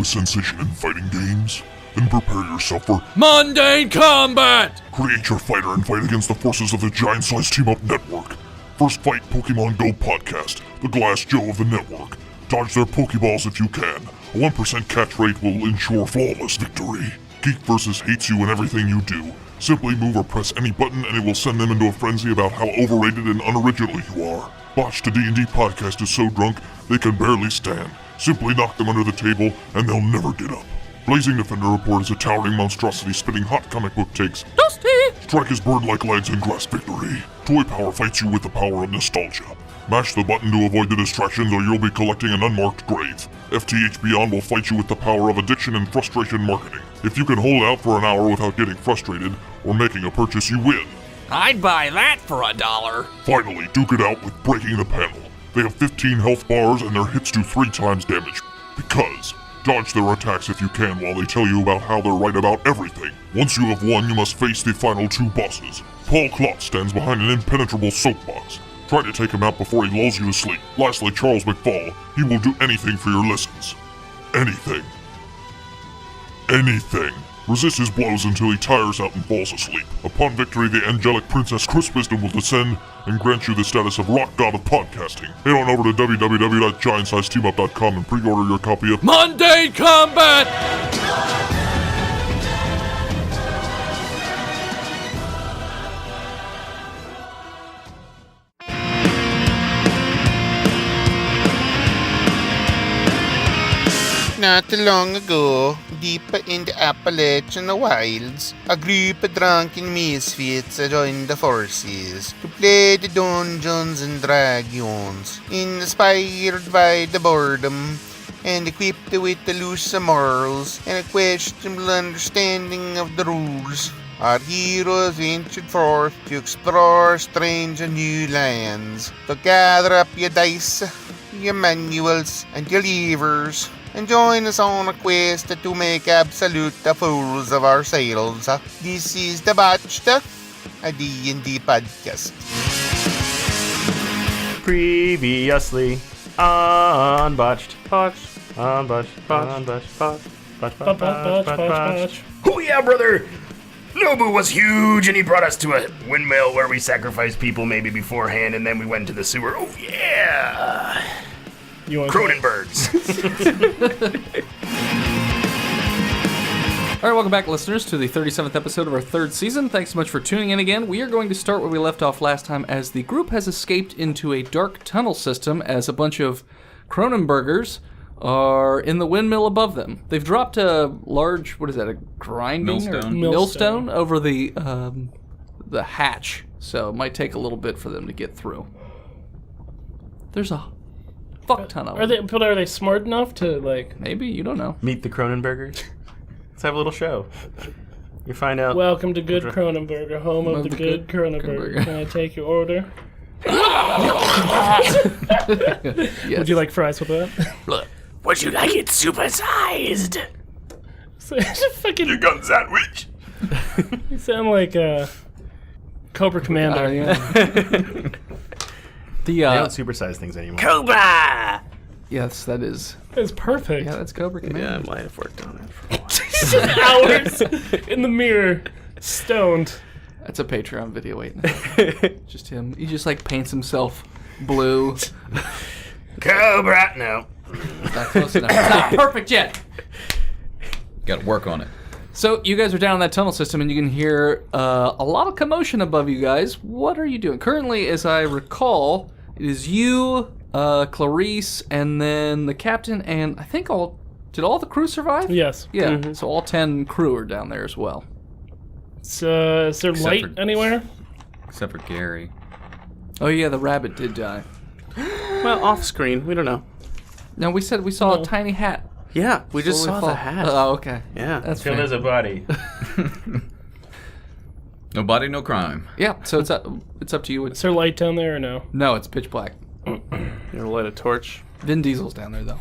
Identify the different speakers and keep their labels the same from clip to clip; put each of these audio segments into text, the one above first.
Speaker 1: with sensation in fighting games? Then prepare yourself for
Speaker 2: mundane combat!
Speaker 1: Create your fighter and fight against the forces of the giant-sized team-up network. First Fight Pokemon Go podcast, the Glass Joe of the network. Dodge their Pokeballs if you can. A 1% catch rate will ensure flawless victory. Geek Versus hates you and everything you do. Simply move or press any button and it will send them into a frenzy about how overrated and unoriginal you are. Botched, the D&D podcast, is so drunk they can barely stand. Simply knock them under the table and they'll never get up. Blazing Defender Report is a towering monstrosity spitting hot comic book takes.
Speaker 2: Dusty!
Speaker 1: Strike his bird-like legs and grasp victory. Toy Power fights you with the power of nostalgia. Mash the button to avoid the distractions or you'll be collecting an unmarked grave. FTH Beyond will fight you with the power of addiction and frustration marketing. If you can hold out for an hour without getting frustrated or making a purchase, you win.
Speaker 2: I'd buy that for $1.
Speaker 1: Finally, duke it out with Breaking the Panel. They have 15 health bars and their hits do 3 times damage. Because dodge their attacks if you can while they tell you about how they're right about everything. Once you have won, you must face the final 2 bosses. Paul Klotz stands behind an impenetrable soapbox. Try to take him out before he lulls you to sleep. Lastly, Charles McFall. He will do anything for your listens. Anything. Anything. Resist his blows until he tires out and falls asleep. Upon victory, the angelic Princess Crispwisdom will descend and grant you the status of rock god of podcasting. Head on over to www.giantsizedteamup.com and pre-order your copy of
Speaker 2: Mundane Combat!
Speaker 3: Not too long ago, deep in the Appalachian wilds, a group of drunken misfits joined the forces to play the Dungeons and Dragons. Inspired by the boredom and equipped with the loose morals and a questionable understanding of the rules, our heroes ventured forth to explore strange and new lands. So gather up your dice, your manuals, and your levers, and join us on a quest to make absolute fools of ourselves. This is the Botched, a D&D podcast.
Speaker 4: Previously on Botched. On Botched.
Speaker 5: Oh yeah, brother! Nobu was huge and he brought us to a windmill where we sacrificed people maybe beforehand and then we went to the sewer. Oh yeah! Kronenbergs.
Speaker 2: All right, welcome back, listeners, to the 37th episode of our 3rd season. Thanks so much for tuning in again. We are going to start where we left off last time, as the group has escaped into a dark tunnel system as a bunch of Kronenbergers are in the windmill above them. They've dropped a large, what is that, a grinding millstone over the hatch, so it might take a little bit for them to get through. There's a fuck ton of them.
Speaker 6: Are they smart enough to, like...
Speaker 2: Maybe, you don't know.
Speaker 4: Meet the Kronenbergers. Let's have a little show. You find out...
Speaker 6: Welcome to Good Kronenberg, home of the good Kronenberg. Can I take your order?
Speaker 2: Yes.
Speaker 6: Would you like fries with that?
Speaker 5: Look, would you like it supersized?
Speaker 6: Fucking...
Speaker 5: You got sandwich?
Speaker 6: You sound like Cobra Commander.
Speaker 4: they don't supersize things anymore.
Speaker 5: Cobra!
Speaker 2: Yes, that is.
Speaker 6: That's perfect.
Speaker 2: Yeah, that's Cobra Commander.
Speaker 4: Yeah, I might have worked on it for a while.
Speaker 6: Hours in the mirror, stoned.
Speaker 2: That's a Patreon video waiting. Just him. He just like paints himself blue.
Speaker 5: Cobra! No.
Speaker 2: Not close enough. It's not perfect yet.
Speaker 7: Got to work on it.
Speaker 2: So you guys are down in that tunnel system, and you can hear a lot of commotion above you guys. What are you doing? Currently, as I recall, it is you, Clarice, and then the captain, and I think did all the crew survive?
Speaker 6: Yes.
Speaker 2: Yeah,
Speaker 6: Mm-hmm.
Speaker 2: So all 10 crew are down there as well.
Speaker 6: So, is there light anywhere?
Speaker 7: Except for Gary.
Speaker 2: Oh yeah, the rabbit did die.
Speaker 4: Well, off screen, we don't know.
Speaker 2: No, we said we saw a tiny hat.
Speaker 4: Yeah, we just
Speaker 2: slowly
Speaker 4: saw
Speaker 2: fall.
Speaker 4: the hat.
Speaker 2: Oh, okay.
Speaker 4: Yeah.
Speaker 2: That's
Speaker 4: Still
Speaker 2: fair.
Speaker 4: has a body.
Speaker 7: No body, no crime.
Speaker 2: Yeah, so it's up to you.
Speaker 6: Is there light down there or no?
Speaker 2: No, it's pitch black.
Speaker 4: You gonna light a torch?
Speaker 2: Vin Diesel's down there, though.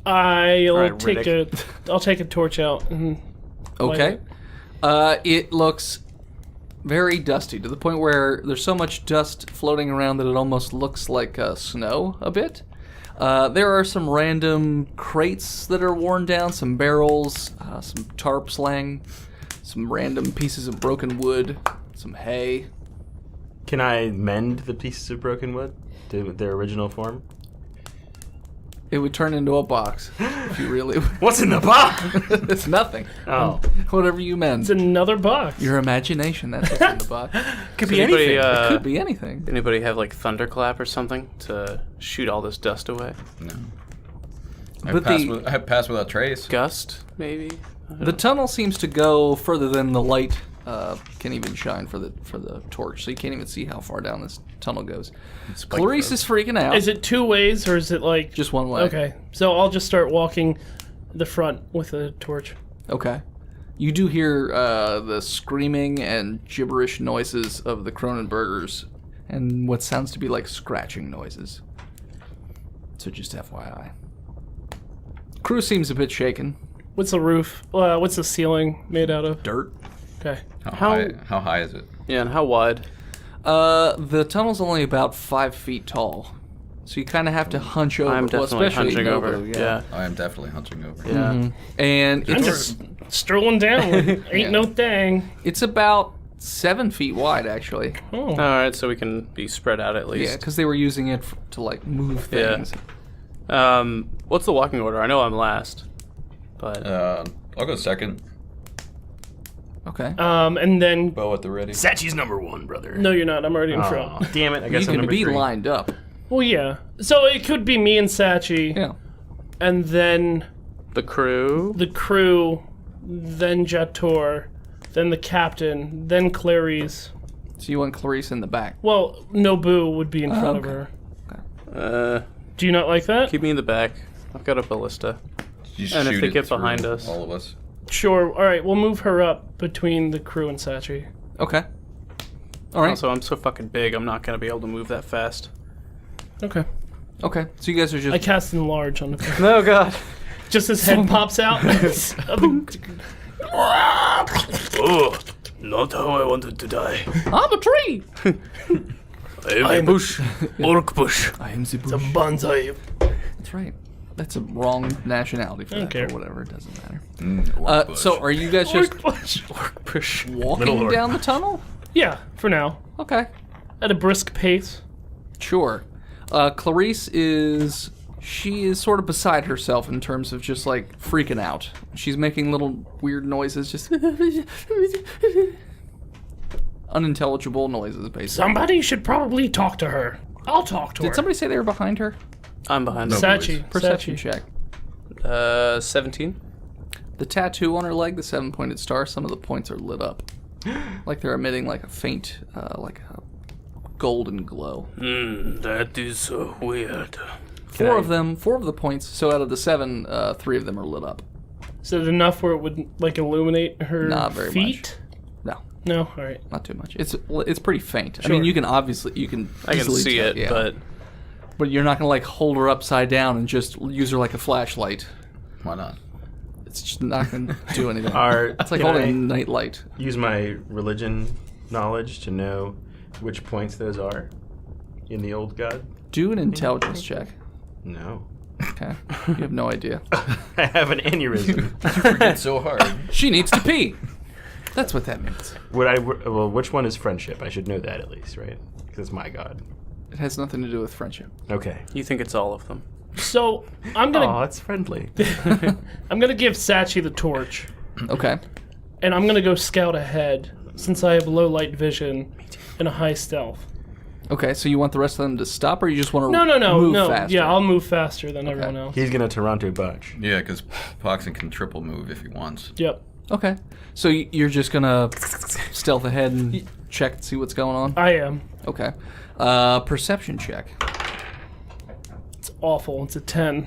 Speaker 6: I'll take a torch out. And
Speaker 2: Okay. It looks very dusty, to the point where there's so much dust floating around that it almost looks like snow a bit. There are some random crates that are worn down, some barrels, some tarps laying, some random pieces of broken wood, some hay.
Speaker 4: Can I mend the pieces of broken wood to their original form?
Speaker 2: It would turn into a box if you really.
Speaker 4: What's in the box?
Speaker 2: It's nothing.
Speaker 4: Oh.
Speaker 2: Whatever you mend.
Speaker 6: It's another box.
Speaker 2: Your imagination, that's what's in the box.
Speaker 4: Could be anything.
Speaker 2: It could be anything.
Speaker 8: Anybody have like thunderclap or something to shoot all this dust away?
Speaker 7: No.
Speaker 2: But
Speaker 7: I passed without trace.
Speaker 8: Gust, maybe?
Speaker 2: The tunnel seems to go further than the light can even shine for the torch, so you can't even see how far down this tunnel goes. Clarice is freaking out.
Speaker 6: Is it two ways or is it like...
Speaker 2: Just one way.
Speaker 6: Okay, so I'll just start walking the front with a torch.
Speaker 2: Okay. You do hear the screaming and gibberish noises of the Kronenbergers and what sounds to be like scratching noises. So just FYI. Crew seems a bit shaken.
Speaker 6: What's the roof? What's the ceiling made out of?
Speaker 2: Dirt.
Speaker 6: Okay.
Speaker 7: How high is it?
Speaker 8: Yeah, and how wide?
Speaker 2: The tunnel's only about 5 feet tall. So you kind of have to hunch over.
Speaker 8: I'm definitely
Speaker 2: especially
Speaker 8: hunching over.
Speaker 2: Nobu,
Speaker 8: Yeah.
Speaker 7: I am definitely hunching over.
Speaker 8: Yeah.
Speaker 2: Mm-hmm. And
Speaker 6: I'm
Speaker 2: it's,
Speaker 6: just strolling down. Ain't no thing.
Speaker 2: it's about 7 feet wide, actually.
Speaker 6: Oh.
Speaker 8: All right, so we can be spread out at
Speaker 2: Yeah,
Speaker 8: least.
Speaker 2: because they were using it to, like, move
Speaker 8: Yeah.
Speaker 2: things.
Speaker 8: What's the walking order? I know I'm last, but
Speaker 7: I'll go second.
Speaker 2: Okay.
Speaker 6: And then...
Speaker 7: Bow at the ready.
Speaker 5: Sachi's number one, brother.
Speaker 6: No, you're not. I'm already in
Speaker 4: Aw,
Speaker 6: front.
Speaker 4: damn it! I
Speaker 2: You
Speaker 4: guess I'm
Speaker 2: can
Speaker 4: number
Speaker 2: be
Speaker 4: 3.
Speaker 2: lined up.
Speaker 6: Well, yeah. So it could be me and Sachi,
Speaker 2: Yeah.
Speaker 6: and then
Speaker 8: the crew.
Speaker 6: the crew, then Jator, then the captain, then Clarice.
Speaker 2: So you want Clarice in the back.
Speaker 6: Well, Nobu would be in front of
Speaker 2: okay.
Speaker 6: her. Do you not like that?
Speaker 8: Keep me in the back. I've got a ballista.
Speaker 7: You
Speaker 8: And if
Speaker 7: shoot
Speaker 8: they
Speaker 7: it
Speaker 8: get
Speaker 7: through
Speaker 8: behind us.
Speaker 7: all of us.
Speaker 6: Sure. All right, we'll move her up between the crew and Sachi.
Speaker 2: Okay. All right.
Speaker 8: Also, I'm so fucking big, I'm not gonna be able to move that fast.
Speaker 6: Okay.
Speaker 2: Okay. So you guys are
Speaker 6: I
Speaker 2: just...
Speaker 6: cast enlarge on the crew.
Speaker 8: No, God.
Speaker 6: Just his head pops out.
Speaker 5: Oh, not how I wanted to die.
Speaker 2: I'm a tree!
Speaker 5: I am
Speaker 8: Bush.
Speaker 5: Orc Bush.
Speaker 2: I am the
Speaker 6: The bonsai.
Speaker 2: That's right. That's a wrong nationality for
Speaker 6: I don't
Speaker 2: that, or
Speaker 6: care.
Speaker 2: whatever. It doesn't matter.
Speaker 7: Orc
Speaker 2: So are you guys just
Speaker 6: Orc
Speaker 8: Push.
Speaker 2: walking
Speaker 5: Little orc.
Speaker 2: down the tunnel?
Speaker 6: Yeah, for now.
Speaker 2: Okay.
Speaker 6: At a brisk pace.
Speaker 2: Sure. Clarice she is sort of beside herself in terms of just like freaking out. She's making little weird noises, just unintelligible noises, basically.
Speaker 6: Somebody should probably talk to her. I'll talk to her.
Speaker 2: Did somebody say they were behind her?
Speaker 8: I'm behind them.
Speaker 6: Sachi.
Speaker 2: Perception
Speaker 6: Sachi.
Speaker 2: check.
Speaker 8: 17.
Speaker 2: The tattoo on her leg, the 7-pointed star, some of the points are lit up. Like they're emitting like a faint, like a golden glow.
Speaker 5: That is weird.
Speaker 2: Four of the points, so out of the 7, 3 of them are lit up.
Speaker 6: Is it enough where it would like illuminate her
Speaker 2: Not very
Speaker 6: feet?
Speaker 2: No,
Speaker 6: No. All right.
Speaker 2: not too much. It's pretty faint. I
Speaker 6: Sure.
Speaker 2: mean, you can
Speaker 8: I can
Speaker 2: easily
Speaker 8: see
Speaker 2: tell,
Speaker 8: it,
Speaker 2: yeah. But you're not gonna like hold her upside down and just use her like a flashlight.
Speaker 7: Why not?
Speaker 2: It's just not gonna do anything. It's like
Speaker 4: can
Speaker 2: holding
Speaker 4: I
Speaker 2: a night light.
Speaker 4: use my religion knowledge to know which points those are in the old god?
Speaker 2: Do an intelligence check.
Speaker 4: No.
Speaker 2: Okay, you have no idea.
Speaker 4: I have an aneurysm.
Speaker 7: Forget so hard.
Speaker 2: She needs to pee. That's what that means.
Speaker 4: Well, which one is friendship? I should know that at least, right? Because it's my god.
Speaker 2: It has nothing to do with friendship.
Speaker 4: Okay.
Speaker 8: You think it's all of them?
Speaker 6: So I'm gonna
Speaker 4: Oh, it's friendly.
Speaker 6: I'm gonna give Sachi the torch,
Speaker 2: Okay.
Speaker 6: and I'm gonna go scout ahead since I have low light vision and a high stealth.
Speaker 2: Okay, so you want the rest of them to stop, or you just want to
Speaker 6: No.
Speaker 2: move faster?
Speaker 6: Yeah, I'll move faster than everyone else.
Speaker 4: He's gonna Toronto Botch.
Speaker 7: Yeah, because Poxon can triple move if he wants.
Speaker 6: Yep,
Speaker 2: Okay. So you're just gonna stealth ahead and check and see what's going on?
Speaker 6: I am.
Speaker 2: Okay. Perception check.
Speaker 6: It's awful. It's a 10.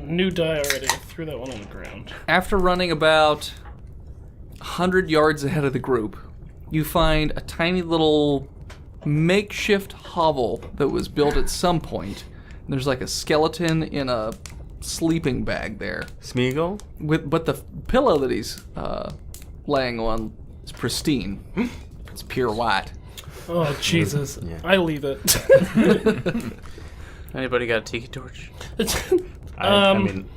Speaker 6: New die already. I threw that one on the ground.
Speaker 2: After running about 100 yards ahead of the group, you find a tiny little makeshift hovel that was built at some point. There's like a skeleton in a sleeping bag there.
Speaker 4: Smeagol?
Speaker 2: But the pillow that he's laying on is pristine. It's pure white.
Speaker 6: Oh Jesus!
Speaker 4: Yeah.
Speaker 6: I leave it.
Speaker 8: Anybody got a tiki torch?
Speaker 4: I mean,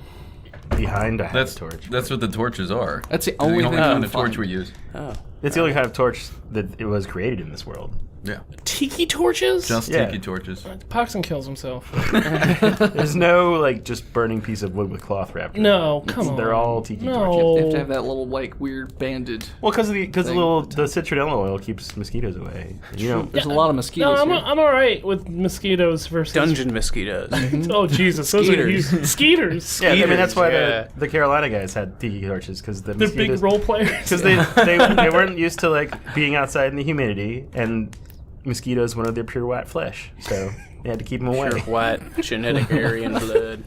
Speaker 4: behind I have a torch.
Speaker 7: That's what the torches are.
Speaker 2: That's the
Speaker 7: The
Speaker 2: only thing
Speaker 7: kind
Speaker 2: you
Speaker 7: of torch
Speaker 2: find.
Speaker 7: we use.
Speaker 8: Oh.
Speaker 4: It's the only kind of torch that it was created in this world.
Speaker 7: Yeah.
Speaker 6: Tiki torches?
Speaker 7: Just
Speaker 4: Yeah.
Speaker 7: tiki torches.
Speaker 6: Poxon kills himself.
Speaker 4: There's no like just burning piece of wood with cloth wrapped. around
Speaker 6: No,
Speaker 4: it.
Speaker 6: come on.
Speaker 4: They're all tiki
Speaker 6: No.
Speaker 4: torches.
Speaker 2: You have to have that little like weird banded.
Speaker 4: Well, because the
Speaker 2: Thing.
Speaker 4: citronella oil keeps mosquitoes away. You know,
Speaker 2: There's a lot of
Speaker 6: No,
Speaker 2: mosquitoes
Speaker 6: I'm
Speaker 2: here.
Speaker 6: all right with mosquitoes versus
Speaker 8: Dungeon mosquitoes.
Speaker 6: Oh Jesus, those are
Speaker 2: Skeeters.
Speaker 6: huge. Skeeters.
Speaker 4: yeah, I mean that's why
Speaker 8: yeah.
Speaker 4: the Carolina guys had tiki torches because the
Speaker 6: They're
Speaker 4: mosquitoes.
Speaker 6: big role players.
Speaker 4: Because they weren't used to like being outside in the humidity, and mosquitoes wanted their pure white flesh, so they had to keep them away.
Speaker 8: Pure white genetic Aryan blood.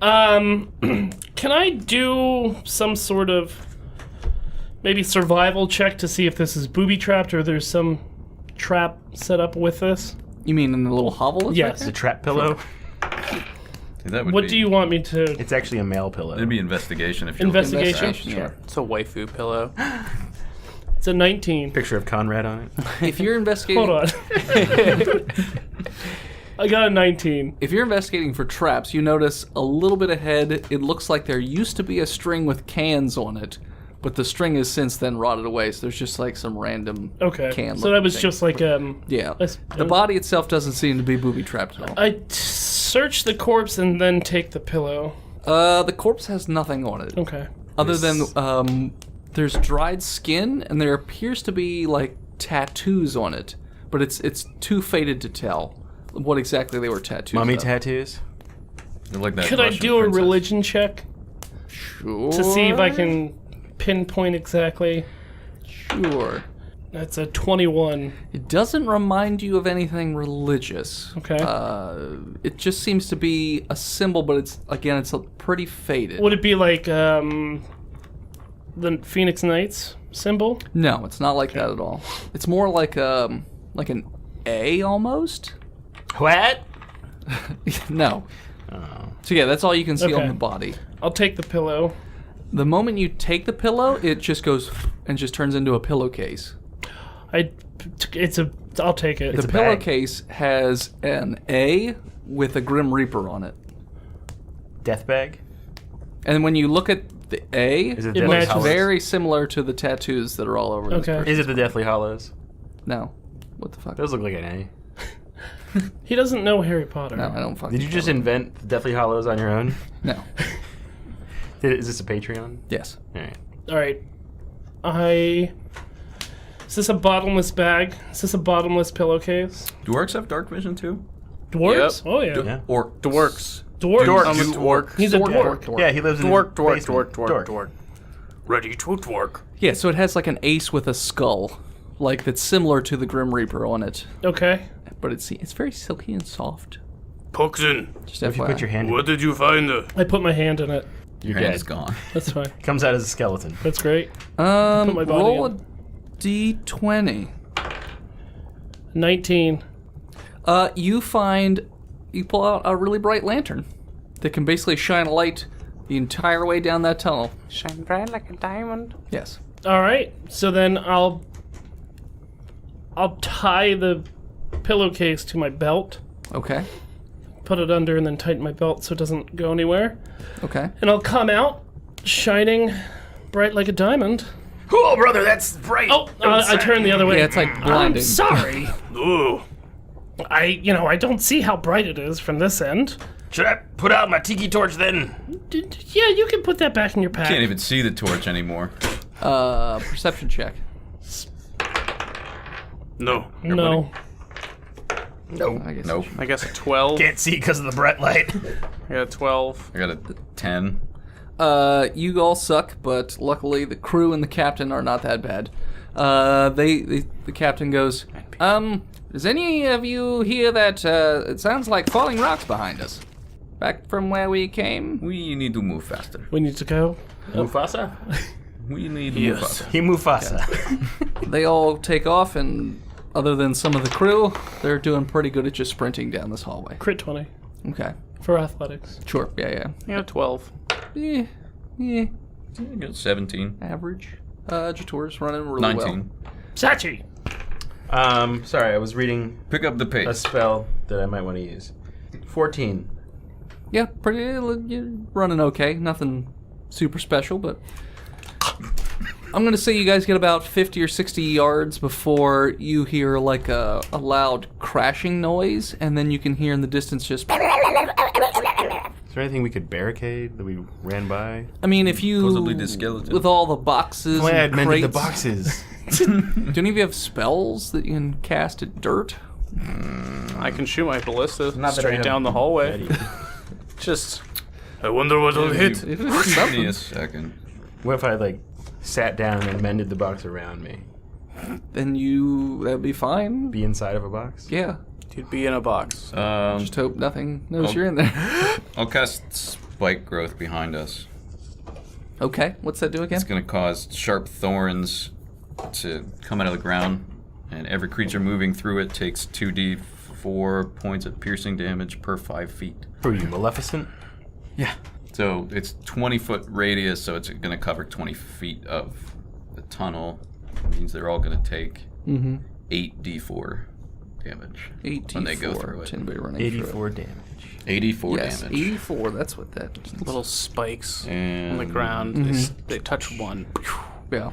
Speaker 6: Can I do some sort of maybe survival check to see if this is booby trapped or there's some trap set up with this?
Speaker 2: You mean in the little hovel? that's
Speaker 6: Yes.
Speaker 2: right
Speaker 4: The trap pillow.
Speaker 7: That would
Speaker 6: What
Speaker 7: be,
Speaker 6: do you want me to
Speaker 4: It's actually a male pillow.
Speaker 7: It'd be investigation if you're
Speaker 6: investigation?
Speaker 2: Investigation, yeah.
Speaker 8: It's a waifu pillow.
Speaker 6: It's a 19.
Speaker 4: Picture of Conrad on it.
Speaker 2: If you're investigating,
Speaker 6: Hold on. I got a 19.
Speaker 2: if you're investigating for traps, you notice a little bit ahead. It looks like there used to be a string with cans on it, but the string has since then rotted away. So there's just like some random
Speaker 6: Okay.
Speaker 2: can.
Speaker 6: So that was
Speaker 2: thing.
Speaker 6: just like
Speaker 2: Yeah.
Speaker 6: I s-
Speaker 2: The body itself doesn't seem to be booby trapped at all.
Speaker 6: I search the corpse and then take the pillow.
Speaker 2: The corpse has nothing on it
Speaker 6: Okay.
Speaker 2: other than there's dried skin and there appears to be like tattoos on it, but it's too faded to tell what exactly they were tattoos.
Speaker 4: Mummy
Speaker 2: of.
Speaker 4: tattoos.
Speaker 7: They're like that
Speaker 6: Could I
Speaker 7: Russian
Speaker 6: do a
Speaker 7: princess.
Speaker 6: religion check
Speaker 2: Sure.
Speaker 6: to see if I can pinpoint exactly?
Speaker 2: Sure.
Speaker 6: That's a 21.
Speaker 2: It doesn't remind you of anything religious.
Speaker 6: Okay.
Speaker 2: It just seems to be a symbol, but it's pretty faded.
Speaker 6: Would it be like the Phoenix Knights symbol?
Speaker 2: No, it's not like that at all. It's more like an A almost.
Speaker 4: What?
Speaker 2: No. So yeah, that's all you can see
Speaker 6: Okay.
Speaker 2: on the body.
Speaker 6: I'll take the pillow.
Speaker 2: The moment you take the pillow, it just goes and just turns into a pillowcase.
Speaker 6: I'll take it.
Speaker 2: The pillowcase has an A with a Grim Reaper on it.
Speaker 4: Death bag.
Speaker 2: And when you look at the A,
Speaker 4: Is it
Speaker 6: It
Speaker 4: Deathly
Speaker 6: matches.
Speaker 4: Hollows?
Speaker 2: very similar to the tattoos that are all over this
Speaker 6: Okay.
Speaker 2: person.
Speaker 4: Is it the Deathly Hollows?
Speaker 2: No. What the fuck?
Speaker 4: Those look like an A.
Speaker 6: He doesn't know Harry Potter.
Speaker 2: No, I don't fucking
Speaker 4: Did you just
Speaker 2: know.
Speaker 4: invent the Deathly Hollows on your own?
Speaker 2: No.
Speaker 4: Is this a Patreon?
Speaker 2: Yes.
Speaker 4: All right.
Speaker 6: All right. Is this a bottomless bag? Is this a bottomless pillowcase?
Speaker 7: Do orcs have dark vision too?
Speaker 6: Dwarves?
Speaker 8: Yep.
Speaker 6: Oh yeah.
Speaker 4: Yeah.
Speaker 7: Or
Speaker 8: Dwarks.
Speaker 6: Dwarves.
Speaker 8: I'm a dwark.
Speaker 6: He's a
Speaker 2: Dwark.
Speaker 6: dwarf.
Speaker 4: Yeah, he lives in
Speaker 8: Dwark,
Speaker 4: the
Speaker 8: dwark,
Speaker 4: basement.
Speaker 8: dwark, dwark, dwark. Ready to dwark.
Speaker 2: Yeah, so it has like an ace with a skull, like that's similar to the Grim Reaper on it,
Speaker 6: Okay.
Speaker 2: but it's very silky and soft.
Speaker 5: Poxon,
Speaker 2: Just
Speaker 4: If you
Speaker 2: FYI.
Speaker 4: put your hand in
Speaker 5: what did you find?
Speaker 6: I put my hand in it.
Speaker 7: your
Speaker 4: dead.
Speaker 7: hand is gone.
Speaker 6: That's fine.
Speaker 4: it comes out as a skeleton.
Speaker 6: That's great.
Speaker 2: Um,
Speaker 6: Put my body
Speaker 2: roll
Speaker 6: in.
Speaker 2: a d20.
Speaker 6: 19.
Speaker 2: You pull out a really bright lantern that can basically shine a light the entire way down that tunnel.
Speaker 8: Shine bright like a diamond.
Speaker 2: Yes.
Speaker 6: All right. So then I'll tie the pillowcase to my belt,
Speaker 2: Okay.
Speaker 6: put it under, and then tighten my belt so it doesn't go anywhere.
Speaker 2: Okay.
Speaker 6: And I'll come out shining bright like a diamond.
Speaker 5: Oh, brother, that's bright.
Speaker 6: Oh, I turn the other way.
Speaker 2: Yeah, it's like blinding.
Speaker 6: I'm sorry.
Speaker 5: Ooh.
Speaker 6: I don't see how bright it is from this end.
Speaker 5: Should I put out my tiki torch then?
Speaker 6: Yeah, you can put that back in your pack.
Speaker 7: Can't even see the torch anymore.
Speaker 2: Perception check.
Speaker 5: No.
Speaker 6: No.
Speaker 2: I guess.
Speaker 7: Nope.
Speaker 8: I guess a 12.
Speaker 4: Can't see because of the bright light.
Speaker 8: I got a 12.
Speaker 7: I got a 10.
Speaker 2: You all suck, but luckily the crew and the captain are not that bad. The captain goes, does any of you hear that, it sounds like falling rocks behind us? Back from where we came?
Speaker 7: We need to move faster.
Speaker 6: We need to go.
Speaker 4: Mufasa?
Speaker 7: We need to move faster.
Speaker 4: He Mufasa.
Speaker 2: They all take off, and other than some of the crew, they're doing pretty good at just sprinting down this hallway.
Speaker 6: Crit 20
Speaker 2: Okay.
Speaker 6: for athletics.
Speaker 2: Sure, yeah.
Speaker 8: I got a 12.
Speaker 2: Yeah,
Speaker 7: I got 17.
Speaker 2: average. Jator's running really
Speaker 7: 19.
Speaker 6: Sachi!
Speaker 4: Sorry, I was reading
Speaker 7: Pick up the
Speaker 4: a
Speaker 7: pace.
Speaker 4: spell that I might want to use. 14.
Speaker 2: Yeah, you're running okay. Nothing super special, but I'm going to say you guys get about 50 or 60 yards before you hear like a loud crashing noise, and then you can hear in the distance just...
Speaker 4: Is there anything we could barricade that we ran by?
Speaker 2: I mean, if you...
Speaker 7: Supposedly the skeleton.
Speaker 2: With all the boxes
Speaker 4: Oh, I had
Speaker 2: and
Speaker 4: mended
Speaker 2: crates...
Speaker 4: the boxes.
Speaker 2: Do any of you have spells that you can cast at dirt?
Speaker 8: I can shoot my ballista
Speaker 4: Not that I
Speaker 8: straight
Speaker 4: have
Speaker 8: down the hallway.
Speaker 4: ready.
Speaker 8: Just, I wonder what'll hit.
Speaker 7: Give me a second.
Speaker 4: What if I, like, sat down and mended the box around me?
Speaker 2: Then that'd be fine.
Speaker 4: Be inside of a box?
Speaker 2: Yeah.
Speaker 8: You'd be in a box.
Speaker 2: Just hope nothing knows you're in there.
Speaker 7: I'll cast spike growth behind us.
Speaker 2: Okay, what's that do again?
Speaker 7: It's going to cause sharp thorns to come out of the ground, and every creature moving through it takes 2d4 points of piercing damage per 5 feet.
Speaker 4: Who are you, Maleficent?
Speaker 7: Yeah. So it's 20-foot radius, so it's going to cover 20 feet of the tunnel. It means they're all going to take 8d4 damage
Speaker 2: 84
Speaker 7: when they go through it.
Speaker 2: to anybody running
Speaker 4: 84 damage.
Speaker 7: 84
Speaker 2: Yes,
Speaker 7: damage.
Speaker 2: 84, that's what that means.
Speaker 8: Little spikes
Speaker 7: And
Speaker 8: on the ground. They touch one.
Speaker 2: Yeah.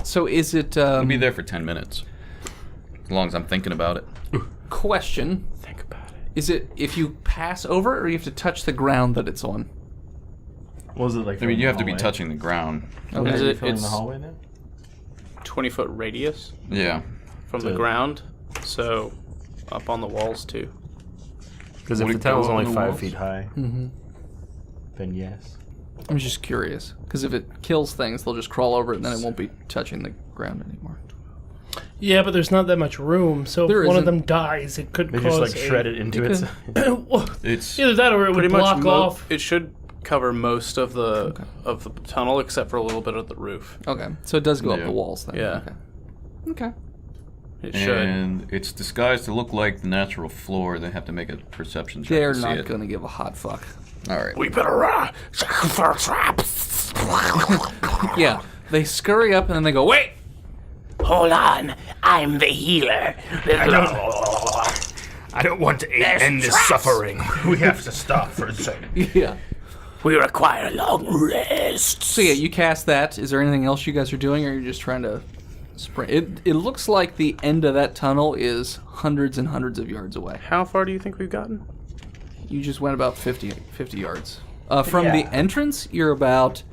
Speaker 2: So is it...
Speaker 7: I'll be there for 10 minutes. As long as I'm thinking about it.
Speaker 2: Question.
Speaker 4: Think about it.
Speaker 2: Is it if you pass over it, or you have to touch the ground that it's on?
Speaker 4: What was it like?
Speaker 7: I mean, you have to be touching the ground.
Speaker 2: Okay.
Speaker 8: Is it-
Speaker 4: in the
Speaker 8: it's-
Speaker 4: hallway then?
Speaker 8: 20-foot radius
Speaker 7: Yeah.
Speaker 8: from the ground, so up on the walls too.
Speaker 4: Because if
Speaker 7: Would
Speaker 4: the
Speaker 7: it go
Speaker 4: tunnel's
Speaker 7: on
Speaker 4: only
Speaker 7: the
Speaker 4: 5
Speaker 7: walls?
Speaker 4: feet high, then yes.
Speaker 2: I'm just curious. Because if it kills things, they'll just crawl over it, and then it won't be touching the ground anymore.
Speaker 6: Yeah, but there's not that much room, so
Speaker 2: There
Speaker 6: if one of
Speaker 2: isn't.
Speaker 6: them dies, it could
Speaker 4: They
Speaker 6: cause
Speaker 4: just like shred it into its.
Speaker 6: Well,
Speaker 7: It's
Speaker 6: either that or it would
Speaker 8: Pretty much
Speaker 6: block off.
Speaker 8: It should cover most of the tunnel except for a little bit of the roof.
Speaker 2: Okay, so it does go up
Speaker 7: Yeah.
Speaker 2: the walls then.
Speaker 8: Yeah.
Speaker 2: Okay.
Speaker 8: It should.
Speaker 7: and it's disguised to look like the natural floor. They have to make a perception check
Speaker 2: They're
Speaker 7: to see
Speaker 2: not
Speaker 7: it.
Speaker 2: going to give a hot fuck.
Speaker 7: All right.
Speaker 5: We better check for traps.
Speaker 2: Yeah, they scurry up and then they go, wait!
Speaker 5: Hold on, I'm the healer. I don't want to end this suffering. We have to stop for a second.
Speaker 2: Yeah.
Speaker 5: We require long rest.
Speaker 2: So yeah, you cast that. Is there anything else you guys are doing, or are you just trying to sprint? It looks like the end of that tunnel is hundreds and hundreds of yards away.
Speaker 8: How far do you think we've gotten?
Speaker 2: You just went about 50 yards. From the entrance, you're about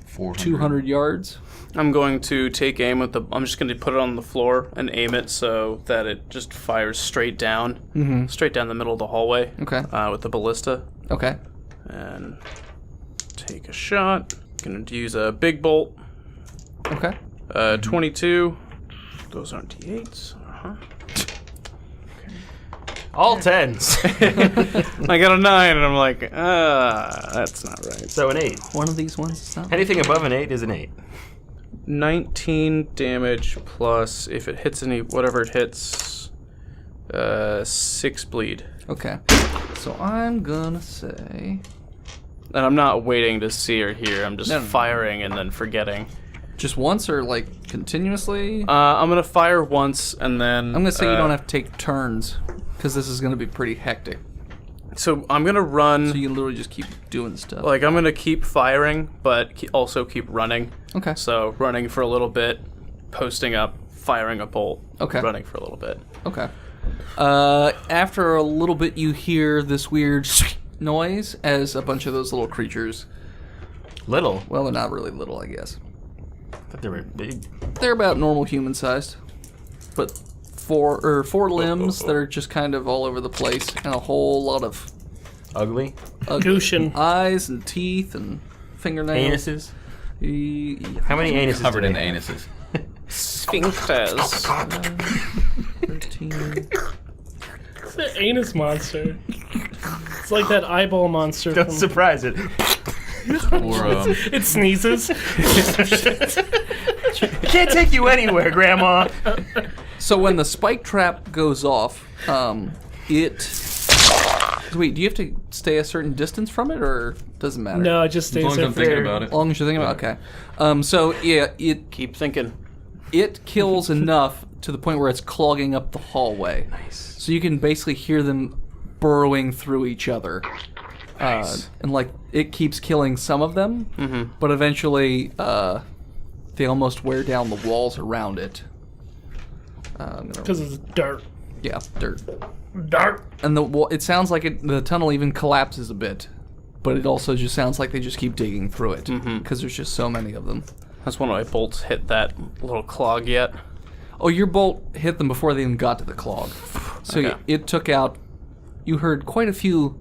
Speaker 7: 400.
Speaker 2: 200 yards.
Speaker 8: I'm going to take aim with I'm just going to put it on the floor and aim it so that it just fires straight down, straight down the middle of the hallway.
Speaker 2: Okay.
Speaker 8: With the ballista,
Speaker 2: Okay.
Speaker 8: and take a shot. Going to use a big bolt.
Speaker 2: Okay.
Speaker 8: 22. Those aren't d8s.
Speaker 4: All 10s.
Speaker 8: I got a 9, and I'm like, that's not right.
Speaker 4: So an 8.
Speaker 2: One of these ones is not.
Speaker 4: Anything above an 8 is an 8.
Speaker 8: 19 damage plus, if it hits whatever it hits, 6 bleed.
Speaker 2: Okay. So I'm gonna say
Speaker 8: And I'm not waiting to see or hear. I'm just
Speaker 2: No.
Speaker 8: firing and then forgetting.
Speaker 2: just once or like continuously.
Speaker 8: I'm gonna fire once and then.
Speaker 2: I'm gonna say you don't have to take turns because this is gonna be pretty hectic.
Speaker 8: So I'm gonna run.
Speaker 2: So you literally just keep doing stuff.
Speaker 8: Like I'm gonna keep firing, but also keep running.
Speaker 2: Okay.
Speaker 8: So running for a little bit, posting up, firing a bolt.
Speaker 2: Okay.
Speaker 8: Running for a little bit.
Speaker 2: Okay. After a little bit, you hear this weird noise as a bunch of those little creatures.
Speaker 4: Little.
Speaker 2: Well, they're not really little, I guess.
Speaker 4: I thought they were big.
Speaker 2: They're about normal human sized, but four limbs that are just kind of all over the place, and a whole lot of
Speaker 4: Ugly.
Speaker 6: Gushin.
Speaker 2: eyes and teeth and fingernails.
Speaker 4: Anuses.
Speaker 2: How
Speaker 4: How many anuses?
Speaker 7: Covered
Speaker 4: do
Speaker 7: in
Speaker 4: they have?
Speaker 7: anuses.
Speaker 8: Sphincters.
Speaker 2: 13.
Speaker 6: It's an anus monster. It's like that eyeball monster.
Speaker 4: Don't
Speaker 6: From,
Speaker 4: surprise it.
Speaker 7: Or
Speaker 6: it sneezes.
Speaker 4: Can't take you anywhere, Grandma.
Speaker 2: So when the spike trap goes off, Wait, do you have to stay a certain distance from it, or doesn't matter?
Speaker 6: No, it just
Speaker 7: as long
Speaker 6: stays
Speaker 7: as I'm
Speaker 6: there.
Speaker 7: thinking about it.
Speaker 2: As long as you're thinking about it. Okay. So yeah,
Speaker 8: Keep thinking.
Speaker 2: it kills enough to the point where it's clogging up the hallway. Nice. So you can basically hear them burrowing through each other. Nice. And like it keeps killing some of them, but eventually they almost wear down the walls around it.
Speaker 6: Because it's dirt.
Speaker 2: Yeah, dirt.
Speaker 6: Dirt.
Speaker 2: And it sounds like the tunnel even collapses a bit, but it also just sounds like they just keep digging through it because there's just so many of them.
Speaker 8: Has one of my bolts hit that little clog yet?
Speaker 2: Oh, your bolt hit them before they even got to the clog. So
Speaker 8: Okay.
Speaker 2: it took out... You heard quite a few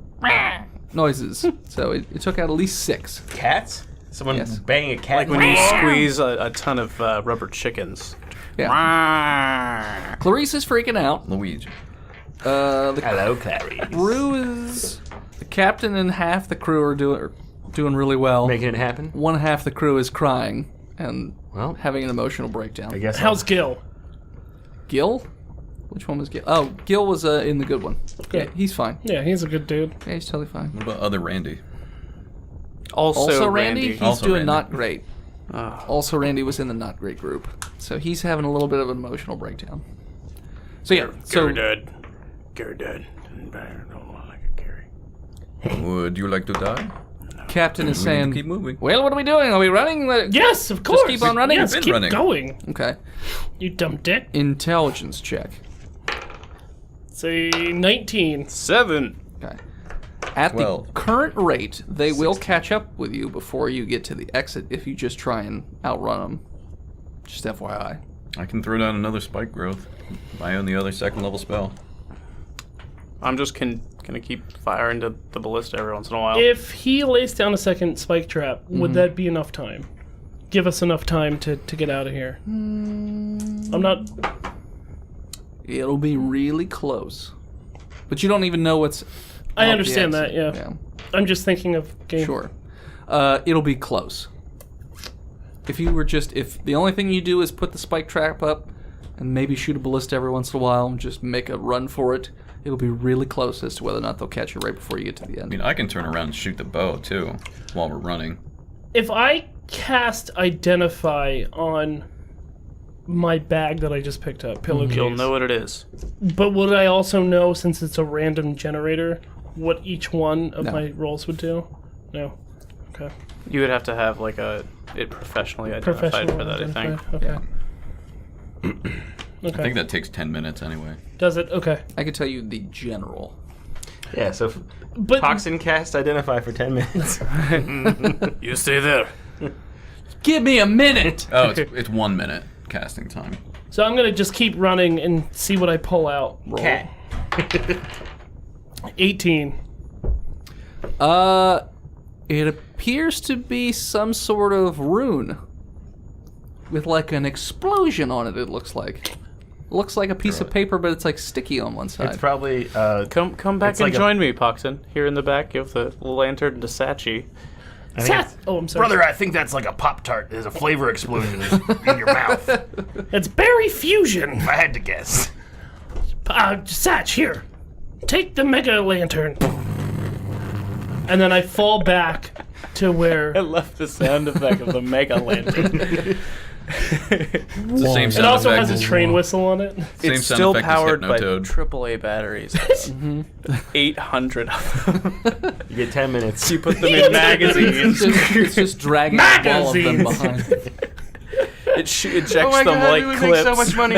Speaker 2: noises. So it took out at least 6.
Speaker 4: Cats? Someone
Speaker 2: Yes.
Speaker 4: banging a cat?
Speaker 8: Like when you squeeze a ton of rubber chickens.
Speaker 2: Yeah. Clarice is freaking out.
Speaker 7: Luigi.
Speaker 2: The
Speaker 4: Hello, Clarice.
Speaker 2: crew is... The captain and half the crew are doing really well.
Speaker 4: Making it happen?
Speaker 2: One half the crew is crying and
Speaker 4: Well,
Speaker 2: having an emotional breakdown.
Speaker 4: I guess.
Speaker 6: How's Gil?
Speaker 2: Gil? Which one was Gil? Oh, Gil was in the good one.
Speaker 6: Good.
Speaker 2: Yeah, he's fine.
Speaker 6: Yeah, he's a good dude.
Speaker 2: Yeah, he's totally fine.
Speaker 7: What about other Randy?
Speaker 2: Also, Randy, he's
Speaker 7: Also
Speaker 2: doing
Speaker 7: Randy.
Speaker 2: not great. Also, Randy was in the not great group, so he's having a little bit of an emotional breakdown. So yeah, so
Speaker 5: Gary dead. I don't like it, Gary.
Speaker 7: Would you like to die?
Speaker 2: Captain is
Speaker 7: We need to
Speaker 2: saying,
Speaker 7: keep moving.
Speaker 2: "Well, what are we doing? Are we running?"
Speaker 6: Yes, of course.
Speaker 2: keep on running?
Speaker 6: Yes,
Speaker 7: We've been
Speaker 6: keep
Speaker 7: running.
Speaker 6: going.
Speaker 2: Okay.
Speaker 6: You dumb dick.
Speaker 2: Intelligence check.
Speaker 6: Say 19.
Speaker 8: 7.
Speaker 2: Okay. At
Speaker 7: 12.
Speaker 2: the current rate, they will catch up with you before you get to the exit if you just try and outrun them. Just FYI.
Speaker 7: I can throw down another spike growth. I own the other 2nd level spell.
Speaker 8: I'm just gonna keep firing to the ballista every once in a while.
Speaker 6: If he lays down a second spike trap, would that be enough time? Give us enough time to get out of here. I'm not...
Speaker 2: It'll be really close. But you don't even know what's...
Speaker 6: I
Speaker 2: out the
Speaker 6: understand
Speaker 2: exit.
Speaker 6: that, yeah. I'm just thinking of game.
Speaker 2: Sure. It'll be close. If the only thing you do is put the spike trap up and maybe shoot a ballista every once in a while and just make a run for it, it'll be really close as to whether or not they'll catch you right before you get to the
Speaker 7: I
Speaker 2: end.
Speaker 7: mean, I can turn around and shoot the bow, too, while we're running.
Speaker 6: If I cast Identify on my bag that I just picked up, pillowcase,
Speaker 8: You'll know what it is.
Speaker 6: but would I also know, since it's a random generator, what each one of
Speaker 2: No.
Speaker 6: my rolls would do? No. Okay.
Speaker 8: You would have to have like it professionally identified for that, I think.
Speaker 6: Okay.
Speaker 2: Yeah.
Speaker 7: I think that takes 10 minutes anyway.
Speaker 6: Does it? Okay.
Speaker 2: I can tell you the general.
Speaker 4: Yeah, so
Speaker 6: But
Speaker 4: Toxin cast Identify for 10 minutes.
Speaker 5: You stay there.
Speaker 2: Give me a minute!
Speaker 7: Oh, it's 1 minute casting time.
Speaker 6: so I'm gonna just keep running and see what I pull out.
Speaker 2: Roll.
Speaker 4: Cat.
Speaker 6: 18.
Speaker 2: It appears to be some sort of rune. With like an explosion on it, it looks like. Looks like a piece of paper, but it's like sticky on one side.
Speaker 4: It's probably
Speaker 8: Come back
Speaker 4: It's
Speaker 8: and
Speaker 4: like a-
Speaker 8: join me, Poxon. Here in the back, give the lantern to Sachi.
Speaker 4: I think
Speaker 6: Seth! Oh, I'm sorry.
Speaker 5: Brother, I think that's like a Pop-Tart. There's a flavor explosion in your mouth.
Speaker 6: It's berry fusion.
Speaker 5: If I had to guess.
Speaker 6: Satch, here. Take the mega lantern. And then I fall back to where...
Speaker 8: I love the sound effect of the mega lantern.
Speaker 7: It's the same
Speaker 6: It
Speaker 7: sound
Speaker 6: also
Speaker 7: effect
Speaker 6: has a train whistle on it.
Speaker 7: Same
Speaker 8: It's
Speaker 7: sound
Speaker 8: still
Speaker 7: effect as
Speaker 8: powered by
Speaker 7: Hypnotoad.
Speaker 8: AAA batteries. 800 of them.
Speaker 4: you get 10 minutes.
Speaker 8: You put them in magazines.
Speaker 2: It's just dragging all of them
Speaker 6: Magazines.
Speaker 2: behind.
Speaker 8: It ejects them like
Speaker 4: we would
Speaker 8: clips.
Speaker 4: make so much money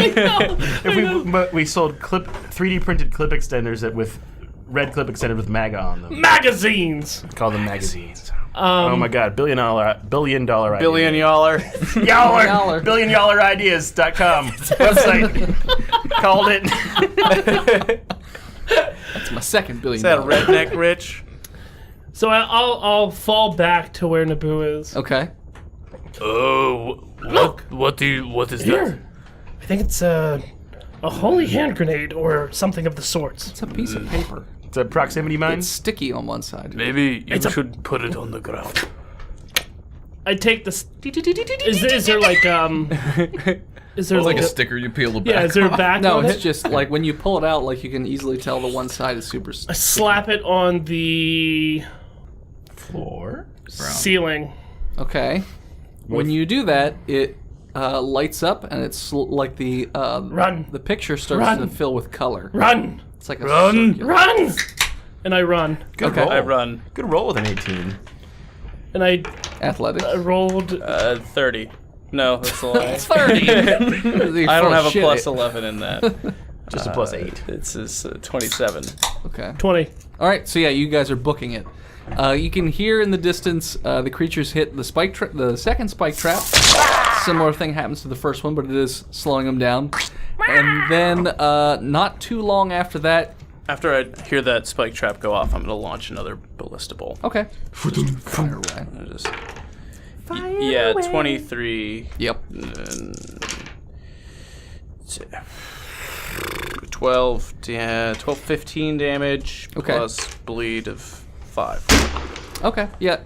Speaker 4: if we sold 3D printed clip extenders with red clip extenders with MAGA on them.
Speaker 6: Magazines!
Speaker 4: Call them magazines. Oh my god, billion dollar ideas.
Speaker 8: Billion yaller.
Speaker 4: Yaller. Billionyaller.ideas.com website. Called it.
Speaker 2: It's my second billion.
Speaker 8: Is that
Speaker 2: dollar.
Speaker 8: redneck rich?
Speaker 6: So I'll fall back to where Naboo is.
Speaker 2: Okay.
Speaker 5: Oh,
Speaker 6: Look!
Speaker 5: what is
Speaker 6: Here! I think it's a holy hand grenade or something of the sorts.
Speaker 2: It's a piece of paper.
Speaker 4: It's a proximity mine.
Speaker 2: It's sticky on one side.
Speaker 5: Maybe you
Speaker 6: It's a-
Speaker 5: should put it on the ground.
Speaker 6: I take this. Is there like Is there
Speaker 7: It's like
Speaker 6: like
Speaker 7: a sticker you peel the back
Speaker 6: Yeah, is there a
Speaker 7: off.
Speaker 6: back
Speaker 2: No,
Speaker 6: on
Speaker 2: it's
Speaker 6: it?
Speaker 2: just like when you pull it out, like you can easily tell the one side is super.
Speaker 6: I slap it on the
Speaker 4: Floor.
Speaker 6: ceiling.
Speaker 2: Okay. When you do that, it lights up, and it's like the
Speaker 6: Run.
Speaker 2: The picture starts
Speaker 6: Run.
Speaker 2: to fill with color.
Speaker 6: Run!
Speaker 2: It's like a circular.
Speaker 6: Run! And I run.
Speaker 4: Good
Speaker 2: Okay.
Speaker 4: roll.
Speaker 8: I run.
Speaker 4: Good roll with an 18.
Speaker 6: And I
Speaker 2: Athletics.
Speaker 6: rolled
Speaker 8: 30. No, that's a lie.
Speaker 2: 30.
Speaker 8: I don't have a plus 11 in that.
Speaker 4: Just a plus 8.
Speaker 8: It's 27.
Speaker 2: Okay.
Speaker 6: 20.
Speaker 2: All right. So yeah, you guys are booking it. You can hear in the distance the creatures hit the the second spike trap. Similar thing happens to the first one, but it is slowing them down. And then not too long after that.
Speaker 8: After I hear that spike trap go off, I'm going to launch another ballista bolt.
Speaker 2: Okay. Fire away.
Speaker 8: I just, yeah, 23.
Speaker 2: Yep.
Speaker 8: 12, 15 damage
Speaker 2: Okay.
Speaker 8: plus bleed of 5.
Speaker 2: Okay. Yeah.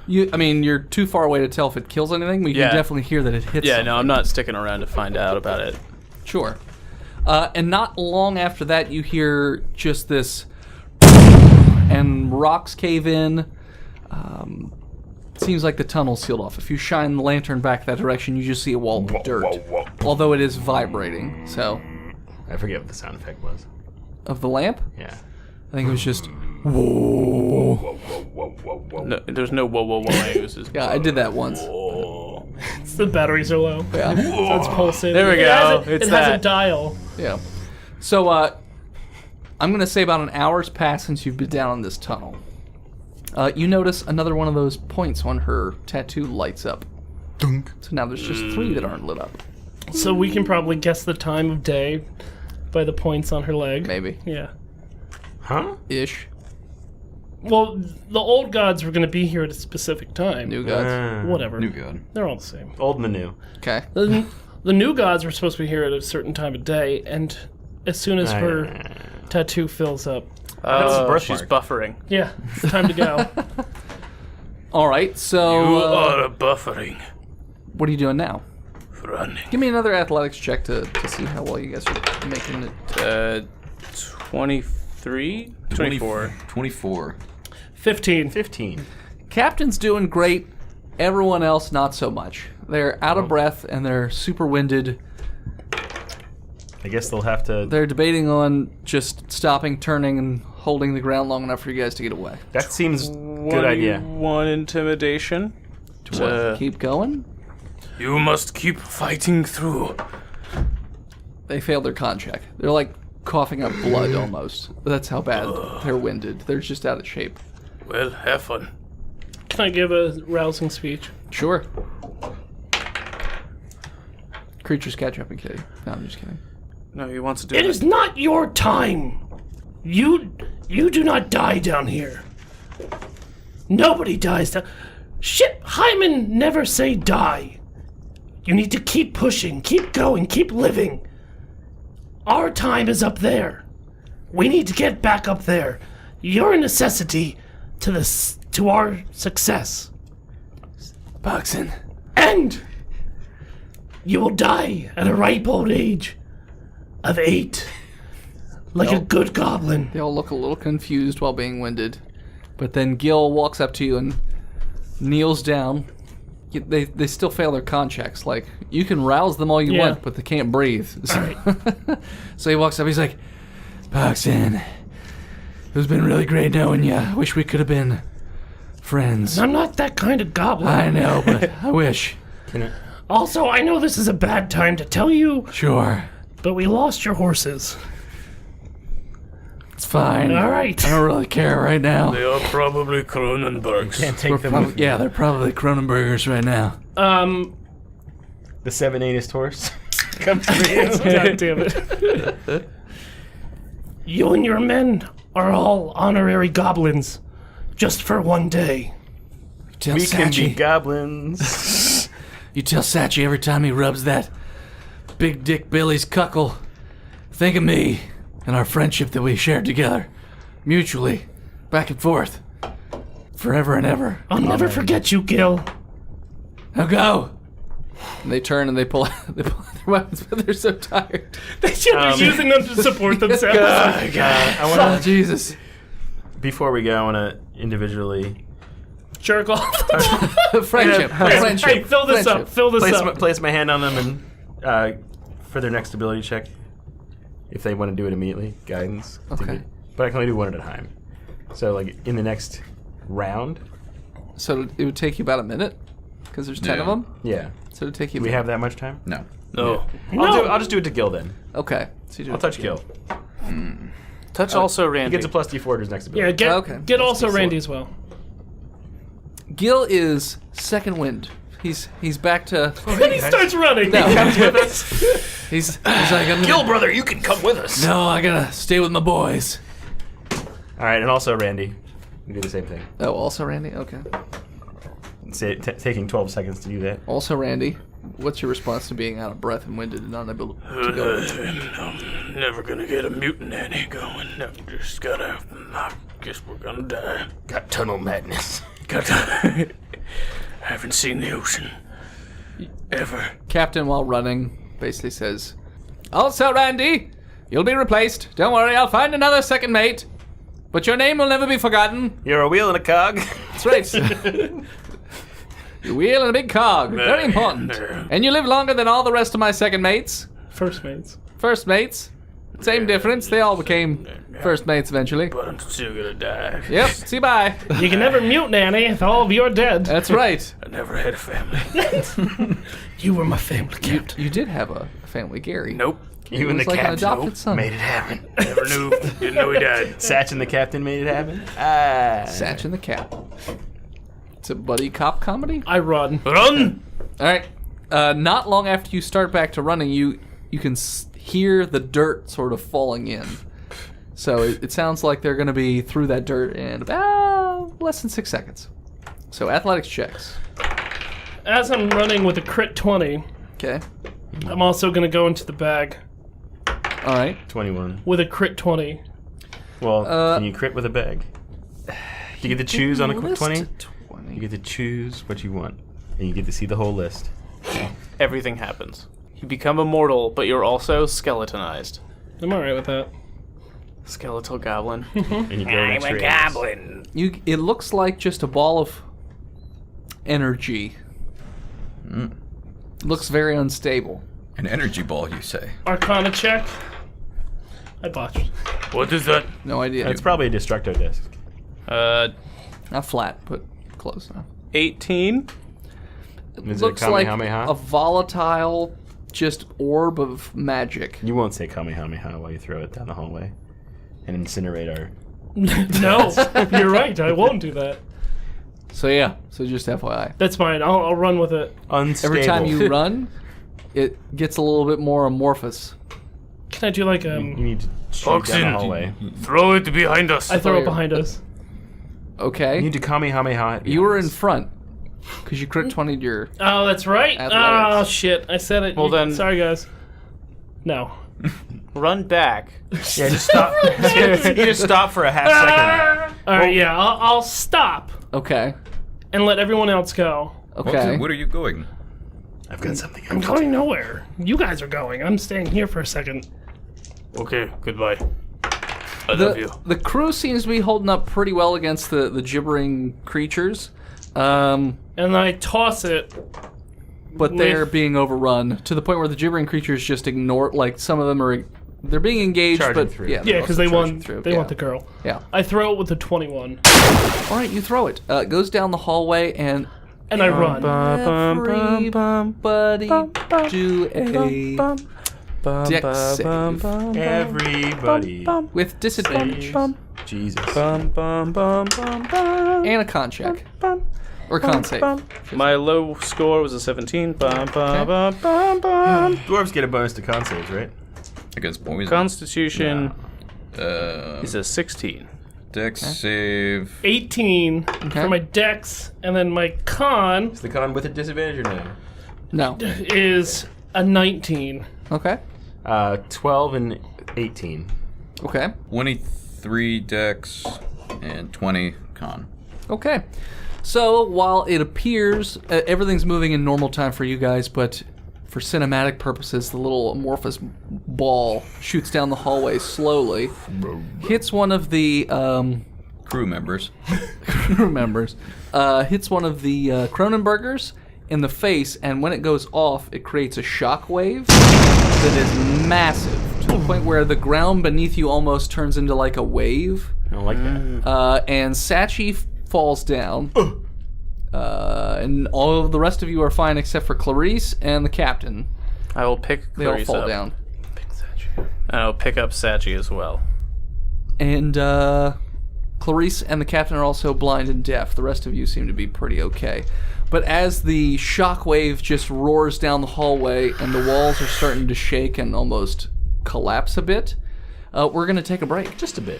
Speaker 2: You're too far away to tell if it kills anything, but you
Speaker 8: Yeah.
Speaker 2: can definitely hear that it hits.
Speaker 8: Yeah,
Speaker 2: something.
Speaker 8: no, I'm not sticking around to find out about it.
Speaker 2: Sure. And not long after that, you hear just this, and rocks cave in. Seems like the tunnel's sealed off. If you shine the lantern back that direction, you just see a wall of dirt. Although it is vibrating, so.
Speaker 4: I forget what the sound effect was.
Speaker 2: Of the lamp?
Speaker 4: Yeah.
Speaker 2: I think it was just, whoa.
Speaker 8: No, there's no whoa, whoa, whoa. It was just,
Speaker 2: Yeah, I did that once.
Speaker 6: The batteries are low.
Speaker 2: Yeah.
Speaker 6: So it's pulsating.
Speaker 8: There we
Speaker 6: It
Speaker 8: go.
Speaker 6: has
Speaker 8: It's
Speaker 6: it has a
Speaker 8: that.
Speaker 6: dial.
Speaker 2: Yeah. So, I'm going to say about an hour's passed since you've been down in this tunnel. You notice another one of those points on her tattoo lights up.
Speaker 3: Dunk.
Speaker 2: So now there's just 3 that aren't lit up.
Speaker 6: So we can probably guess the time of day by the points on her leg.
Speaker 2: Maybe.
Speaker 6: Yeah.
Speaker 4: Huh?
Speaker 2: Ish.
Speaker 6: Well, the old gods were going to be here at a specific time.
Speaker 2: New gods.
Speaker 6: Whatever.
Speaker 7: New god.
Speaker 6: They're all the same.
Speaker 4: Old and the new.
Speaker 2: Okay.
Speaker 6: The new gods were supposed to be here at a certain time of day, and as soon as her tattoo fills up,
Speaker 4: That's
Speaker 8: she's
Speaker 4: birthmark.
Speaker 8: buffering.
Speaker 6: yeah, it's time to go.
Speaker 2: All right, so
Speaker 8: buffering.
Speaker 2: what are you doing now?
Speaker 8: Running.
Speaker 2: Give me another athletics check to see how well you guys are making it.
Speaker 8: 23? 24.
Speaker 7: 24.
Speaker 6: 15.
Speaker 4: 15.
Speaker 2: Captain's doing great. Everyone else, not so much. They're out of breath and they're super winded.
Speaker 4: I guess they'll have to...
Speaker 2: They're debating on just stopping, turning, and holding the ground long enough for you guys to get away.
Speaker 4: That seems good idea.
Speaker 8: 1 intimidation.
Speaker 2: Keep going.
Speaker 8: You must keep fighting through.
Speaker 2: They failed their con check. They're like coughing up blood almost. That's how bad they're winded. They're just out of shape.
Speaker 8: Well, have fun.
Speaker 6: Can I give a rousing speech?
Speaker 2: Sure. Creatures catch up and kill you. No, I'm just kidding.
Speaker 8: No, he wants to do
Speaker 6: It is not your time. You do not die down here. Nobody dies down. Shit, Hyman never say die. You need to keep pushing, keep going, keep living. Our time is up there. We need to get back up there. You're a necessity to our success.
Speaker 2: Boxing.
Speaker 6: And you will die at a ripe old age of 8. Like a good goblin.
Speaker 2: They all look a little confused while being winded. But then Gil walks up to you and kneels down. They still fail their con checks. Like, you can rouse them all you want, but they can't breathe. So he walks up, he's like, Boxin, it's been really great knowing you. I wish we could have been friends.
Speaker 6: I'm not that kind of goblin.
Speaker 2: I know, but I wish.
Speaker 6: Also, I know this is a bad time to tell you,
Speaker 2: Sure.
Speaker 6: but we lost your horses.
Speaker 2: It's fine.
Speaker 6: All right.
Speaker 2: I don't really care right now.
Speaker 8: They are probably Kronenbergs.
Speaker 4: Can't take them with
Speaker 2: Yeah, they're probably Kronenbergers right now.
Speaker 4: the 7-8 horse. Comes for you.
Speaker 6: God damn it. You and your men are all honorary goblins, just for one day.
Speaker 2: Tell
Speaker 4: We can be
Speaker 2: Sachi,
Speaker 4: goblins.
Speaker 2: you tell Sachi every time he rubs that big dick Billy's cuckle, think of me and our friendship that we shared together, mutually, back and forth, forever and ever.
Speaker 6: I'll never forget you, Gil.
Speaker 2: Now go. And they turn and they pull their weapons, but they're so tired.
Speaker 6: They should be using them to support themselves.
Speaker 4: I
Speaker 2: Oh,
Speaker 4: want
Speaker 2: Jesus.
Speaker 4: to, before we go, I want to individually
Speaker 6: jerk off.
Speaker 2: Friendship. Friendship.
Speaker 6: Hey, fill this
Speaker 2: Friendship.
Speaker 6: up. Fill this up.
Speaker 4: Place my hand on them and for their next ability check, if they want to do it immediately, guidance.
Speaker 2: Okay.
Speaker 4: But I can only do one at a time. So like in the next round.
Speaker 2: So it would take you about a minute? Because there's 10 of
Speaker 7: Yeah.
Speaker 2: them?
Speaker 4: Yeah.
Speaker 2: So it would take you...
Speaker 4: Do we have that much time?
Speaker 7: No.
Speaker 8: No.
Speaker 4: I'll just do it to Gil then.
Speaker 2: Okay. So you do
Speaker 4: I'll touch Gil.
Speaker 8: Touch also
Speaker 4: He
Speaker 8: Randy.
Speaker 4: gets a plus D4 to his next
Speaker 6: Yeah,
Speaker 4: ability.
Speaker 6: get also Randy as well.
Speaker 2: Gil is second wind. He's back to...
Speaker 6: Then he starts running.
Speaker 2: No. He's like, I'm
Speaker 5: Gil, brother, you can come with us.
Speaker 2: No, I gotta stay with my boys.
Speaker 4: All right, and also Randy. You do the same thing.
Speaker 2: Oh, also Randy? Okay.
Speaker 4: Taking 12 seconds to do that.
Speaker 2: Also Randy, what's your response to being out of breath and winded and unable to go?
Speaker 5: I'm never gonna get a mutant Annie going. No, just gotta. I guess we're gonna die.
Speaker 3: Got tunnel madness.
Speaker 5: I haven't seen the ocean ever.
Speaker 2: Captain, while running, basically says, Also Randy, you'll be replaced. Don't worry, I'll find another second mate. But your name will never be forgotten.
Speaker 4: You're a wheel and a cog.
Speaker 2: That's right. Your wheel and a big cog. Very important. And you live longer than all the rest of my second mates.
Speaker 6: First mates.
Speaker 2: First mates. Same difference. They all became first mates eventually.
Speaker 5: But I'm still gonna die.
Speaker 2: Yep. See, bye.
Speaker 6: You can never mute Nanny if all of you are dead.
Speaker 2: That's right.
Speaker 5: I never had a family.
Speaker 6: You were my family, Captain.
Speaker 2: You did have a family, Gary.
Speaker 5: Nope.
Speaker 4: You and the
Speaker 2: was like an
Speaker 4: captain
Speaker 2: adopted son.
Speaker 4: made it happen.
Speaker 5: Never knew. Didn't know he died.
Speaker 4: Satch and the captain made it happen.
Speaker 2: Satch and the Cat. It's a buddy cop comedy.
Speaker 6: I run.
Speaker 5: Run!
Speaker 2: All right. Not long after you start back to running, you can hear the dirt sort of falling in. So it sounds like they're going to be through that dirt in about less than 6 seconds. So athletics checks.
Speaker 6: As I'm running with a crit 20,
Speaker 2: Okay.
Speaker 6: I'm also going to go into the bag
Speaker 2: All right.
Speaker 4: 21.
Speaker 6: with a crit 20.
Speaker 4: Well, can you crit with a bag? You get to choose on a quick
Speaker 2: List
Speaker 4: 20.
Speaker 2: 20.
Speaker 4: You get to choose what you want, and you get to see the whole list.
Speaker 8: Everything happens. You become immortal, but you're also skeletonized.
Speaker 6: I'm alright with that.
Speaker 8: Skeletal goblin.
Speaker 4: And you go
Speaker 5: I'm
Speaker 4: to
Speaker 5: a goblin.
Speaker 2: It looks like just a ball of energy. Looks very unstable.
Speaker 7: An energy ball, you say?
Speaker 6: Arcana check. I botched.
Speaker 5: What is that?
Speaker 2: No idea.
Speaker 4: It's probably a destructo disc.
Speaker 2: Not flat, but close enough.
Speaker 8: 18.
Speaker 4: Is
Speaker 2: Looks
Speaker 4: it a
Speaker 2: like
Speaker 4: Kamehameha?
Speaker 2: a volatile, just orb of magic.
Speaker 4: You won't say Kamehameha while you throw it down the hallway and incinerate our...
Speaker 6: No, you're right. I won't do that.
Speaker 2: So yeah, so just FYI.
Speaker 6: That's fine. I'll run with it.
Speaker 4: Unstable.
Speaker 2: Every time you run, it gets a little bit more amorphous.
Speaker 6: Can I do like
Speaker 4: You need to shoot down the hallway.
Speaker 5: Throw it behind us.
Speaker 6: I throw it behind us.
Speaker 4: You
Speaker 2: Okay.
Speaker 4: need to Kamehameha.
Speaker 2: You were in front because you crit 20'd your.
Speaker 6: Oh, that's right.
Speaker 2: Athletics.
Speaker 6: Oh shit! I said it.
Speaker 8: Well, then-
Speaker 6: sorry guys. No.
Speaker 8: Run back.
Speaker 4: Yeah, just stop. You just stop for a half second.
Speaker 6: All right. Yeah, I'll stop
Speaker 2: Okay.
Speaker 6: and let everyone else go.
Speaker 2: Okay.
Speaker 7: Where are you going?
Speaker 4: I've got something.
Speaker 6: I'm going nowhere. You guys are going. I'm staying here for a second.
Speaker 5: Okay, goodbye. I love you.
Speaker 2: The crew seems to be holding up pretty well against the gibbering creatures, but
Speaker 6: And I toss it.
Speaker 2: they're being overrun to the point where the gibbering creatures just ignore. Like some of them are, they're being engaged,
Speaker 4: Charging
Speaker 2: but
Speaker 4: through.
Speaker 2: yeah,
Speaker 6: Yeah, because they want
Speaker 2: through.
Speaker 6: they
Speaker 2: Yeah.
Speaker 6: want the girl.
Speaker 2: Yeah.
Speaker 6: I throw it with a 21,
Speaker 2: All right, you throw it. It goes down the hallway and.
Speaker 6: and I run.
Speaker 2: Everybody do a dex save
Speaker 4: Everybody.
Speaker 2: with disadvantage
Speaker 4: Jesus.
Speaker 2: and a con check or con save.
Speaker 8: My low score was a 17. Bum, bum, bum, bum, bum.
Speaker 4: Dwarves get a bonus to con saves, right?
Speaker 7: Against poison.
Speaker 8: Constitution is a 16.
Speaker 7: Dex save.
Speaker 6: 18 for my dex, and then my con
Speaker 4: Is the con with a disadvantage or no?
Speaker 2: No.
Speaker 6: is a 19.
Speaker 2: Okay.
Speaker 4: 12 and 18.
Speaker 2: Okay.
Speaker 7: 23 dex and 20 con.
Speaker 2: Okay. So while it appears everything's moving in normal time for you guys, but for cinematic purposes, the little amorphous ball shoots down the hallway slowly, hits one of the
Speaker 7: crew members.
Speaker 2: Hits one of the Kronenbergers in the face, and when it goes off, it creates a shock wave that is massive, to the point where the ground beneath you almost turns into like a wave.
Speaker 4: I don't like that.
Speaker 2: And Sachi falls down. And all of the rest of you are fine except for Clarice and the captain.
Speaker 8: I will pick
Speaker 2: They all
Speaker 8: Clarice
Speaker 2: fall
Speaker 8: up.
Speaker 2: down.
Speaker 8: And I'll pick up Sachi as well.
Speaker 2: And Clarice and the captain are also blind and deaf. The rest of you seem to be pretty okay. But as the shockwave just roars down the hallway and the walls are starting to shake and almost collapse a bit, we're going to take a break. Just a bit.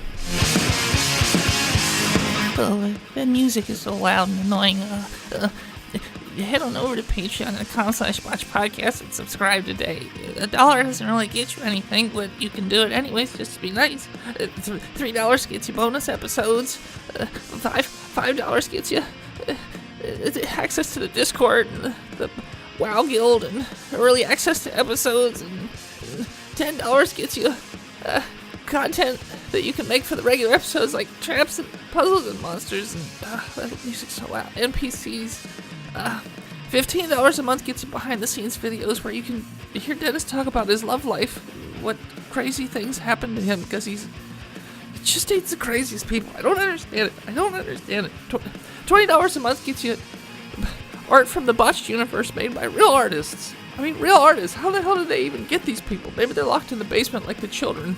Speaker 9: Oh, that music is so loud and annoying. Head on over to patreon.com/botchpodcast and subscribe today. $1 doesn't really get you anything, but you can do it anyways just to be nice. $3 gets you bonus episodes. $5 gets you access to the Discord and the WoW Guild and early access to episodes. And $10 gets you content that you can make for the regular episodes, like traps and puzzles and monsters. And that music's so loud. NPCs. $15 a month gets you behind the scenes videos where you can hear Dennis talk about his love life, what crazy things happen to him because he just dates the craziest people. I don't understand it. $20 a month gets you art from the Botched universe made by real artists. I mean, real artists. How the hell did they even get these people? Maybe they're locked in the basement like the children.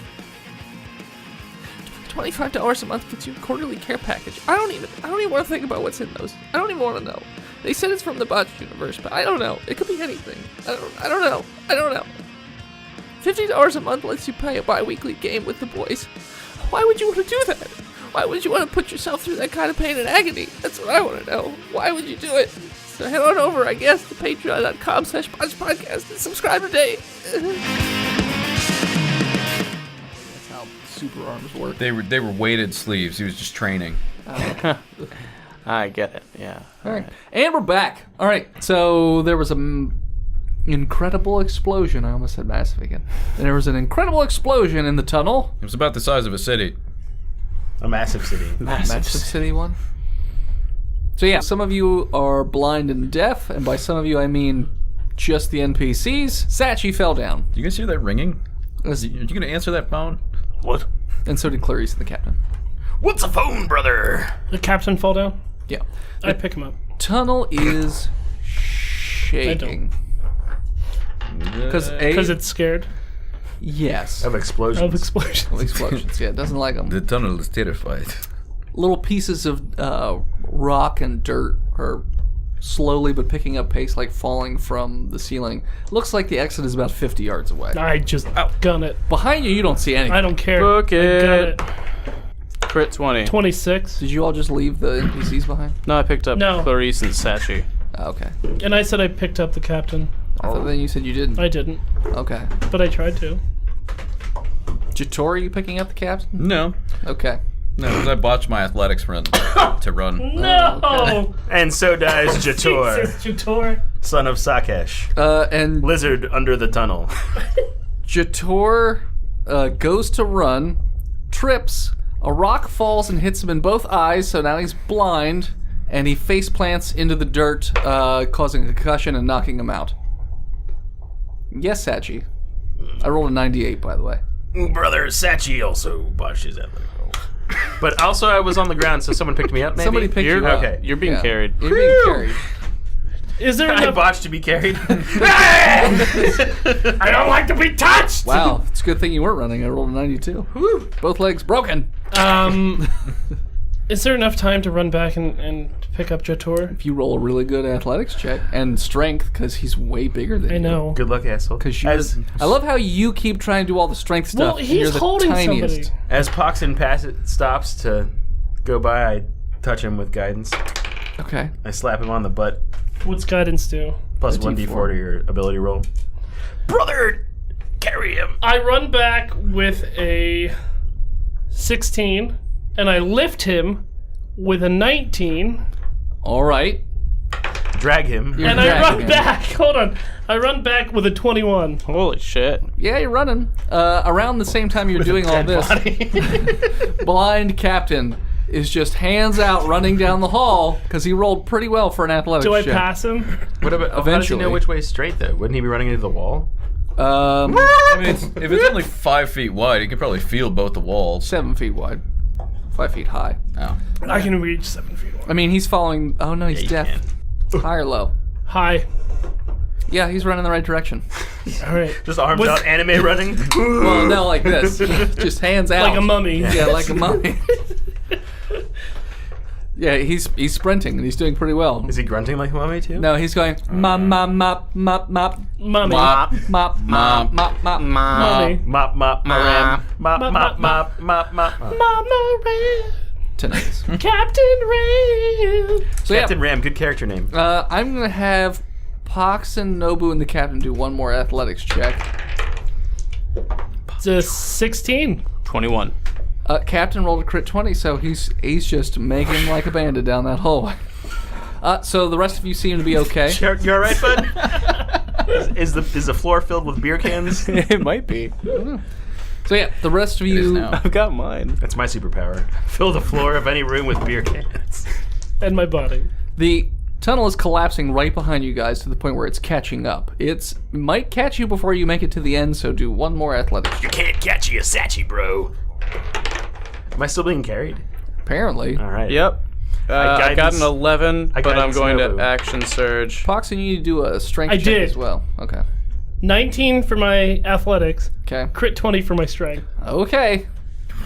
Speaker 9: $25 a month gets you a quarterly care package. I don't even want to think about what's in those. I don't even want to know. They said it's from the Botched universe, but I don't know. It could be anything. I don't know. $50 a month lets you play a bi-weekly game with the boys. Why would you want to do that? Why would you want to put yourself through that kind of pain and agony? That's what I want to know. Why would you do it? So head on over, I guess, to patreon.com/botchpodcast and subscribe today. That's how super arms work.
Speaker 7: They were weighted sleeves. He was just training.
Speaker 8: I get it, yeah.
Speaker 2: All right. And we're back. All right. So there was an incredible explosion. I almost said massive again. There was an incredible explosion in the tunnel.
Speaker 7: It was about the size of a city.
Speaker 4: A massive city.
Speaker 2: Massive city one. So yeah, some of you are blind and deaf, and by some of you I mean just the NPCs. Sachi fell down.
Speaker 7: Do you guys hear that ringing? Are you going to answer that phone?
Speaker 5: What?
Speaker 2: And so did Clarice and the captain.
Speaker 5: What's a phone, brother?
Speaker 6: The captain fall down?
Speaker 2: Yeah.
Speaker 6: I pick him up.
Speaker 2: Tunnel is shaking. Because
Speaker 6: it's scared
Speaker 2: yes.
Speaker 4: Of explosions.
Speaker 6: of explosions.
Speaker 2: Explosions, yeah, it doesn't like them.
Speaker 7: The tunnel is terrified.
Speaker 2: Little pieces of rock and dirt are slowly but picking up pace, like falling from the ceiling. Looks like the exit is about 50 yards away.
Speaker 6: I just gun it.
Speaker 2: Behind you, you don't see anything.
Speaker 6: I don't care.
Speaker 8: Book
Speaker 6: I
Speaker 8: it.
Speaker 6: got it.
Speaker 8: Crit 20.
Speaker 6: 26.
Speaker 2: Did you all just leave the NPCs behind?
Speaker 8: No, I picked up
Speaker 6: No.
Speaker 8: Clarice and Sachi.
Speaker 2: Okay.
Speaker 6: And I said I picked up the captain.
Speaker 2: I thought then you said you didn't.
Speaker 6: I didn't,
Speaker 2: Okay.
Speaker 6: but I tried to.
Speaker 2: Jator, are you picking up the captain?
Speaker 7: No.
Speaker 2: Okay.
Speaker 7: No, because I botched my athletics run to run.
Speaker 6: No!
Speaker 4: And so dies Jator,
Speaker 6: Jesus, Jator.
Speaker 4: son of Sakesh.
Speaker 2: And
Speaker 4: Lizard under the tunnel.
Speaker 2: Jator goes to run, trips, a rock falls and hits him in both eyes, so now he's blind, and he face plants into the dirt, causing a concussion and knocking him out. Yes, Sachi. I rolled a 98, by the way.
Speaker 5: Brother Sachi also botched his athletic roll.
Speaker 4: But also I was on the ground, so someone picked me up, maybe?
Speaker 2: Somebody picked you up.
Speaker 4: Okay.
Speaker 8: You're being
Speaker 2: Yeah.
Speaker 8: carried.
Speaker 2: You're being carried.
Speaker 6: Is there
Speaker 4: I
Speaker 6: enough?
Speaker 4: botched to be carried.
Speaker 5: I don't like to be touched!
Speaker 2: Wow, it's a good thing you weren't running. I rolled a 92. Woo. Both legs broken.
Speaker 6: Is there enough time to run back and pick up Jator?
Speaker 2: If you roll a really good athletics check and strength, because he's way bigger than you.
Speaker 6: I know.
Speaker 4: Good luck, asshole.
Speaker 2: Because I love how you keep trying to do all the strength stuff.
Speaker 6: Well,
Speaker 2: and
Speaker 6: he's
Speaker 2: you're the
Speaker 6: holding
Speaker 2: tiniest.
Speaker 6: somebody.
Speaker 4: As Poxon stops to go by, I touch him with guidance.
Speaker 2: Okay.
Speaker 4: I slap him on the butt.
Speaker 6: What's guidance do?
Speaker 4: Plus
Speaker 2: A
Speaker 4: 1d4 to your ability roll.
Speaker 5: Brother, carry him.
Speaker 6: I run back with a 16, and I lift him with a 19,
Speaker 2: All right.
Speaker 4: Drag him.
Speaker 2: You're
Speaker 6: and I
Speaker 2: dragging
Speaker 6: run
Speaker 2: him.
Speaker 6: back. Hold on. I run back with a 21.
Speaker 8: Holy shit.
Speaker 2: Yeah, you're running. Around the same time you're doing all this, blind captain is just hands out running down the hall because he rolled pretty well for an athletics
Speaker 6: Do I
Speaker 2: check.
Speaker 6: pass him?
Speaker 4: What about? How does he
Speaker 2: Eventually.
Speaker 4: know which way is straight though? Wouldn't he be running into the wall?
Speaker 7: I mean, if it's only 5 feet wide, you can probably feel both the walls.
Speaker 2: 7 feet wide, 5 feet high.
Speaker 7: Oh.
Speaker 6: I can reach 7 feet wide.
Speaker 2: I mean, he's following. Oh no, he's
Speaker 4: you
Speaker 2: deaf. High or low?
Speaker 6: Hi.
Speaker 2: Yeah, he's running the right direction.
Speaker 6: All right.
Speaker 4: Just arms out, anime running.
Speaker 2: Well, no, like this, just hands out,
Speaker 6: Like a mummy.
Speaker 2: Yeah, like a mummy. Yeah, he's sprinting and he's doing pretty well.
Speaker 4: Is he grunting like a mummy too?
Speaker 2: No, he's going mop mop mop mop mop
Speaker 6: Mummy.
Speaker 2: mop mop mop mop mop.
Speaker 6: Mummy.
Speaker 4: Mop, mop, my ram. Mop, mop, mop, mop, mop.
Speaker 6: Mama Ram.
Speaker 2: Tonight.
Speaker 6: Captain Ram.
Speaker 2: So yeah,
Speaker 4: Captain Ram, good character name.
Speaker 2: I'm gonna have Pox and Nobu and the captain do one more athletics check.
Speaker 6: It's a 16.
Speaker 8: 21.
Speaker 2: Captain rolled a crit 20, so he's just making like a bandit down that hallway. So the rest of you seem to be okay.
Speaker 4: You all right, bud? is the floor filled with beer cans?
Speaker 8: It might be.
Speaker 2: So yeah, the rest of
Speaker 7: It is
Speaker 2: you.
Speaker 7: now.
Speaker 8: I've got mine.
Speaker 4: That's my superpower. Fill the floor of any room with beer cans.
Speaker 6: And my body.
Speaker 2: The tunnel is collapsing right behind you guys to the point where it's catching up. It might catch you before you make it to the end, so do one more athletics.
Speaker 5: You can't catch you, Sachi, bro.
Speaker 4: Am I still being carried?
Speaker 2: Apparently.
Speaker 4: All right.
Speaker 8: Yep. I got an 11, but I'm
Speaker 4: guidance
Speaker 8: going to
Speaker 4: Nobu.
Speaker 8: action surge.
Speaker 2: Pox, and you need to do a strength
Speaker 6: I
Speaker 2: check
Speaker 6: did.
Speaker 2: as well. Okay.
Speaker 6: 19 for my athletics.
Speaker 2: Okay.
Speaker 6: Crit 20 for my strength.
Speaker 2: Okay.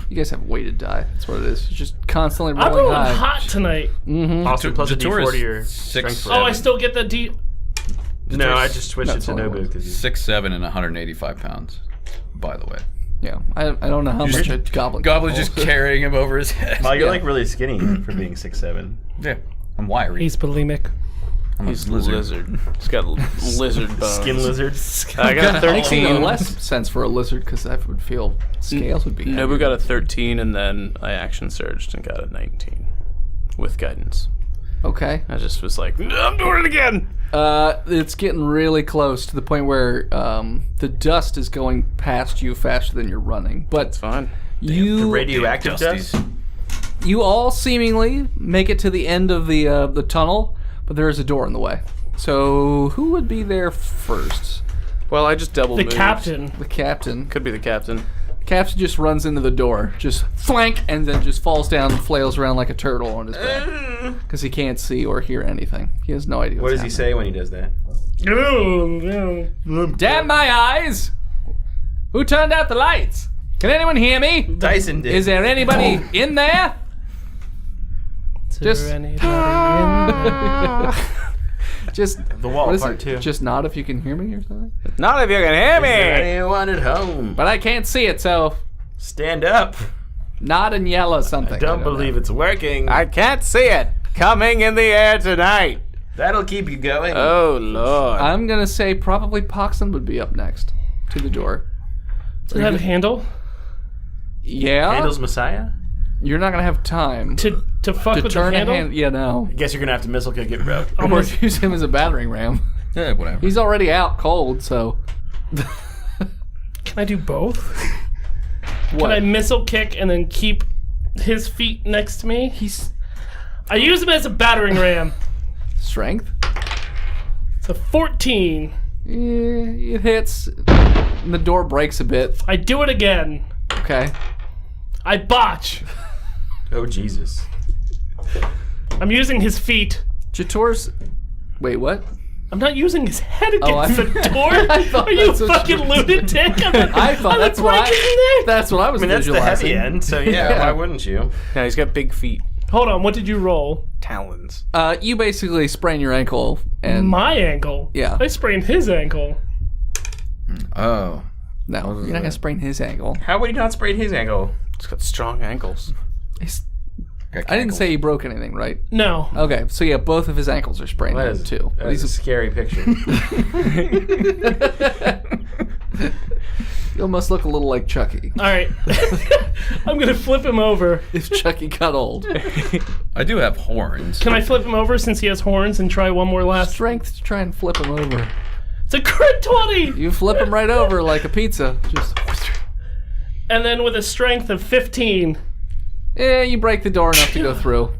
Speaker 2: You guys have weighted die. That's what it is. It's just constantly
Speaker 6: I'm
Speaker 2: rolling
Speaker 6: rolling
Speaker 2: high.
Speaker 6: hot tonight.
Speaker 4: Also, plus a
Speaker 7: Jator
Speaker 4: D4 to
Speaker 7: is
Speaker 4: your
Speaker 7: 6.
Speaker 4: strength.
Speaker 6: Oh, I still get the D.
Speaker 4: No, I just switched it
Speaker 2: That's
Speaker 4: to
Speaker 2: all it
Speaker 4: Nobu
Speaker 2: was.
Speaker 4: because
Speaker 7: 6'7" and 185 pounds, by the way.
Speaker 2: Yeah. I don't know how much a goblin.
Speaker 7: Goblin's just carrying him over his head.
Speaker 4: Well, you're
Speaker 2: Yeah.
Speaker 4: like really skinny for being 6'7".
Speaker 7: Yeah, I'm wiry.
Speaker 6: He's bulimic.
Speaker 7: I'm a
Speaker 8: He's
Speaker 7: lizard.
Speaker 8: lizard. He's got lizard bones.
Speaker 4: Skin lizard.
Speaker 8: I got
Speaker 2: Makes even
Speaker 8: 13.
Speaker 2: less sense for a lizard because that would feel scales would be.
Speaker 8: Nobu
Speaker 2: heavier.
Speaker 8: got a 13, and then I action surged and got a 19 with guidance.
Speaker 2: Okay.
Speaker 8: I just was like, I'm doing it again.
Speaker 2: It's getting really close to the point where the dust is going past you faster than you're running. But
Speaker 8: It's fine.
Speaker 2: you
Speaker 4: Radioactive
Speaker 7: Dusties.
Speaker 4: dust.
Speaker 2: you all seemingly make it to the end of the tunnel, but there is a door in the way. So who would be there first?
Speaker 8: Well, I just double
Speaker 6: The
Speaker 8: moved.
Speaker 6: captain.
Speaker 2: The captain.
Speaker 8: Could be the captain.
Speaker 2: Captain just runs into the door, just flank, and then just falls down and flails around like a turtle on his back because he can't see or hear anything. He has no idea.
Speaker 4: What does he say when he does that?
Speaker 2: Damn my eyes! Who turned out the lights? Can anyone hear me?
Speaker 4: Dyson did.
Speaker 2: Is there anybody in there? Just- Just
Speaker 4: the wall
Speaker 2: what is
Speaker 4: part
Speaker 2: it?
Speaker 4: two?
Speaker 2: Just nod if you can hear me or something.
Speaker 8: Not if you can hear me.
Speaker 4: Anyone at home?
Speaker 2: But I can't see it, so
Speaker 4: Stand up.
Speaker 2: nod and yell or something.
Speaker 4: I don't believe it's working.
Speaker 8: I can't see it. Coming in the air tonight.
Speaker 4: That'll keep you going.
Speaker 8: Oh, Lord.
Speaker 2: I'm gonna say probably Poxon would be up next to the door.
Speaker 6: Does it have a handle?
Speaker 2: Yeah,
Speaker 4: Handel's Messiah?
Speaker 2: you're not gonna have time
Speaker 6: To fuck
Speaker 2: to
Speaker 6: with
Speaker 2: turn
Speaker 6: the
Speaker 2: a
Speaker 6: handle?
Speaker 2: hand. Yeah, no.
Speaker 4: I guess you're gonna have to missile kick it, bro.
Speaker 2: Or use him as a battering ram.
Speaker 7: Yeah, whatever.
Speaker 2: He's already out cold, so
Speaker 6: Can I do both?
Speaker 2: what?
Speaker 6: Can I missile kick and then keep his feet next to me? I use him as a battering ram.
Speaker 2: Strength?
Speaker 6: It's a 14.
Speaker 2: Yeah, it hits. And the door breaks a bit.
Speaker 6: I do it again.
Speaker 2: Okay.
Speaker 6: I botch.
Speaker 4: Oh, Jesus.
Speaker 6: I'm using his feet.
Speaker 2: Jator's. Wait, what?
Speaker 6: I'm not using his head
Speaker 2: Oh,
Speaker 6: against the door.
Speaker 2: I thought
Speaker 6: Are you
Speaker 2: that's what
Speaker 6: fucking
Speaker 2: you-
Speaker 6: lunatic?
Speaker 2: I thought that's what
Speaker 6: break his neck.
Speaker 2: That's what I was
Speaker 4: I mean, that's the
Speaker 2: visualizing.
Speaker 4: heavy end, so yeah,
Speaker 2: Yeah.
Speaker 4: why wouldn't you?
Speaker 8: Yeah, he's got big feet.
Speaker 6: Hold on, what did you roll?
Speaker 8: Talons.
Speaker 2: You basically sprain your ankle and
Speaker 6: My ankle.
Speaker 2: Yeah.
Speaker 6: I sprained his ankle.
Speaker 7: Oh.
Speaker 2: no, you're not gonna sprain his ankle.
Speaker 4: How would he not sprain his ankle?
Speaker 8: He's got strong ankles.
Speaker 2: I didn't say he broke anything, right?
Speaker 6: No.
Speaker 2: Okay, so yeah, both of his ankles are sprained
Speaker 4: That
Speaker 2: then,
Speaker 4: is,
Speaker 2: too.
Speaker 4: that is a scary picture.
Speaker 2: You almost look a little like Chucky.
Speaker 6: All right. I'm going to flip him over.
Speaker 2: If Chucky got old.
Speaker 7: I do have horns.
Speaker 6: Can I flip him over since he has horns and try one more last?
Speaker 2: Strength to try and flip him over.
Speaker 6: It's a crit 20!
Speaker 2: You flip him right over like a pizza. Just
Speaker 6: And then with a strength of 15.
Speaker 2: You break the door enough to go through.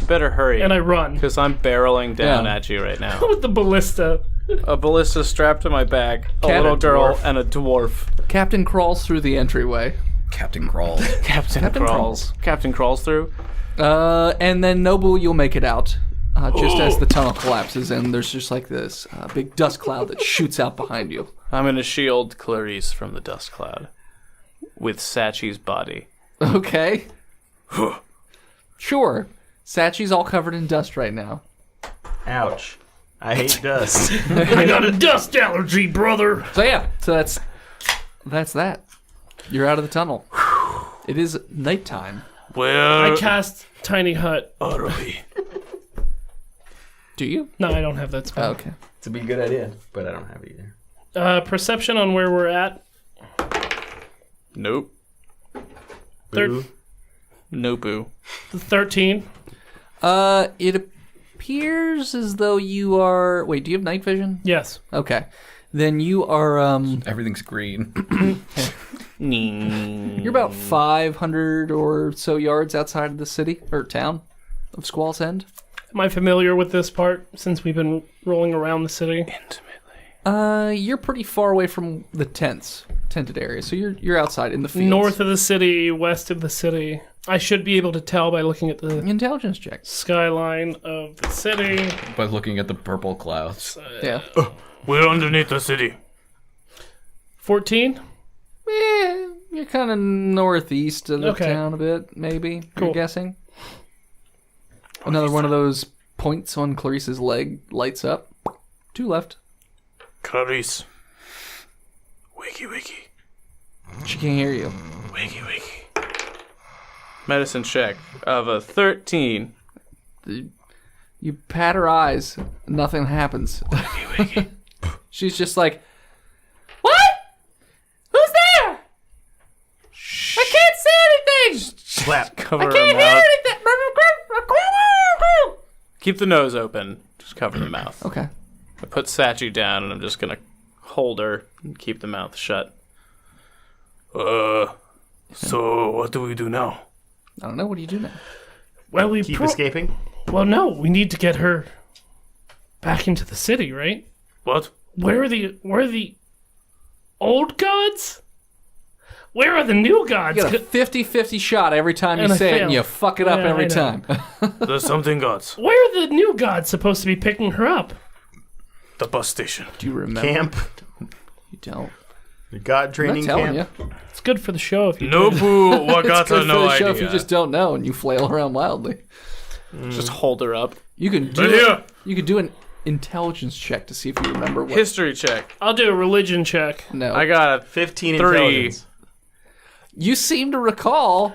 Speaker 8: You better hurry.
Speaker 6: And I run.
Speaker 8: Because I'm barreling down
Speaker 2: Yeah.
Speaker 8: at you right now.
Speaker 6: With the ballista.
Speaker 8: A ballista strapped to my back, a
Speaker 2: Cat-
Speaker 8: little
Speaker 2: a
Speaker 8: girl,
Speaker 4: dwarf.
Speaker 8: and a dwarf.
Speaker 2: Captain crawls through the entryway.
Speaker 7: Captain Crawl.
Speaker 8: Captain crawls. Captain crawls through.
Speaker 2: And then Nobu, you'll make it out. Just as the tunnel collapses, and there's just like this big dust cloud that shoots out behind you.
Speaker 8: I'm gonna shield Clarice from the dust cloud with Sachi's body.
Speaker 2: Okay. Sure. Sachi's all covered in dust right now.
Speaker 4: Ouch. I hate dust.
Speaker 6: I got a dust allergy, brother.
Speaker 2: So yeah, that's that. You're out of the tunnel. It is nighttime.
Speaker 8: Where
Speaker 6: I cast Tiny Hut.
Speaker 8: are we?
Speaker 2: Do you?
Speaker 6: No, I don't have that
Speaker 2: Oh,
Speaker 6: spell.
Speaker 2: okay.
Speaker 4: It's a be a good idea, but I don't have it either.
Speaker 6: Perception on where we're at.
Speaker 8: Nope.
Speaker 6: Thir-
Speaker 8: No boo.
Speaker 6: 13.
Speaker 2: It appears as though you are. Wait, do you have night vision?
Speaker 6: Yes.
Speaker 2: Okay. Then you are.
Speaker 7: Everything's green.
Speaker 2: You're about 500 or so yards outside of the city or town of Squall's End.
Speaker 6: Am I familiar with this part since we've been rolling around the city?
Speaker 2: You're pretty far away from the tented area, so you're outside in the fields.
Speaker 6: North of the city, west of the city. I should be able to tell by looking at the
Speaker 2: Intelligence check.
Speaker 6: skyline of the city.
Speaker 7: By looking at the purple clouds.
Speaker 2: Yeah.
Speaker 8: We're underneath the city.
Speaker 6: 14?
Speaker 2: You're kind of northeast of the
Speaker 6: Okay.
Speaker 2: town a bit, maybe.
Speaker 6: Cool.
Speaker 2: You're guessing. Another one of those points on Clarice's leg lights up. 2 left.
Speaker 8: Clarice. Wiki wiki.
Speaker 2: She can't hear you.
Speaker 8: Wiki wiki. Medicine check of a 13.
Speaker 2: You pat her eyes. Nothing happens. She's just like, what? Who's there? I can't see anything.
Speaker 4: Slap.
Speaker 8: Cover
Speaker 2: I
Speaker 8: her
Speaker 2: can't
Speaker 8: mouth.
Speaker 2: hear anything.
Speaker 8: Keep the nose open. Just cover the mouth.
Speaker 2: Okay.
Speaker 8: I put Sachi down and I'm just gonna hold her and keep the mouth shut. So what do we do now?
Speaker 2: I don't know. What do you do now?
Speaker 6: Well, we
Speaker 4: Keep escaping.
Speaker 6: Well, no, we need to get her back into the city, right?
Speaker 8: What?
Speaker 6: Where are the old gods? Where are the new gods?
Speaker 2: You get a 50-50 shot every time you
Speaker 6: And I
Speaker 2: say it, and
Speaker 6: fail.
Speaker 2: you fuck it up
Speaker 6: Yeah,
Speaker 2: every
Speaker 6: I know.
Speaker 2: time.
Speaker 8: There's something gods.
Speaker 6: Where are the new gods supposed to be picking her up?
Speaker 8: The bus station.
Speaker 2: Do you remember?
Speaker 4: Camp.
Speaker 2: You don't.
Speaker 4: The God
Speaker 2: I'm
Speaker 4: training
Speaker 2: not telling
Speaker 4: camp.
Speaker 2: you.
Speaker 6: It's good for the show if you
Speaker 8: No
Speaker 6: did.
Speaker 8: boo.
Speaker 2: It's good
Speaker 8: Wagata
Speaker 2: for
Speaker 8: no
Speaker 2: the show if
Speaker 8: idea.
Speaker 2: you just don't know and you flail around wildly.
Speaker 8: Just hold her up.
Speaker 2: You can do
Speaker 8: Right here.
Speaker 2: You could do an intelligence check to see if you remember what.
Speaker 8: History check.
Speaker 6: I'll do a religion check.
Speaker 2: No,
Speaker 8: I got a
Speaker 4: 15
Speaker 8: 3.
Speaker 4: intelligence.
Speaker 2: You seem to recall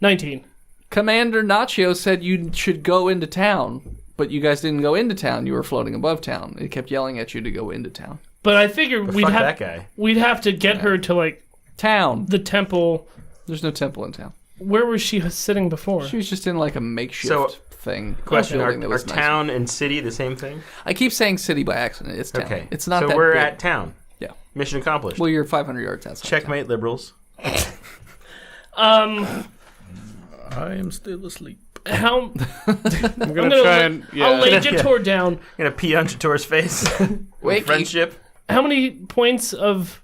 Speaker 6: 19.
Speaker 2: Commander Nacho said you should go into town, but you guys didn't go into town. You were floating above town. It kept yelling at you to go into town.
Speaker 6: But I figured
Speaker 4: But
Speaker 6: we'd
Speaker 4: fuck
Speaker 6: have
Speaker 4: that guy.
Speaker 6: we'd have to get her to like
Speaker 2: Town.
Speaker 6: the temple.
Speaker 2: There's no temple in town.
Speaker 6: Where was she sitting before?
Speaker 2: She was just in like a makeshift
Speaker 4: So,
Speaker 2: thing.
Speaker 4: Question:
Speaker 2: building
Speaker 4: Are
Speaker 2: that was nice.
Speaker 4: town and city the same thing?
Speaker 2: I keep saying city by accident. It's town.
Speaker 4: Okay.
Speaker 2: It's not
Speaker 4: so
Speaker 2: that
Speaker 4: we're
Speaker 2: big.
Speaker 4: at town.
Speaker 2: Yeah.
Speaker 4: Mission accomplished.
Speaker 2: Well, you're 500 yards outside.
Speaker 4: Checkmate, liberals.
Speaker 7: I am still asleep.
Speaker 6: How
Speaker 8: I'm gonna try and
Speaker 6: I'll lay
Speaker 4: Yeah.
Speaker 6: Jator down.
Speaker 4: I'm gonna pee on Jator's face.
Speaker 2: Wakey.
Speaker 4: Friendship.
Speaker 6: How many points of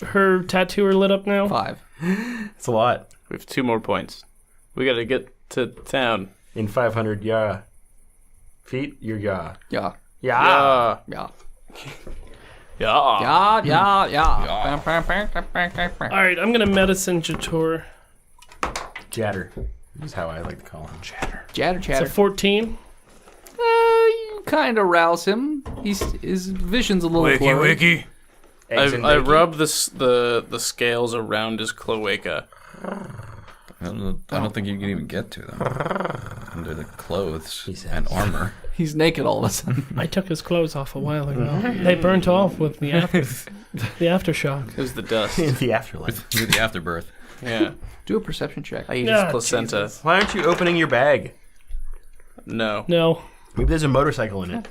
Speaker 6: her tattoo are lit up now?
Speaker 2: 5.
Speaker 4: It's a lot.
Speaker 8: we have 2 more points. We gotta get to town.
Speaker 4: In 500 feet, you're
Speaker 2: Yeah.
Speaker 4: Yeah.
Speaker 2: Yeah.
Speaker 8: Yeah.
Speaker 2: Yeah.
Speaker 6: All right, I'm gonna medicine Jator.
Speaker 4: Jatter. Is how I like to call him. Jatter.
Speaker 2: Chatter,
Speaker 6: It's
Speaker 2: chatter.
Speaker 6: a 14.
Speaker 2: You kind of rouse him. His vision's a little
Speaker 8: Wiki
Speaker 2: blurry.
Speaker 8: wiki.
Speaker 4: Eggs and
Speaker 8: I
Speaker 4: bacon.
Speaker 8: rub the scales around his cloaca.
Speaker 7: I don't think you can even get to them. Under the clothes
Speaker 4: He says.
Speaker 7: and armor.
Speaker 2: He's naked all of a sudden.
Speaker 6: I took his clothes off a while ago. They burnt off with the aftershock.
Speaker 8: It was the dust.
Speaker 4: In the afterlife.
Speaker 7: With the afterbirth.
Speaker 8: Yeah.
Speaker 2: Do a perception check.
Speaker 8: I ate
Speaker 6: Ah,
Speaker 8: his placenta.
Speaker 6: Jesus.
Speaker 4: Why aren't you opening your bag?
Speaker 8: No.
Speaker 6: No.
Speaker 4: Maybe there's a motorcycle in it.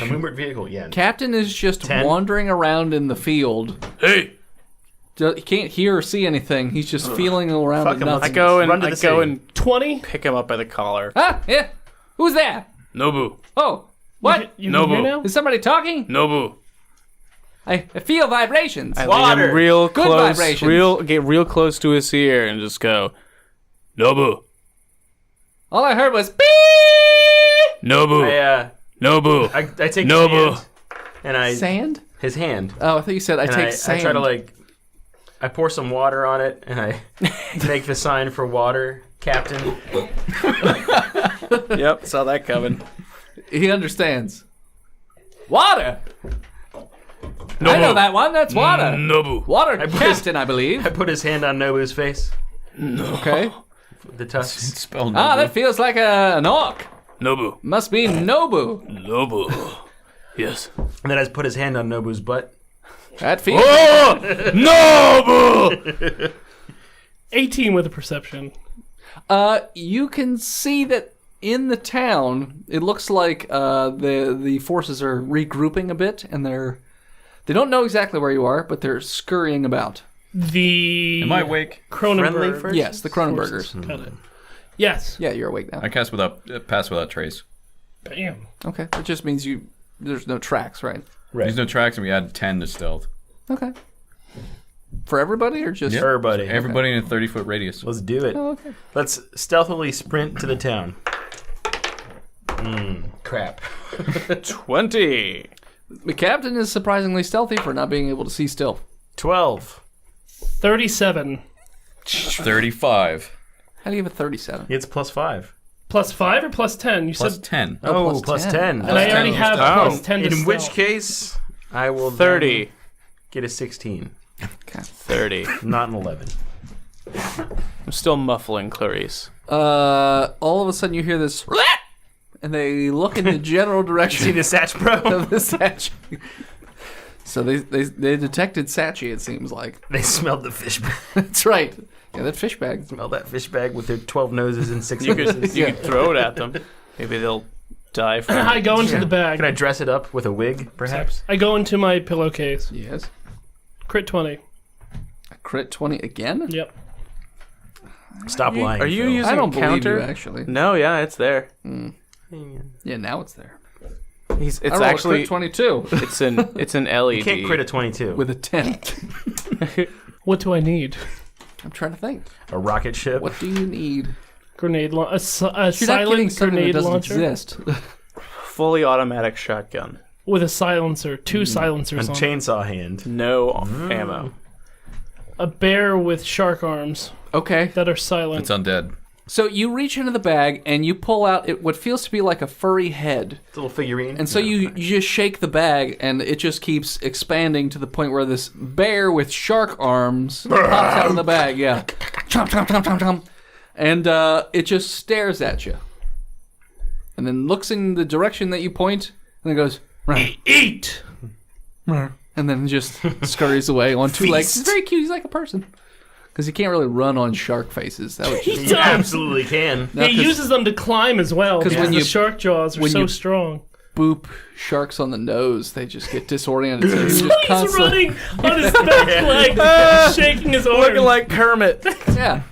Speaker 4: A movement vehicle, yeah.
Speaker 2: Captain is just
Speaker 4: 10?
Speaker 2: wandering around in the field.
Speaker 8: Hey,
Speaker 2: He can't hear or see anything. He's just feeling around.
Speaker 4: Fuck
Speaker 2: at
Speaker 4: him,
Speaker 2: nothing.
Speaker 4: let's
Speaker 8: I go
Speaker 4: Run to
Speaker 8: and
Speaker 4: the city.
Speaker 6: 20.
Speaker 8: pick him up by the collar.
Speaker 2: Ah, yeah. Who's there?
Speaker 8: Nobu.
Speaker 2: Oh, what?
Speaker 6: You
Speaker 8: Nobu.
Speaker 6: can hear now?
Speaker 2: Is somebody talking?
Speaker 8: Nobu.
Speaker 2: I feel vibrations.
Speaker 8: I lean him real
Speaker 2: Good
Speaker 8: close.
Speaker 2: vibrations.
Speaker 8: Get real close to his ear and just go, Nobu.
Speaker 2: All I heard was beep.
Speaker 8: Nobu. Nobu.
Speaker 4: I take
Speaker 8: Nobu.
Speaker 4: his hand and I
Speaker 2: Sand?
Speaker 4: his hand.
Speaker 2: Oh, I thought you said I
Speaker 4: And
Speaker 2: take
Speaker 4: I
Speaker 2: sand.
Speaker 4: try to I pour some water on it and I make the sign for water, Captain.
Speaker 8: Yep, saw that coming.
Speaker 2: He understands. Water.
Speaker 8: Nobu.
Speaker 2: I know that one. That's water.
Speaker 8: Nobu.
Speaker 2: Water
Speaker 4: put
Speaker 2: captain, I believe.
Speaker 4: I put his hand on Nobu's face.
Speaker 2: Okay.
Speaker 4: The tusks.
Speaker 7: Spell
Speaker 2: Ah,
Speaker 7: Nobu.
Speaker 2: that feels like an orc.
Speaker 8: Nobu.
Speaker 2: Must be Nobu.
Speaker 8: Nobu. Yes.
Speaker 4: And then I put his hand on Nobu's butt.
Speaker 2: That feels.
Speaker 8: Oh! Nobu!
Speaker 6: 18 with a perception.
Speaker 2: You can see that in the town, it looks like the forces are regrouping a bit, and they don't know exactly where you are, but they're scurrying about.
Speaker 6: The
Speaker 7: Am I awake?
Speaker 6: Kronenberg.
Speaker 4: Friendly
Speaker 2: Yes, the Kronenbergers.
Speaker 6: Got it. Yes.
Speaker 2: Yeah, you're awake now.
Speaker 7: I pass without trace.
Speaker 6: Bam.
Speaker 2: Okay, that just means there's no tracks, right?
Speaker 7: There's no tracks, and we add 10 to stealth.
Speaker 2: Okay. For everybody or just
Speaker 4: Everybody.
Speaker 7: Everybody in a 30-foot radius.
Speaker 4: Let's do it.
Speaker 2: Oh, okay.
Speaker 4: Let's stealthily sprint to the town. Crap.
Speaker 8: 20.
Speaker 2: The captain is surprisingly stealthy for not being able to see still.
Speaker 4: 12.
Speaker 6: 37.
Speaker 7: 35.
Speaker 2: How do you have a 37?
Speaker 4: It's +5.
Speaker 6: Plus 5 or plus 10? You
Speaker 7: Plus
Speaker 6: said.
Speaker 7: 10.
Speaker 4: Oh,
Speaker 2: plus
Speaker 4: plus
Speaker 2: 10.
Speaker 4: 10.
Speaker 6: And I already have
Speaker 8: Oh.
Speaker 6: plus 10 to
Speaker 4: In which
Speaker 6: stealth.
Speaker 4: case, I will
Speaker 8: 30.
Speaker 4: then get a 16.
Speaker 8: 30.
Speaker 4: Not an 11.
Speaker 8: I'm still muffling Clarice.
Speaker 2: All of a sudden you hear this, and they look in the general
Speaker 4: See
Speaker 2: direction
Speaker 4: the Satch Bro?
Speaker 2: of the Sachi. So they detected Sachi, it seems like.
Speaker 4: They smelled the fish bag.
Speaker 2: That's right. Yeah, that fish bag.
Speaker 4: Smell that fish bag with their 12 noses and 6
Speaker 8: You
Speaker 4: noses.
Speaker 8: could throw it at them. Maybe they'll die from
Speaker 6: I go into the bag.
Speaker 4: Can I dress it up with a wig, perhaps?
Speaker 6: I go into my pillowcase.
Speaker 2: Yes.
Speaker 6: Crit 20.
Speaker 2: A crit 20 again?
Speaker 6: Yep.
Speaker 4: Stop lying.
Speaker 8: Are you
Speaker 4: Phil.
Speaker 8: using
Speaker 2: I don't believe
Speaker 8: counter?
Speaker 2: you, actually.
Speaker 8: No, yeah, it's there.
Speaker 2: Yeah, now it's there.
Speaker 8: It's
Speaker 2: I rolled
Speaker 8: actually
Speaker 2: a crit 22
Speaker 8: it's an LED.
Speaker 4: You can't crit a 22.
Speaker 2: with a 10.
Speaker 6: What do I need?
Speaker 2: I'm trying to think.
Speaker 4: a rocket ship.
Speaker 2: What do you need?
Speaker 6: Grenade launcher.
Speaker 2: You're not getting
Speaker 6: Silent
Speaker 2: something that
Speaker 6: grenade
Speaker 2: doesn't
Speaker 6: launcher
Speaker 2: exist.
Speaker 8: fully automatic shotgun.
Speaker 6: with a silencer. 2 silencers
Speaker 4: A
Speaker 6: on.
Speaker 4: chainsaw hand.
Speaker 8: No ammo.
Speaker 6: A bear with shark arms
Speaker 2: Okay.
Speaker 6: that are silent.
Speaker 7: It's undead.
Speaker 2: So you reach into the bag and you pull out what feels to be like a furry head.
Speaker 4: It's a little figurine.
Speaker 2: And so you just shake the bag, and it just keeps expanding to the point where this bear with shark arms pops out of the bag. Yeah, chomp, chomp, chomp, chomp, chomp, and it just stares at you, and then looks in the direction that you point, and then goes
Speaker 6: Eat!
Speaker 2: and then just scurries away on 2 legs. He's very cute. He's like a person. Because he can't really run on shark faces. That would just,
Speaker 4: You absolutely can.
Speaker 2: No,
Speaker 6: He
Speaker 2: 'cause
Speaker 6: uses them to climb as well because
Speaker 2: when
Speaker 6: the
Speaker 2: you-
Speaker 6: shark jaws are
Speaker 2: when
Speaker 6: so
Speaker 2: you-
Speaker 6: strong.
Speaker 2: boop sharks on the nose. They just get disoriented. So he's just
Speaker 6: He's
Speaker 2: constantly,
Speaker 6: running on his back leg, shaking his arms.
Speaker 8: Looking like Kermit.
Speaker 2: yeah.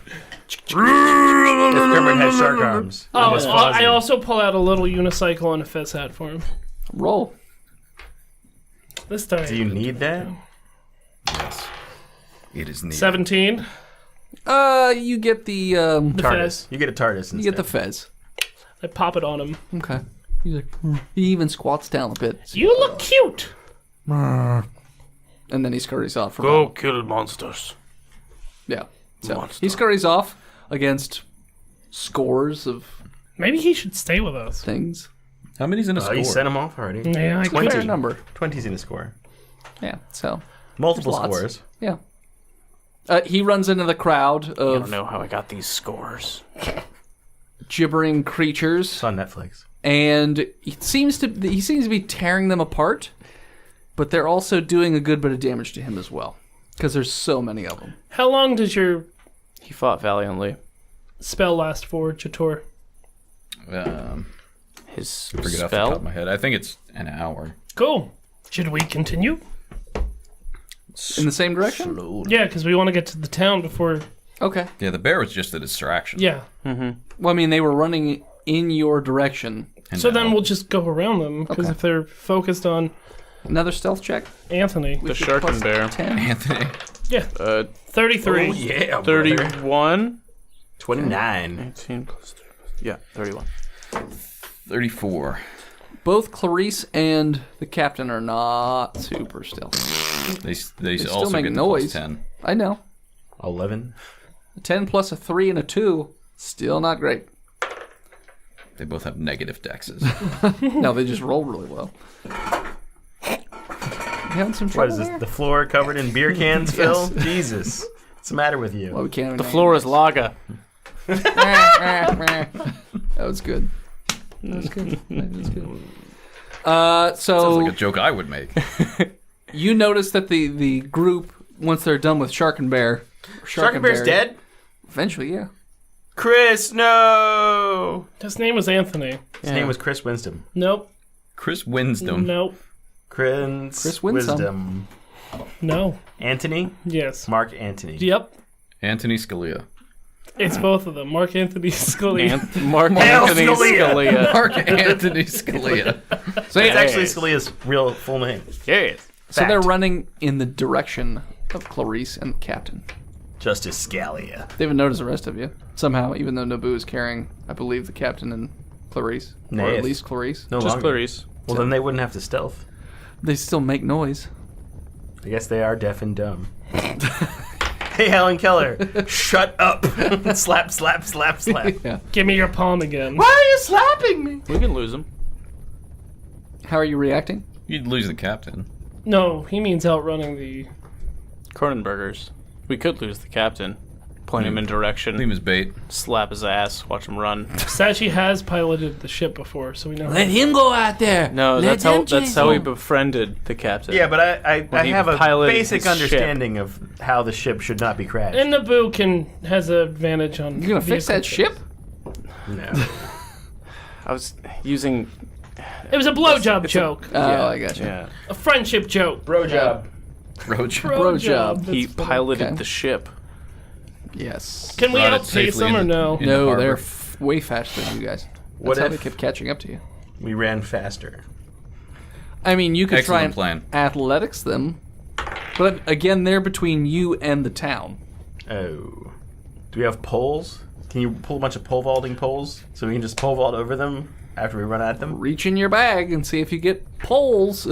Speaker 4: If Kermit has shark arms.
Speaker 6: Oh,
Speaker 4: Miss
Speaker 6: I
Speaker 4: Fozzie.
Speaker 6: also pull out a little unicycle and a fez hat for him.
Speaker 2: Roll.
Speaker 6: This time.
Speaker 4: Do you need that?
Speaker 7: It is neat.
Speaker 6: 17.
Speaker 2: You get the
Speaker 6: The
Speaker 4: TARDIS.
Speaker 6: fez.
Speaker 4: You get a TARDIS instead.
Speaker 2: you get the fez.
Speaker 6: I pop it on him.
Speaker 2: Okay. He's like, he even squats down a bit,
Speaker 6: You look cute.
Speaker 2: and then he scurries off. From
Speaker 8: Go kill monsters.
Speaker 2: Yeah. So
Speaker 8: Monster.
Speaker 2: he scurries off against scores of
Speaker 6: Maybe he should stay with us.
Speaker 2: things.
Speaker 7: How many's in a
Speaker 4: Oh,
Speaker 7: score?
Speaker 4: you sent him off already.
Speaker 6: Yeah, I
Speaker 4: 20.
Speaker 2: Fair number.
Speaker 4: 20's in a score.
Speaker 2: Yeah. So
Speaker 4: Multiple
Speaker 2: Lots.
Speaker 4: scores.
Speaker 2: yeah. He runs into the crowd
Speaker 8: I don't
Speaker 2: of
Speaker 8: know how I got these scores.
Speaker 2: gibbering creatures.
Speaker 4: It's on Netflix.
Speaker 2: And he seems to be tearing them apart, but they're also doing a good bit of damage to him as well, because there's so many of them.
Speaker 6: How long does your
Speaker 8: He fought valiantly.
Speaker 6: spell last for, Chator?
Speaker 8: His
Speaker 7: Forget off the top
Speaker 8: spell.
Speaker 7: of my head. I think it's an hour.
Speaker 6: Cool. Should we continue?
Speaker 2: In the same direction?
Speaker 7: Slowly.
Speaker 6: Yeah, because we want to get to the town before.
Speaker 2: Okay.
Speaker 7: Yeah, the bear was just a distraction.
Speaker 6: Yeah.
Speaker 2: Well, I mean, they were running in your direction.
Speaker 7: And
Speaker 6: So
Speaker 7: now-
Speaker 6: then we'll just go around them because
Speaker 2: Okay.
Speaker 6: if they're focused on
Speaker 2: Another stealth check?
Speaker 6: Anthony,
Speaker 8: The shark and bear.
Speaker 2: 10.
Speaker 7: Anthony.
Speaker 6: yeah, 33.
Speaker 4: Oh, yeah, brother.
Speaker 8: 31.
Speaker 4: 29.
Speaker 8: 18 plus 3. Yeah, 31.
Speaker 7: 34.
Speaker 2: Both Clarice and the captain are not super stealthy.
Speaker 7: They
Speaker 2: still
Speaker 7: also
Speaker 2: make
Speaker 7: get the
Speaker 2: noise.
Speaker 7: plus 10.
Speaker 2: I know.
Speaker 4: 11.
Speaker 2: A 10 plus a 3 and a 2, still not great.
Speaker 7: They both have negative dexes.
Speaker 2: No, they just roll really well. You having some
Speaker 4: What
Speaker 2: trouble
Speaker 4: is this?
Speaker 2: there?
Speaker 4: The floor covered in beer cans, Phil? Jesus. What's the matter with you?
Speaker 2: Well, we can't
Speaker 8: The floor is lager.
Speaker 2: That was good. That was good. That was good.
Speaker 7: Sounds
Speaker 2: So
Speaker 7: like a joke I would make.
Speaker 2: you notice that the group, once they're done with Shark and Bear,
Speaker 4: Shark and Bear's dead?
Speaker 2: Eventually, yeah.
Speaker 4: Chris, no!
Speaker 6: His name was Anthony.
Speaker 4: His name was Chris Winston.
Speaker 6: Nope.
Speaker 7: Chris Winston.
Speaker 6: Nope.
Speaker 4: Chris
Speaker 2: Winsome.
Speaker 4: Wisdom.
Speaker 6: No.
Speaker 4: Anthony?
Speaker 6: Yes.
Speaker 4: Mark Antony.
Speaker 6: Yep.
Speaker 7: Anthony Scalia.
Speaker 6: It's both of them. Mark Anthony Scalia.
Speaker 8: Mark Anthony Scalia.
Speaker 7: Mark Anthony Scalia.
Speaker 2: So,
Speaker 4: It's
Speaker 2: yeah,
Speaker 4: actually Scalia's real full name.
Speaker 8: Yes.
Speaker 2: so they're
Speaker 4: fact.
Speaker 2: running in the direction of Clarice and the captain.
Speaker 4: Justice Scalia.
Speaker 2: They haven't noticed the rest of you. Somehow, even though Naboo is carrying, I believe, the captain and Clarice. Or
Speaker 4: Nay,
Speaker 2: at least Clarice.
Speaker 4: No
Speaker 8: Just
Speaker 4: longer.
Speaker 8: Clarice.
Speaker 4: Well, then they wouldn't have to stealth.
Speaker 2: They still make noise.
Speaker 4: I guess they are deaf and dumb. Hey, Helen Keller, shut up. Slap, slap, slap, slap.
Speaker 2: Yeah.
Speaker 6: Give me your palm again.
Speaker 4: Why are you slapping me?
Speaker 8: We can lose him.
Speaker 2: How are you reacting?
Speaker 7: You'd lose the captain.
Speaker 6: No, he means outrunning the.
Speaker 8: Kronenbergers. We could lose the captain. Point him in
Speaker 7: Leave
Speaker 8: direction.
Speaker 7: him as bait.
Speaker 8: Slap his ass. Watch him run.
Speaker 6: Sachi has piloted the ship before, so we know.
Speaker 2: him go out there.
Speaker 8: No, that's how he befriended the captain.
Speaker 4: Yeah, but I
Speaker 8: he
Speaker 4: have a
Speaker 8: piloted
Speaker 4: basic
Speaker 8: his ship.
Speaker 4: understanding of how the ship should not be crashed.
Speaker 6: And Naboo has an advantage on.
Speaker 2: You gonna fix that
Speaker 6: vehicle
Speaker 2: ship?
Speaker 4: No.
Speaker 8: I was using.
Speaker 6: It was a blowjob joke.
Speaker 2: Oh, I got you.
Speaker 8: Yeah.
Speaker 6: A friendship joke.
Speaker 4: Bro job.
Speaker 7: Roach.
Speaker 2: Bro job.
Speaker 8: He
Speaker 6: That's funny.
Speaker 8: piloted
Speaker 2: Okay.
Speaker 8: the ship.
Speaker 2: Yes.
Speaker 6: Can we
Speaker 7: Brought it
Speaker 6: outpace
Speaker 7: safely
Speaker 6: them or
Speaker 7: into-
Speaker 6: no?
Speaker 7: in-
Speaker 2: No,
Speaker 7: harbor.
Speaker 2: they're way faster than you guys. That's
Speaker 4: What
Speaker 2: how
Speaker 4: if-
Speaker 2: they kept catching up to you.
Speaker 4: We ran faster.
Speaker 2: I mean, you could try
Speaker 7: Excellent
Speaker 2: and
Speaker 7: plan.
Speaker 2: athletics them, but again, they're between you and the town.
Speaker 4: Oh. Do we have poles? Can you pull a bunch of pole vaulting poles so we can just pole vault over them after we run at them?
Speaker 2: Reach in your bag and see if you get poles.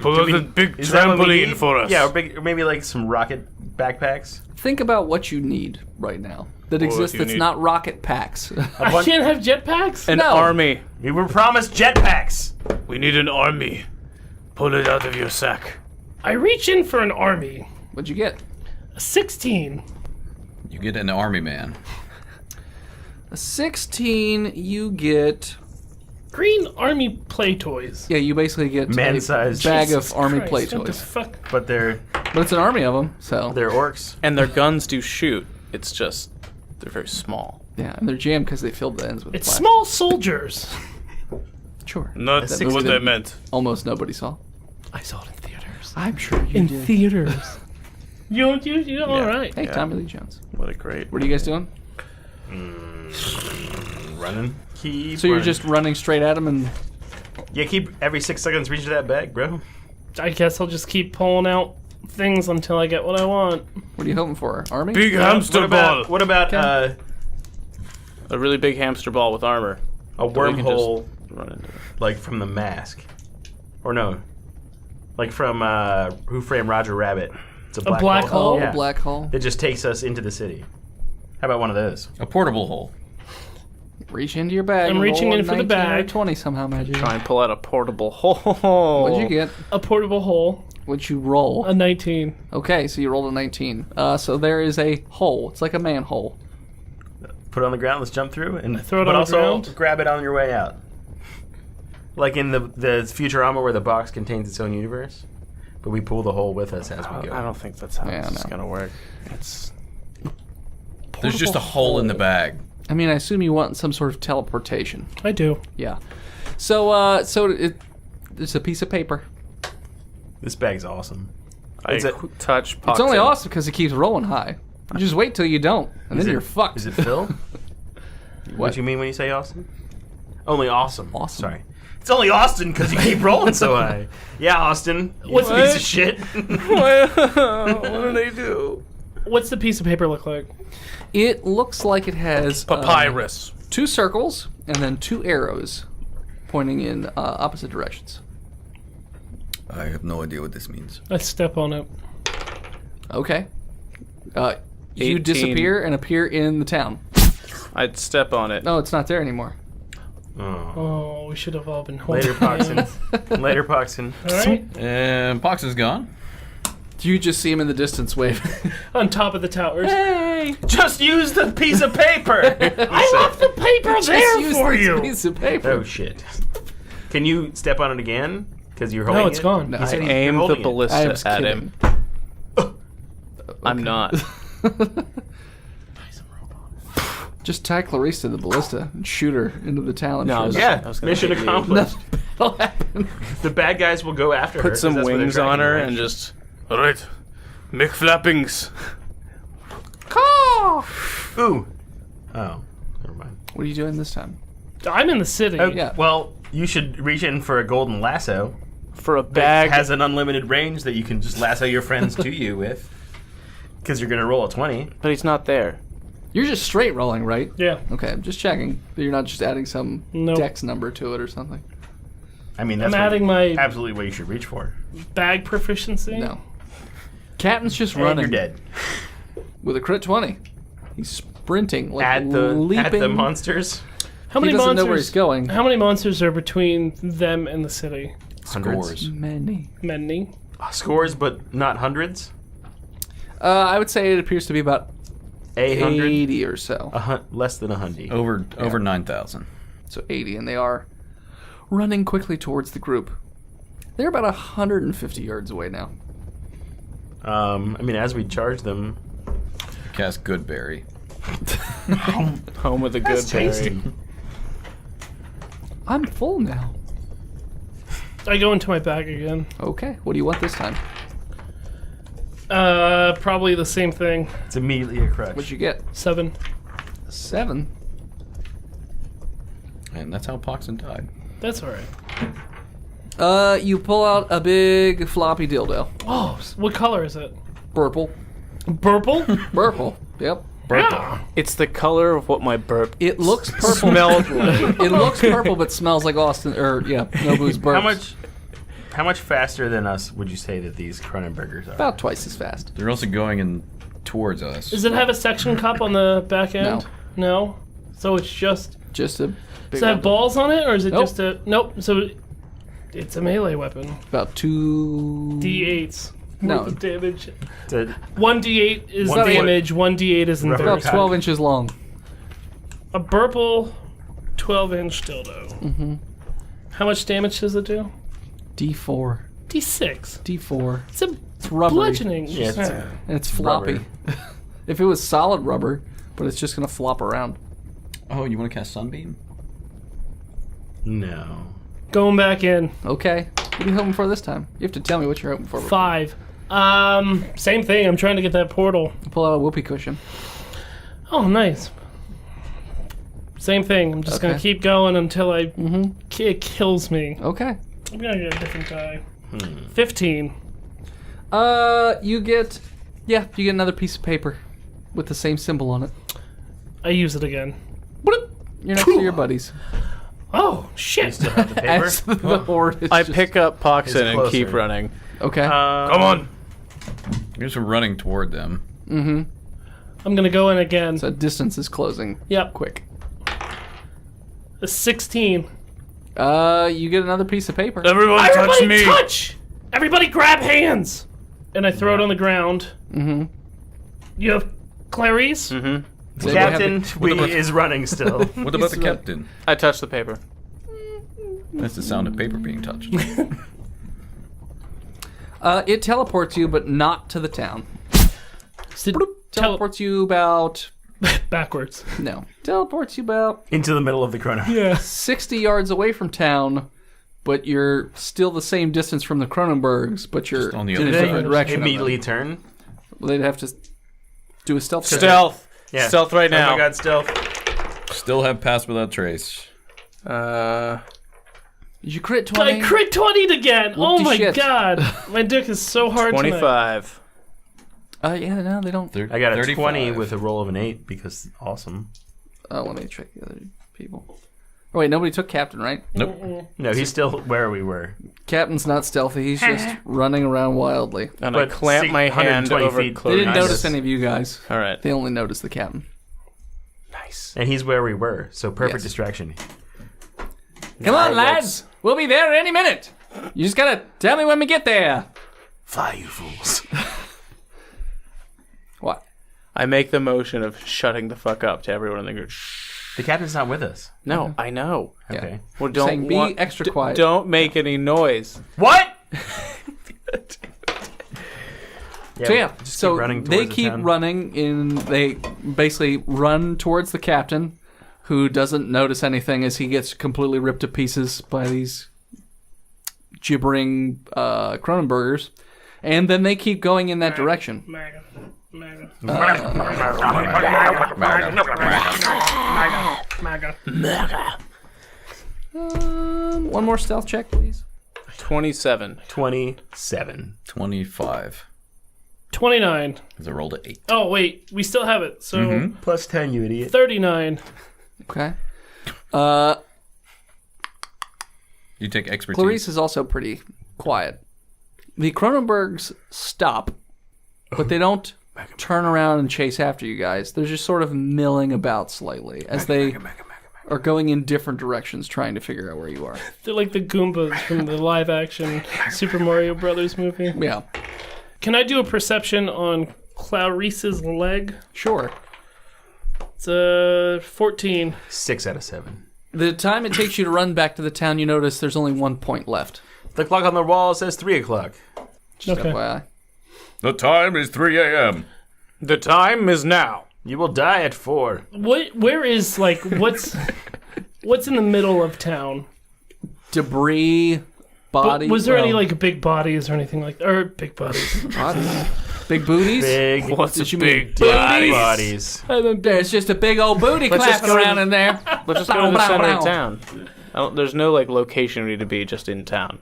Speaker 8: Put a big
Speaker 4: Is that what we need? Yeah, or maybe like some rocket backpacks.
Speaker 2: Think about what you need right now that exists
Speaker 8: you
Speaker 2: that's
Speaker 8: need-
Speaker 2: not rocket packs.
Speaker 6: I can't have jetpacks?
Speaker 8: An
Speaker 2: No.
Speaker 8: army.
Speaker 4: We were promised jetpacks.
Speaker 8: We need an army. Pull it out of your sack.
Speaker 6: I reach in for an army.
Speaker 2: What'd you get?
Speaker 6: A 16.
Speaker 7: You get an army man.
Speaker 2: A 16, you get...
Speaker 6: Green army play toys.
Speaker 2: Yeah, you basically get
Speaker 4: Man-sized.
Speaker 2: a bag
Speaker 6: Jesus
Speaker 2: of army
Speaker 6: Christ,
Speaker 2: play
Speaker 6: what the
Speaker 2: toys.
Speaker 6: fuck?
Speaker 4: But they're
Speaker 2: But it's an army of them, so...
Speaker 4: orcs.
Speaker 8: And their guns do shoot. It's just they're very small.
Speaker 2: Yeah, and they're jammed because they filled the ends with
Speaker 6: It's
Speaker 2: plastic.
Speaker 6: small soldiers.
Speaker 2: Sure.
Speaker 8: Not
Speaker 2: That movie
Speaker 8: what
Speaker 2: that
Speaker 8: I meant.
Speaker 2: Almost nobody saw.
Speaker 6: I saw it in theaters.
Speaker 2: I'm sure you
Speaker 6: In
Speaker 2: did.
Speaker 6: theaters. you all right.
Speaker 2: Hey, Tommy Lee Jones.
Speaker 8: What a great.
Speaker 2: What are you guys doing?
Speaker 4: Running. Keep
Speaker 2: So you're
Speaker 4: running.
Speaker 2: just running straight at him and...
Speaker 4: Yeah, keep every 6 seconds reaching that bag, bro.
Speaker 6: I guess I'll just keep pulling out things until I get what I want.
Speaker 2: What are you hoping for? Army?
Speaker 8: Big hamster ball.
Speaker 4: What about
Speaker 2: Okay.
Speaker 8: A really big hamster ball with armor.
Speaker 4: a
Speaker 8: we can
Speaker 4: wormhole
Speaker 8: Run into it.
Speaker 4: like from The Mask? Or no. Like from Who Framed Roger Rabbit. It's a
Speaker 6: black hole?
Speaker 2: Oh,
Speaker 4: Yeah.
Speaker 2: black hole.
Speaker 4: It just takes us into the city. How about one of those?
Speaker 7: A portable hole.
Speaker 2: Reach into your bag.
Speaker 6: I'm
Speaker 2: and
Speaker 6: reaching
Speaker 2: roll a
Speaker 6: in for the
Speaker 2: 19 or
Speaker 6: bag.
Speaker 2: 20 somehow, magic.
Speaker 8: Try and pull out a portable hole.
Speaker 2: What'd you get?
Speaker 6: A portable hole.
Speaker 2: What'd you roll?
Speaker 6: A 19.
Speaker 2: Okay, so you rolled a 19. So there is a hole. It's like a manhole.
Speaker 4: Put it on the ground, let's jump through, and
Speaker 6: Throw it
Speaker 4: but
Speaker 6: on the
Speaker 4: also
Speaker 6: ground?
Speaker 4: grab it on your way out. Like in the Futurama where the box contains its own universe. But we pull the hole with us as we go.
Speaker 8: I don't think that's how
Speaker 2: Yeah,
Speaker 8: this is
Speaker 2: no.
Speaker 8: gonna work. It's
Speaker 7: There's just a hole in the bag.
Speaker 2: I mean, I assume you want some sort of teleportation.
Speaker 6: I do.
Speaker 2: Yeah. So, there's a piece of paper.
Speaker 4: This bag's awesome.
Speaker 8: I touch Poxin.
Speaker 2: It's only awesome because he keeps rolling high. You just wait till you don't, and then you're fucked.
Speaker 4: Is it Phil? What do you mean when you say Austin? Only awesome.
Speaker 2: Awesome.
Speaker 4: Sorry. It's only Austin because you keep rolling so high. Yeah, Austin. What's a piece of shit?
Speaker 8: What did they do?
Speaker 6: What's the piece of paper look like?
Speaker 2: It looks like it has
Speaker 8: Papyrus.
Speaker 2: 2 circles and then 2 arrows pointing in opposite directions.
Speaker 7: I have no idea what this means.
Speaker 6: I step on it.
Speaker 2: Okay. You
Speaker 8: 18.
Speaker 2: disappear and appear in the town.
Speaker 8: I'd step on it.
Speaker 2: No, it's not there anymore.
Speaker 6: Oh, we should have all been holding
Speaker 4: Later, Poxin. Later, Poxin.
Speaker 6: All right.
Speaker 7: And Pox is gone.
Speaker 2: You just see him in the distance waving.
Speaker 6: On top of the towers.
Speaker 2: Hey!
Speaker 4: Just use the piece of paper.
Speaker 6: I left the paper
Speaker 2: Just
Speaker 6: there
Speaker 2: use
Speaker 6: for
Speaker 2: this
Speaker 6: you.
Speaker 2: piece of paper.
Speaker 4: Oh shit! Can you step on it again? Because you're holding
Speaker 6: No, it's gone.
Speaker 2: No,
Speaker 4: He said
Speaker 2: I
Speaker 4: you're
Speaker 8: Aim the
Speaker 4: holding it.
Speaker 2: I
Speaker 8: ballista
Speaker 2: was
Speaker 8: at
Speaker 2: kidding.
Speaker 8: him. I'm not.
Speaker 2: Just tie Clarice to the ballista and shoot her into the town.
Speaker 8: No, I was-
Speaker 4: Yeah,
Speaker 8: I was gonna
Speaker 4: mission
Speaker 8: hit you.
Speaker 4: accomplished.
Speaker 2: That'll happen.
Speaker 4: The bad guys will go after her.
Speaker 8: Put
Speaker 4: 'cause
Speaker 8: some
Speaker 4: that's where they're
Speaker 8: wings on
Speaker 4: tracking
Speaker 8: her
Speaker 4: right?
Speaker 8: and just. All right, make flappings.
Speaker 4: Ooh. Oh, never mind.
Speaker 2: What are you doing this time?
Speaker 6: I'm in the city.
Speaker 4: Oh,
Speaker 2: Yeah.
Speaker 4: Well, you should reach in for a golden lasso.
Speaker 8: For a
Speaker 4: It
Speaker 8: bag.
Speaker 4: has an unlimited range that you can just lasso your friends to you with. Because you're going to roll a 20.
Speaker 8: But he's not there.
Speaker 2: You're just straight rolling, right?
Speaker 6: Yeah.
Speaker 2: Okay, I'm just checking that you're not just adding some
Speaker 6: Nope.
Speaker 2: dex number to it or something.
Speaker 4: I mean,
Speaker 6: I'm
Speaker 4: that's
Speaker 6: adding my
Speaker 4: absolutely what you should reach for.
Speaker 6: bag proficiency.
Speaker 2: No. Captain's just
Speaker 4: And
Speaker 2: running
Speaker 4: you're dead.
Speaker 2: with a crit 20. He's sprinting, like
Speaker 4: At the
Speaker 2: leaping.
Speaker 4: monsters.
Speaker 6: How
Speaker 2: He
Speaker 6: many
Speaker 2: doesn't
Speaker 6: monsters?
Speaker 2: know where he's going.
Speaker 6: How many monsters are between them and the city?
Speaker 7: Scores.
Speaker 2: Many.
Speaker 6: Many.
Speaker 4: Scores, but not hundreds.
Speaker 2: I would say it appears to be about
Speaker 4: 800.
Speaker 2: 80 or so.
Speaker 4: Less than 100.
Speaker 7: Over 9,000.
Speaker 2: So 80, and they are running quickly towards the group. They're about 150 yards away now.
Speaker 4: I mean, as we charge them,
Speaker 7: Cast Goodberry.
Speaker 8: Home with a good
Speaker 4: tasty.
Speaker 8: berry.
Speaker 2: I'm full now.
Speaker 6: I go into my bag again.
Speaker 2: Okay, what do you want this time?
Speaker 6: Probably the same thing.
Speaker 4: It's immediately a crutch.
Speaker 2: What'd you get?
Speaker 6: 7.
Speaker 2: 7.
Speaker 7: And that's how Poxon died.
Speaker 6: That's all right.
Speaker 2: You pull out a big floppy dildo.
Speaker 6: Oh, what color is it?
Speaker 2: Purple.
Speaker 6: Purple?
Speaker 2: Purple. Yep.
Speaker 6: Yeah.
Speaker 8: It's the color of what my burp
Speaker 2: It looks purple.
Speaker 8: smelled like.
Speaker 2: It looks purple, but smells like Austin, or Nobu's burps.
Speaker 4: How much faster than us would you say that these Kronenbergers are?
Speaker 2: About twice as fast.
Speaker 7: They're also going in towards us.
Speaker 6: Does it have a section cup on the back end?
Speaker 2: No.
Speaker 6: No? So it's just...
Speaker 2: Just a big
Speaker 6: Does it have balls on it, or is it
Speaker 2: Nope.
Speaker 6: just a... Nope. So it's a melee weapon.
Speaker 2: about 2
Speaker 6: D8s.
Speaker 2: No.
Speaker 6: Worth of damage.
Speaker 4: It's a
Speaker 6: 1d8 is
Speaker 4: One
Speaker 6: damage, 1d8 is
Speaker 4: Rubber
Speaker 2: about
Speaker 6: embarrassment.
Speaker 4: cock.
Speaker 2: 12 inches long.
Speaker 6: A purple 12-inch dildo. Mm-hmm. How much damage does it do?
Speaker 2: D4.
Speaker 6: D6.
Speaker 2: D4.
Speaker 6: It's a
Speaker 2: rubbery.
Speaker 6: bludgeoning.
Speaker 4: Yeah, it's
Speaker 2: And it's floppy. If it was solid rubber, but it's just gonna flop around.
Speaker 7: Oh, you want to cast Sunbeam?
Speaker 4: no.
Speaker 6: Going back in.
Speaker 2: Okay. What are you hoping for this time? You have to tell me what you're hoping for.
Speaker 6: 5. Same thing. I'm trying to get that portal.
Speaker 2: Pull out a whoopee cushion.
Speaker 6: Oh, nice. Same thing. I'm just gonna
Speaker 2: Okay.
Speaker 6: keep going until it kills me.
Speaker 2: Okay.
Speaker 6: I'm gonna get a different die. 15.
Speaker 2: You get another piece of paper with the same symbol on it.
Speaker 6: I use it again.
Speaker 2: You're next to your buddies.
Speaker 6: Oh, shit.
Speaker 4: Still have the paper?
Speaker 2: As the horde is
Speaker 8: I
Speaker 2: just-
Speaker 8: pick up Poxin
Speaker 4: It's
Speaker 8: and keep
Speaker 4: closer.
Speaker 8: running.
Speaker 2: Okay.
Speaker 8: Come on.
Speaker 7: You're just running toward them.
Speaker 6: I'm gonna go in again.
Speaker 2: so distance is closing.
Speaker 6: Yep.
Speaker 2: Quick.
Speaker 6: A 16.
Speaker 2: You get another piece of paper.
Speaker 8: Everyone
Speaker 6: Everybody touch! Everybody grab hands! And I throw it on the ground. Mm-hmm. You have Clarice?
Speaker 8: Mm-hmm.
Speaker 2: So you
Speaker 4: Captain
Speaker 2: have
Speaker 4: is running still.
Speaker 7: What about the captain?
Speaker 8: I touch the paper.
Speaker 7: That's the sound of paper being touched.
Speaker 2: it teleports you, but not to the town. Teleports you about
Speaker 6: Backwards.
Speaker 2: teleports you about
Speaker 4: Into the middle of the Chrono.
Speaker 2: 60 yards away from town but you're still the same distance from the Kronenbergs, but you're
Speaker 7: Just on the
Speaker 2: in a
Speaker 7: other
Speaker 2: different
Speaker 7: side.
Speaker 2: direction.
Speaker 4: Immediately turn.
Speaker 2: Well, they'd have to do a stealth check.
Speaker 8: Stealth.
Speaker 4: Yeah.
Speaker 8: Stealth right now.
Speaker 4: Oh my god, stealth.
Speaker 7: Still have pass without trace.
Speaker 2: Did you crit 20?
Speaker 6: I crit 20'd again. Oh
Speaker 2: Whoopty
Speaker 6: my
Speaker 2: shit.
Speaker 6: god. My dick is so hard tonight.
Speaker 8: 25.
Speaker 2: Yeah, no, they don't.
Speaker 4: I got a
Speaker 7: 35.
Speaker 4: 20 with a roll of an 8 because awesome.
Speaker 2: Oh, let me check the other people. Oh, wait, nobody took Captain, right?
Speaker 7: Nope.
Speaker 4: No, he's still where we were.
Speaker 2: Captain's not stealthy. He's just running around wildly.
Speaker 8: And I
Speaker 4: But
Speaker 8: clamp my hand
Speaker 4: 120
Speaker 8: over
Speaker 4: feet.
Speaker 2: They
Speaker 8: Clarice.
Speaker 2: didn't notice any of you guys.
Speaker 8: All right.
Speaker 2: They only noticed the captain.
Speaker 8: Nice.
Speaker 4: And he's where we were, so perfect
Speaker 2: Yes.
Speaker 4: distraction.
Speaker 2: Come on, lads! We'll be there any minute! You just gotta tell me when we get there!
Speaker 5: Fire, you fools.
Speaker 2: What?
Speaker 8: I make the motion of shutting the fuck up to everyone and they go, shh.
Speaker 4: The captain's not with us.
Speaker 8: No, I know.
Speaker 4: Okay.
Speaker 8: Well, don't
Speaker 2: Saying be extra quiet.
Speaker 8: Don't make any noise.
Speaker 4: What?
Speaker 2: So yeah,
Speaker 4: just
Speaker 2: so
Speaker 4: keep running
Speaker 2: they
Speaker 4: towards the
Speaker 2: keep
Speaker 4: town.
Speaker 2: running they basically run towards the captain, who doesn't notice anything as he gets completely ripped to pieces by these gibbering Kronenbergers. And then they keep going in that direction.
Speaker 6: Maga. Maga. Maga.
Speaker 2: One more stealth check, please.
Speaker 8: 27.
Speaker 4: 27.
Speaker 7: 25.
Speaker 6: 29.
Speaker 7: Because I rolled an 8.
Speaker 6: Oh, wait. We still have it. So
Speaker 4: Plus 10, you idiot.
Speaker 6: 39.
Speaker 2: Okay.
Speaker 7: You take expertise.
Speaker 2: Clarice is also pretty quiet. The Kronenbergs stop, but they don't turn around and chase after you guys. They're just sort of milling about slightly as they are going in different directions trying to figure out where you are.
Speaker 6: They're like the Goombas from the live action Super Mario Brothers movie.
Speaker 2: Yeah,
Speaker 6: Can I do a perception on Clarice's leg?
Speaker 2: sure.
Speaker 6: It's 14.
Speaker 4: 6 out of 7.
Speaker 2: The time it takes you to run back to the town, you notice there's only 1 point left.
Speaker 4: The clock on the wall says 3 o'clock.
Speaker 2: Just
Speaker 6: Okay.
Speaker 2: FYI.
Speaker 7: The time is 3 a.m.
Speaker 8: The time is now.
Speaker 4: You will die at 4.
Speaker 6: Where is, like, what's in the middle of town?
Speaker 2: Debris,
Speaker 6: But
Speaker 2: bodies.
Speaker 6: was there any,
Speaker 2: well,
Speaker 6: like, big bodies or anything like that? Or big bodies.
Speaker 2: bodies? Big booties?
Speaker 4: Big
Speaker 8: What's
Speaker 2: Did
Speaker 8: a
Speaker 2: you mean
Speaker 8: big
Speaker 4: bodies.
Speaker 2: There's just a big old booty
Speaker 8: Let's just
Speaker 2: clapping
Speaker 8: go to
Speaker 2: around
Speaker 8: the-
Speaker 2: in there.
Speaker 8: Let's just go to the center of town. There's no like location we need to be, just in town.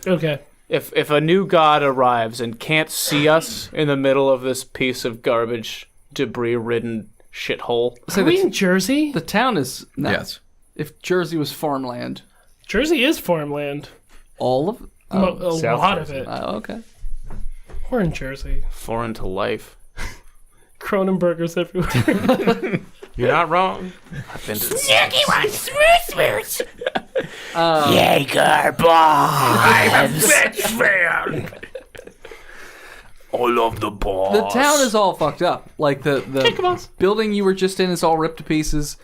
Speaker 6: Okay.
Speaker 8: If a new god arrives and can't see us in the middle of this piece of garbage, debris-ridden shithole,
Speaker 6: Are we in Jersey?
Speaker 2: The town is... No.
Speaker 7: Yes.
Speaker 2: If Jersey was farmland,
Speaker 6: Jersey is farmland.
Speaker 2: all of...
Speaker 6: A
Speaker 4: South
Speaker 6: lot
Speaker 4: Jersey.
Speaker 6: of it.
Speaker 2: okay.
Speaker 6: We're in Jersey.
Speaker 8: foreign to life.
Speaker 6: Kronenbergers everywhere.
Speaker 4: You're not wrong.
Speaker 8: I've been to
Speaker 5: Jaeger bomb. I'm a Fetch fan. I love the boss.
Speaker 2: The town is all fucked up. Like, the building you were just in is all ripped to pieces.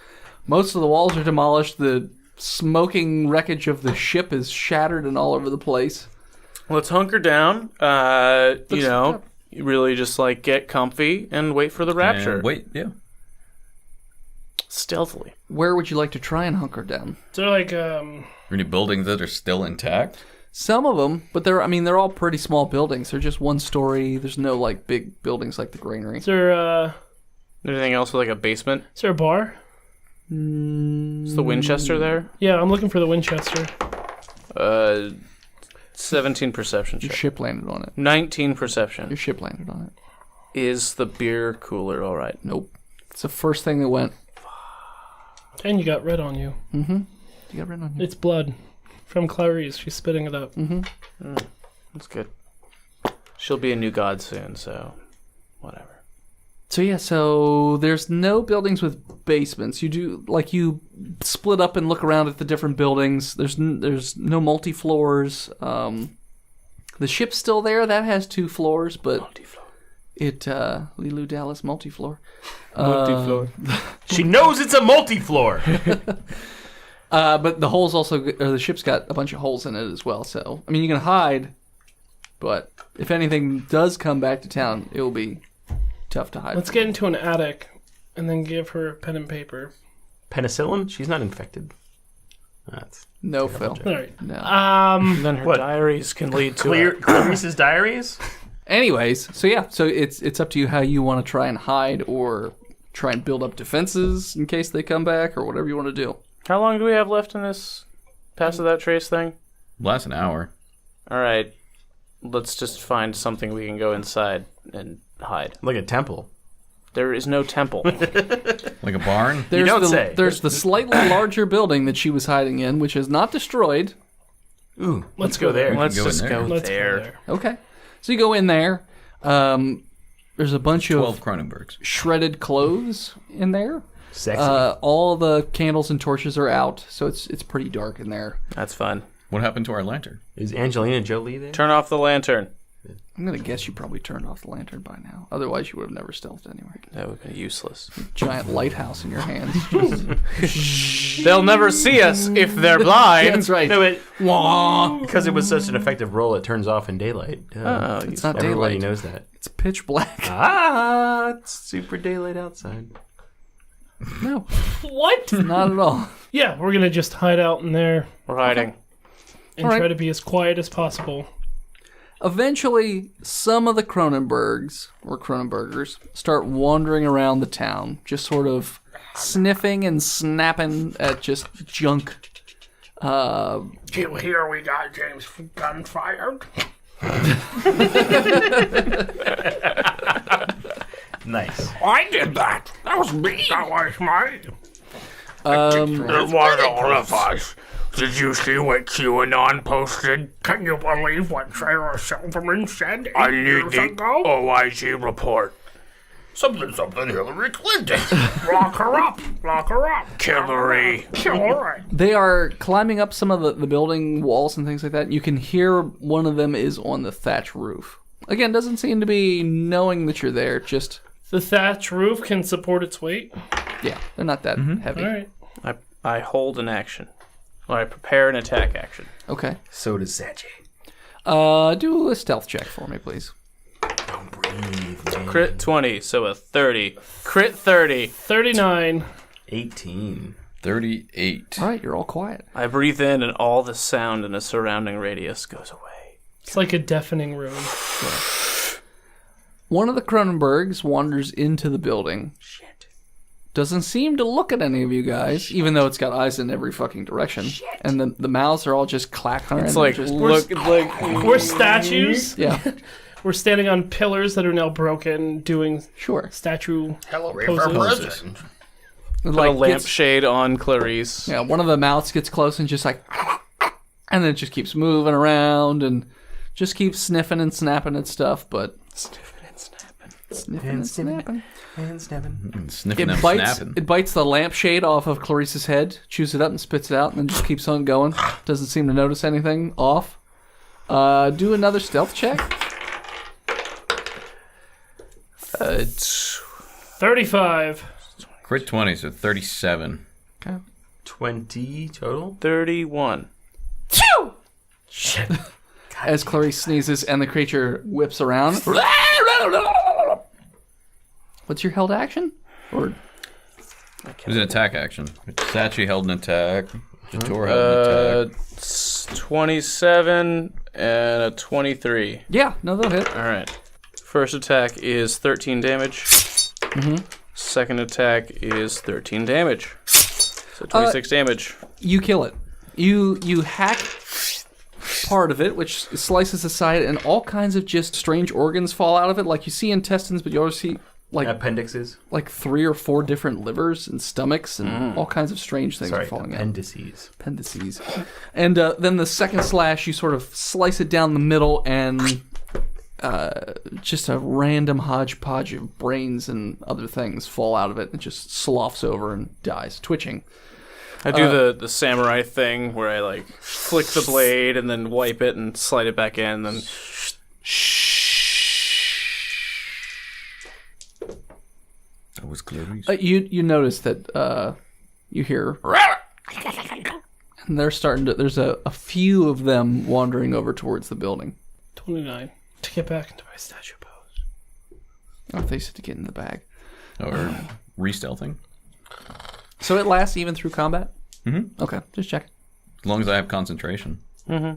Speaker 2: Most of the walls are demolished. The smoking wreckage of the ship is shattered and all over the place.
Speaker 8: Let's hunker down. Really just like get comfy and wait for the rapture.
Speaker 7: And wait, yeah.
Speaker 8: Stealthily.
Speaker 2: Where would you like to try and hunker down?
Speaker 6: So, like,
Speaker 7: Any buildings that are still intact?
Speaker 2: Some of them, but they're all pretty small buildings. They're just one story. There's no, like, big buildings like the granary.
Speaker 6: is there
Speaker 8: Anything else with like a basement?
Speaker 6: a bar?
Speaker 8: Is the Winchester there?
Speaker 6: Yeah, I'm looking for the Winchester.
Speaker 8: 17 perception
Speaker 2: Your
Speaker 8: check.
Speaker 2: ship landed on it.
Speaker 8: 19 perception.
Speaker 2: Your ship landed on it.
Speaker 8: Is the beer cooler all right?
Speaker 2: Nope. It's the first thing that went.
Speaker 6: And you got red on you.
Speaker 2: You got rid on you.
Speaker 6: It's blood. From Clarice. She's spitting it up.
Speaker 8: That's good. She'll be a new god soon, so whatever.
Speaker 2: So yeah, so there's no buildings with basements. You do you split up and look around at the different buildings. There's no multi floors. The ship's still there. That has 2 floors, but it Lilu Dallas multi floor.
Speaker 4: She knows it's a multi-floor.
Speaker 2: But the holes the ship's got a bunch of holes in it as well. So I mean, you can hide, but if anything does come back to town, it will be tough to hide.
Speaker 6: Let's get into an attic and then give her a pen and paper.
Speaker 4: Penicillin? She's not infected. That's
Speaker 2: No, Phil.
Speaker 6: All right.
Speaker 2: No.
Speaker 8: Then her diaries can lead to
Speaker 4: Clarice's diaries.
Speaker 2: Anyways, so it's up to you how you want to try and hide or try and build up defenses in case they come back or whatever you want to do.
Speaker 8: How long do we have left in this Pass Without Trace thing?
Speaker 7: Last an hour.
Speaker 8: All right. Let's just find something we can go inside and hide.
Speaker 4: Like a temple.
Speaker 8: There is no temple.
Speaker 7: Like a barn?
Speaker 2: There's the slightly larger building that she was hiding in, which is not destroyed.
Speaker 4: Ooh,
Speaker 6: Let's go there.
Speaker 8: Let's
Speaker 7: go
Speaker 8: just
Speaker 7: in there.
Speaker 8: go
Speaker 6: Let's
Speaker 8: there.
Speaker 6: go there.
Speaker 2: Okay. So you go in there. There's a bunch
Speaker 7: 12
Speaker 2: of
Speaker 7: Kronenbergs.
Speaker 2: shredded clothes in there.
Speaker 4: sexy.
Speaker 2: All the candles and torches are out, so it's pretty dark in there.
Speaker 8: That's fun.
Speaker 7: What happened to our lantern?
Speaker 4: Is Angelina Jolie there?
Speaker 8: Turn off the lantern.
Speaker 2: I'm going to guess you probably turned off the lantern by now. Otherwise, you would have never stealthed anywhere.
Speaker 8: That would be useless.
Speaker 2: Giant lighthouse in your hands.
Speaker 8: They'll never see us if they're blind.
Speaker 2: That's right.
Speaker 4: No, because it was such an effective roll, it turns off in daylight.
Speaker 8: Oh,
Speaker 2: It's not
Speaker 4: Everybody
Speaker 2: daylight.
Speaker 4: knows that.
Speaker 2: It's pitch black.
Speaker 4: It's super daylight outside.
Speaker 2: No,
Speaker 6: What?
Speaker 2: not at all.
Speaker 6: Yeah, we're gonna just hide out in there
Speaker 8: We're hiding.
Speaker 6: and
Speaker 2: All right.
Speaker 6: try to be as quiet as possible.
Speaker 2: Eventually, some of the Kronenbergs, or Kronenbergers, start wandering around the town, just sort of sniffing and snapping at just junk.
Speaker 6: Here we got James gun fired.
Speaker 4: Nice.
Speaker 6: I did that. That was me. That was mine.
Speaker 5: It was all of us. Did you see what QAnon posted?
Speaker 6: Can you believe what Sarah Silverman said
Speaker 5: I
Speaker 6: 8
Speaker 5: need
Speaker 6: years
Speaker 5: the
Speaker 6: ago?
Speaker 5: OIG report. Something Hillary Clinton.
Speaker 6: Lock her up. Lock her up.
Speaker 5: Hillary.
Speaker 6: Kill her.
Speaker 2: They are climbing up some of the building walls and things like that. You can hear one of them is on the thatch roof. Again, doesn't seem to be knowing that you're there. Just,
Speaker 6: The thatch roof can support its weight.
Speaker 2: yeah, they're not that heavy.
Speaker 6: All right.
Speaker 8: I hold an action. Or I prepare an attack action.
Speaker 2: Okay.
Speaker 4: So does Sachi.
Speaker 2: Do a stealth check for me, please.
Speaker 4: Don't breathe, man.
Speaker 8: Crit 20, so a 30. Crit 30.
Speaker 6: 39.
Speaker 4: 18.
Speaker 7: 38.
Speaker 2: All right, you're all quiet.
Speaker 8: I breathe in and all the sound in the surrounding radius goes away.
Speaker 6: It's like a deafening room.
Speaker 2: One of the Kronenbergs wanders into the building. Doesn't seem to look at any of you guys, even though it's got eyes in every fucking direction. And the mouths are all just clacking.
Speaker 8: It's like,
Speaker 6: We're statues.
Speaker 2: yeah,
Speaker 6: We're standing on pillars that are now broken, doing
Speaker 2: sure.
Speaker 6: statue
Speaker 5: Hello,
Speaker 6: poses.
Speaker 5: President.
Speaker 8: put a
Speaker 2: Like
Speaker 8: lampshade on Clarice.
Speaker 2: yeah, one of the mouths gets close and just like, and then it just keeps moving around and just keeps sniffing and snapping at stuff, but sniffing and snapping.
Speaker 4: And snapping.
Speaker 7: Sniffing
Speaker 2: It
Speaker 7: and
Speaker 2: bites.
Speaker 7: snapping.
Speaker 2: It bites the lampshade off of Clarice's head, chews it up and spits it out, and then just keeps on going. Doesn't seem to notice anything off. Do another stealth check.
Speaker 6: 35.
Speaker 7: Crit 20, so 37.
Speaker 2: Okay.
Speaker 4: 20 total?
Speaker 8: 31.
Speaker 2: As Clarice sneezes and the creature whips around. What's your held action? Or
Speaker 7: It was an attack action. Sachi held an attack. Jator held an attack.
Speaker 8: 27 and a 23.
Speaker 2: yeah, no, they'll hit.
Speaker 8: All right. First attack is 13 damage. Second attack is 13 damage. So 26 damage.
Speaker 2: You kill it. You hack part of it, which slices aside, and all kinds of just strange organs fall out of it. Like you see intestines, but you also see
Speaker 4: Appendixes?
Speaker 2: like 3 or 4 different livers and stomachs and all kinds of strange things are falling out.
Speaker 4: appendices.
Speaker 2: Appendices. And then the second slash, you sort of slice it down the middle, and just a random hodgepodge of brains and other things fall out of it. It just sloughs over and dies, twitching.
Speaker 8: I do the samurai thing where I like flick the blade and then wipe it and slide it back in. And then
Speaker 7: That was Clarice.
Speaker 2: You notice that you hear, and they're starting to. There's a few of them wandering over towards the building.
Speaker 6: 29. To get back into my statue pose.
Speaker 2: Oh, they said to get in the bag.
Speaker 7: Or re-stealthing.
Speaker 2: So it lasts even through combat?
Speaker 7: Mm-hmm.
Speaker 2: Okay, just check.
Speaker 7: As long as I have concentration.
Speaker 2: Okay.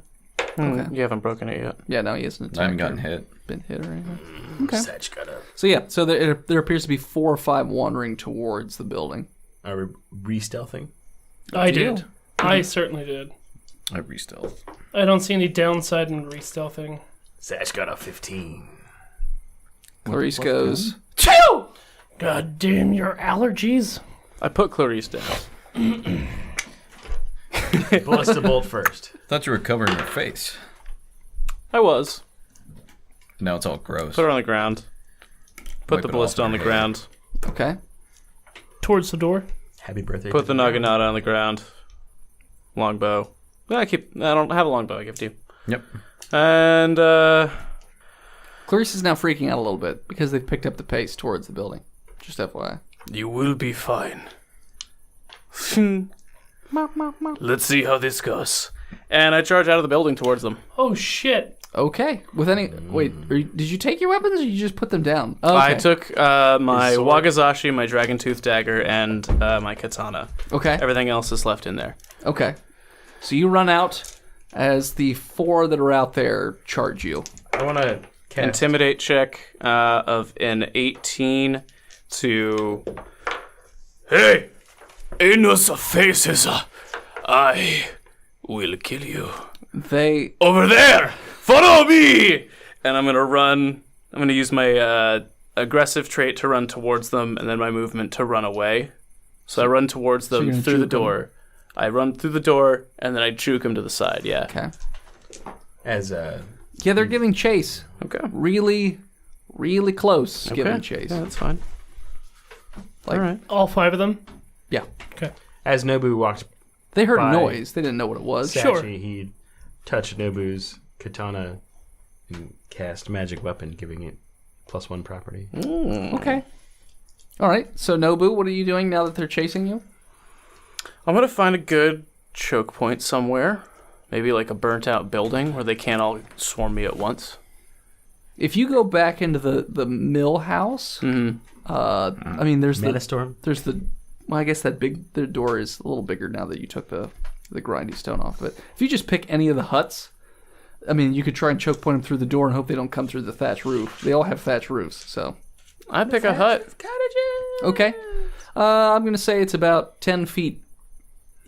Speaker 8: You haven't broken it yet.
Speaker 2: Yeah, no, he hasn't
Speaker 7: I haven't
Speaker 2: attacked
Speaker 7: gotten
Speaker 2: or
Speaker 7: hit.
Speaker 2: been hit or anything. Okay.
Speaker 5: Satch got up.
Speaker 2: So yeah, so there appears to be 4 or 5 wandering towards the building.
Speaker 4: Are we re-stealthing?
Speaker 6: I
Speaker 2: to you.
Speaker 6: did. I certainly did.
Speaker 7: I re-stealth.
Speaker 6: I don't see any downside in re-stealthing.
Speaker 5: Satch got a 15.
Speaker 2: Clarice goes,
Speaker 6: Chill! God damn your allergies.
Speaker 8: I put Clarice down.
Speaker 4: Blast the bolt first.
Speaker 7: Thought you were covering your face.
Speaker 8: I was.
Speaker 7: Now it's all gross.
Speaker 8: Put her on the ground. Put
Speaker 7: Wipe
Speaker 8: the
Speaker 7: it
Speaker 8: ballista
Speaker 7: off
Speaker 8: on the
Speaker 7: your
Speaker 8: ground.
Speaker 2: okay.
Speaker 6: Towards the door.
Speaker 4: Happy birthday.
Speaker 8: Put the naginata on the ground. Longbow. I don't have a longbow. I give it to you.
Speaker 7: Yep.
Speaker 8: And
Speaker 2: Clarice is now freaking out a little bit because they've picked up the pace towards the building. Just FYI.
Speaker 8: you will be fine. Let's see how this goes. And I charge out of the building towards them.
Speaker 6: Oh shit.
Speaker 2: Okay. With any... Wait, did you take your weapons or you just put them down? Oh, okay.
Speaker 8: I took my Wagazashi, my Dragon Tooth Dagger, and my Katana.
Speaker 2: Okay.
Speaker 8: Everything else is left in there.
Speaker 2: Okay. So you run out as the 4 that are out there charge you.
Speaker 4: I want to cast.
Speaker 8: Intimidate check of an 18 to... Hey! In those faces, I will kill you.
Speaker 2: They...
Speaker 8: Over there! Follow me! And I'm gonna run. I'm gonna use my aggressive trait to run towards them, and then my movement to run away. So I run towards them
Speaker 2: you're gonna
Speaker 8: through the
Speaker 2: juke them?
Speaker 8: door. I run through the door, and then I juke them to the side, yeah.
Speaker 2: Okay.
Speaker 4: As
Speaker 2: Yeah, they're giving chase.
Speaker 8: Okay.
Speaker 2: Really, really close giving chase.
Speaker 8: Yeah, that's fine.
Speaker 2: Like-
Speaker 8: All right.
Speaker 6: All 5 of them?
Speaker 2: Yeah.
Speaker 6: Okay.
Speaker 4: as Nobu walked
Speaker 2: They heard a
Speaker 4: By-
Speaker 2: noise. They didn't know what it was.
Speaker 4: Sachi,
Speaker 6: Sure.
Speaker 4: he touched Nobu's katana and cast magic weapon, giving it +1 property.
Speaker 2: Okay. All right. So, Nobu, what are you doing now that they're chasing you?
Speaker 8: I'm gonna find a good choke point somewhere. Maybe like a burnt out building where they can't all swarm me at once.
Speaker 2: If you go back into the mill house, I mean, there's
Speaker 4: Manastorm?
Speaker 2: there's the, well, I guess the door is a little bigger now that you took the grindy stone off of it. If you just pick any of the huts, I mean, you could try and choke point them through the door and hope they don't come through the thatch roof. They all have thatch roofs, so.
Speaker 8: I pick a hut.
Speaker 2: Okay. I'm going to say it's about 10 feet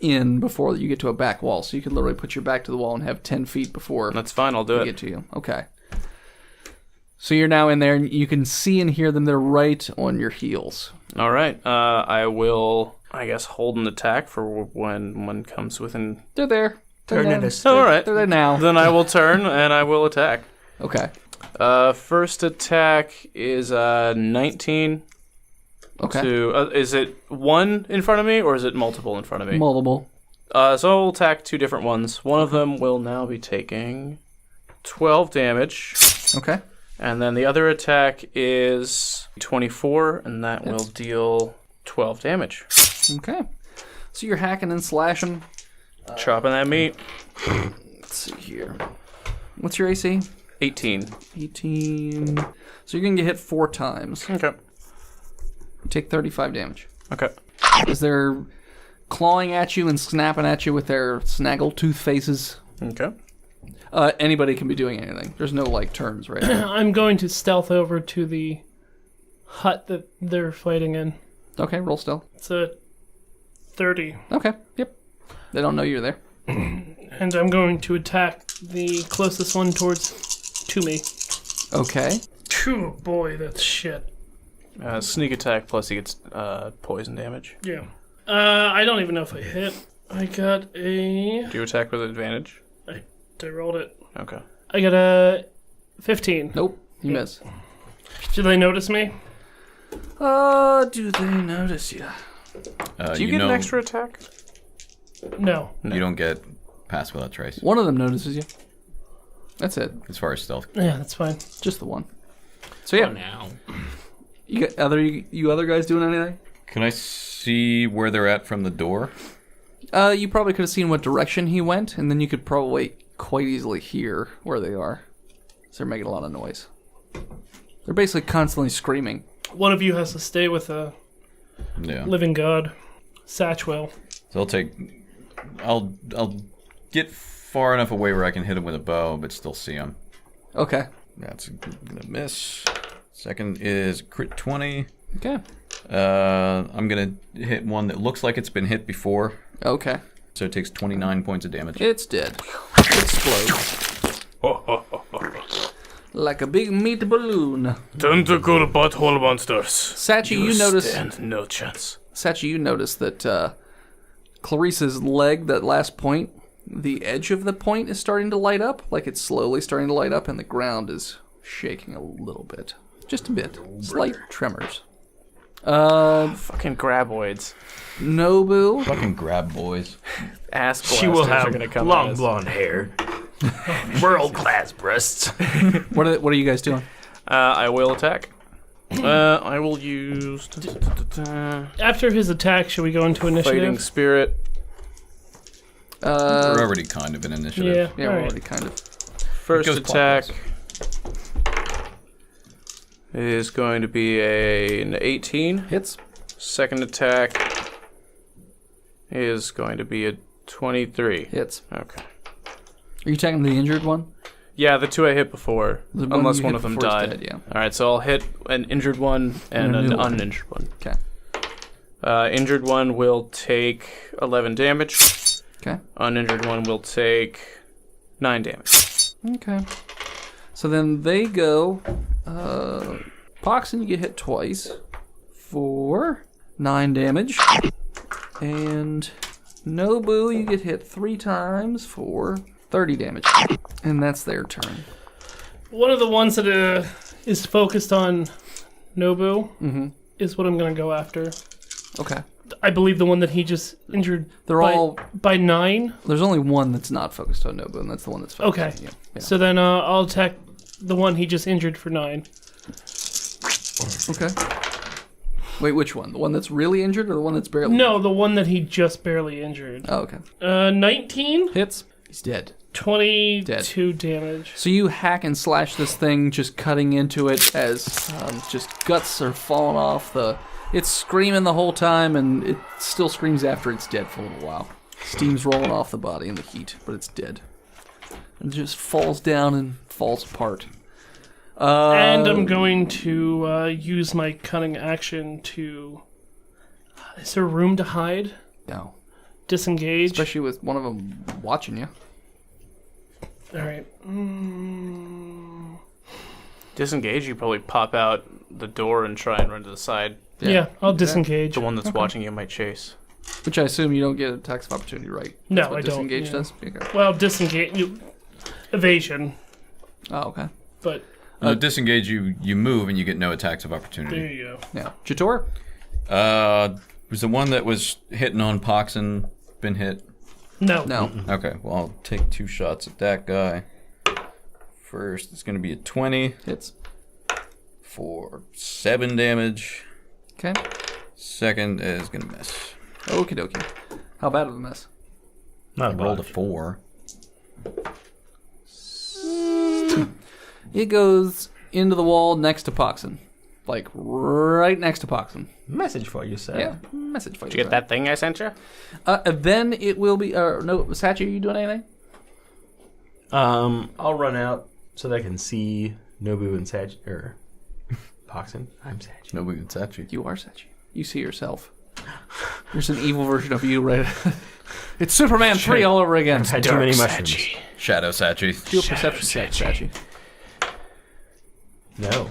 Speaker 2: in before you get to a back wall. So you could literally put your back to the wall and have 10 feet before
Speaker 8: That's fine. I'll do
Speaker 2: they
Speaker 8: it.
Speaker 2: get to you. Okay. So you're now in there and you can see and hear them. They're right on your heels.
Speaker 8: All right. I will, I guess, hold an attack for when one comes within.
Speaker 2: They're there. They're there.
Speaker 8: All right.
Speaker 2: They're there now.
Speaker 8: Then I will turn and I will attack.
Speaker 2: Okay.
Speaker 8: First attack is 19.
Speaker 2: Okay.
Speaker 8: To is it one in front of me or is it multiple in front of me?
Speaker 2: Multiple.
Speaker 8: So I'll attack 2 different ones. One of them will now be taking 12 damage,
Speaker 2: Okay.
Speaker 8: and then the other attack is 24, and that will deal 12 damage.
Speaker 2: Okay. So you're hacking and slashing.
Speaker 8: Chopping that meat.
Speaker 2: Let's see here. What's your AC?
Speaker 8: 18.
Speaker 2: 18. So you're going to get hit 4 times.
Speaker 8: Okay.
Speaker 2: You take 35 damage.
Speaker 8: Okay.
Speaker 2: As they're clawing at you and snapping at you with their snaggletooth faces.
Speaker 8: Okay.
Speaker 2: Anybody can be doing anything. There's no, like, turns right now.
Speaker 6: I'm going to stealth over to the hut that they're fighting in.
Speaker 2: Okay, roll stealth.
Speaker 6: It's a 30.
Speaker 2: Okay, yep. They don't know you're there.
Speaker 6: And I'm going to attack the closest one to me.
Speaker 2: Okay.
Speaker 6: Phew, boy, that's shit.
Speaker 8: Sneak attack plus he gets poison damage.
Speaker 6: Yeah. I don't even know if I hit. I got a...
Speaker 8: Do you attack with advantage?
Speaker 6: I rolled it.
Speaker 8: Okay.
Speaker 6: I got a 15.
Speaker 2: Nope, you miss.
Speaker 6: Do they notice me?
Speaker 2: Do they notice you?
Speaker 8: Do you get an extra attack?
Speaker 6: No.
Speaker 7: You don't get pass without trace,
Speaker 2: One of them notices you. That's it.
Speaker 7: as far as stealth.
Speaker 6: Yeah, that's fine.
Speaker 2: Just the one. So yeah.
Speaker 4: Now.
Speaker 2: You got you other guys doing anything?
Speaker 7: Can I see where they're at from the door?
Speaker 2: You probably could have seen what direction he went, and then you could probably quite easily hear where they are. So they're making a lot of noise. They're basically constantly screaming.
Speaker 6: One of you has to stay with a
Speaker 7: Yeah.
Speaker 6: living god. Satchwell.
Speaker 7: So I'll get far enough away where I can hit him with a bow, but still see him.
Speaker 2: Okay.
Speaker 7: That's gonna miss. Second is crit 20.
Speaker 2: Okay.
Speaker 7: I'm gonna hit one that looks like it's been hit before.
Speaker 2: Okay.
Speaker 7: So it takes 29 points of damage.
Speaker 2: It's dead. Explodes. Like a big meat balloon.
Speaker 8: Tentacle butthole monsters.
Speaker 2: Sachi, you notice.
Speaker 8: Stand no chance.
Speaker 2: Sachi, you notice that Clarice's leg, that last point, the edge of the point is starting to light up. Like it's slowly starting to light up, and the ground is shaking a little bit. Just a bit. Slight tremors.
Speaker 8: Fucking graboids.
Speaker 2: Nobu.
Speaker 7: Fucking grab boys.
Speaker 8: Ass blasters
Speaker 5: She will
Speaker 8: are
Speaker 5: have
Speaker 8: gonna come
Speaker 5: long
Speaker 8: at us.
Speaker 5: blonde hair, world-class breasts.
Speaker 2: What are you guys doing?
Speaker 8: I will attack. I will use
Speaker 6: After his attack, should we go into
Speaker 8: Fighting
Speaker 6: initiative?
Speaker 8: Spirit.
Speaker 7: We're already kind of in initiative.
Speaker 6: Yeah,
Speaker 2: Yeah, we're
Speaker 6: alright.
Speaker 2: already kind of.
Speaker 8: First
Speaker 7: goes
Speaker 8: attack
Speaker 7: clockwise.
Speaker 8: is going to be an 18.
Speaker 2: Hits.
Speaker 8: Second attack is going to be a 23.
Speaker 2: Hits.
Speaker 8: Okay.
Speaker 2: Are you attacking the injured one?
Speaker 8: Yeah, the two I hit before,
Speaker 2: The one
Speaker 8: unless
Speaker 2: you
Speaker 8: one
Speaker 2: hit
Speaker 8: of them
Speaker 2: before is
Speaker 8: died.
Speaker 2: dead, yeah.
Speaker 8: All right, so I'll hit an injured one and
Speaker 2: And a
Speaker 8: an
Speaker 2: new one.
Speaker 8: uninjured one.
Speaker 2: Okay.
Speaker 8: Injured one will take 11 damage.
Speaker 2: Okay.
Speaker 8: Uninjured one will take 9 damage.
Speaker 2: Okay. So then they go. Poxon, you get hit twice for 9 damage. And Nobu, you get hit 3 times for 30 damage. And that's their turn.
Speaker 6: One of the ones that is focused on Nobu is what I'm going to go after.
Speaker 2: Okay.
Speaker 6: I believe the one that he just injured.
Speaker 2: They're
Speaker 6: by,
Speaker 2: all.
Speaker 6: by 9.
Speaker 2: There's only one that's not focused on Nobu, and that's the one that's focused
Speaker 6: Okay.
Speaker 2: on you. Yeah.
Speaker 6: So then I'll attack the one he just injured for 9.
Speaker 2: Okay. Wait, which one? The one that's really injured or the one that's barely?
Speaker 6: No, the one that he just barely injured.
Speaker 2: Oh, okay.
Speaker 6: 19,
Speaker 2: Hits. He's dead.
Speaker 6: 22 damage.
Speaker 2: So you hack and slash this thing, just cutting into it as just guts are falling off. It's screaming the whole time, and it still screams after it's dead for a little while. Steam's rolling off the body in the heat, but it's dead. It just falls down and falls apart.
Speaker 6: And I'm going to use my cunning action to... Is there room to hide?
Speaker 2: No.
Speaker 6: Disengage?
Speaker 2: Especially with one of them watching you.
Speaker 6: Alright.
Speaker 8: Disengage, you probably pop out the door and try and run to the side.
Speaker 6: Yeah, I'll disengage.
Speaker 8: The one that's watching you might chase.
Speaker 2: Which I assume you don't get attacks of opportunity, right?
Speaker 6: No,
Speaker 2: That's what
Speaker 6: I don't.
Speaker 2: disengage
Speaker 6: yeah.
Speaker 2: does? Okay.
Speaker 6: Well, disengage... Evasion.
Speaker 2: Oh, okay.
Speaker 6: But
Speaker 7: Disengage, you move and you get no attacks of
Speaker 6: there
Speaker 7: opportunity.
Speaker 6: you go.
Speaker 2: Yeah. Jator?
Speaker 7: Was the one that was hitting on Poxon been hit?
Speaker 6: No.
Speaker 2: No.
Speaker 7: Okay, well, I'll take 2 shots at that guy. First, it's going to be a 20
Speaker 2: Hits.
Speaker 7: for 7 damage.
Speaker 2: Okay.
Speaker 7: Second is going to miss.
Speaker 2: Okie dokie. How bad of a mess?
Speaker 5: Not
Speaker 7: I rolled a 4.
Speaker 2: It goes into the wall next to Poxon. Like, right next to Poxon.
Speaker 5: Message for you, sir.
Speaker 2: Yeah. Message for you.
Speaker 8: Did you get that thing I sent you?
Speaker 2: Then it will be... no, Sachi, are you doing anything?
Speaker 5: I'll run out so that I can see Nobu and Sag or Poxon. I'm Sag.
Speaker 7: Nobody can touch you.
Speaker 2: You are Sachi. You see yourself. There's an evil version of you, right? It's Superman 3 all over again.
Speaker 5: I've had too many mushrooms.
Speaker 7: Shadow Sachi.
Speaker 2: Do a perception check, Sachi.
Speaker 5: No.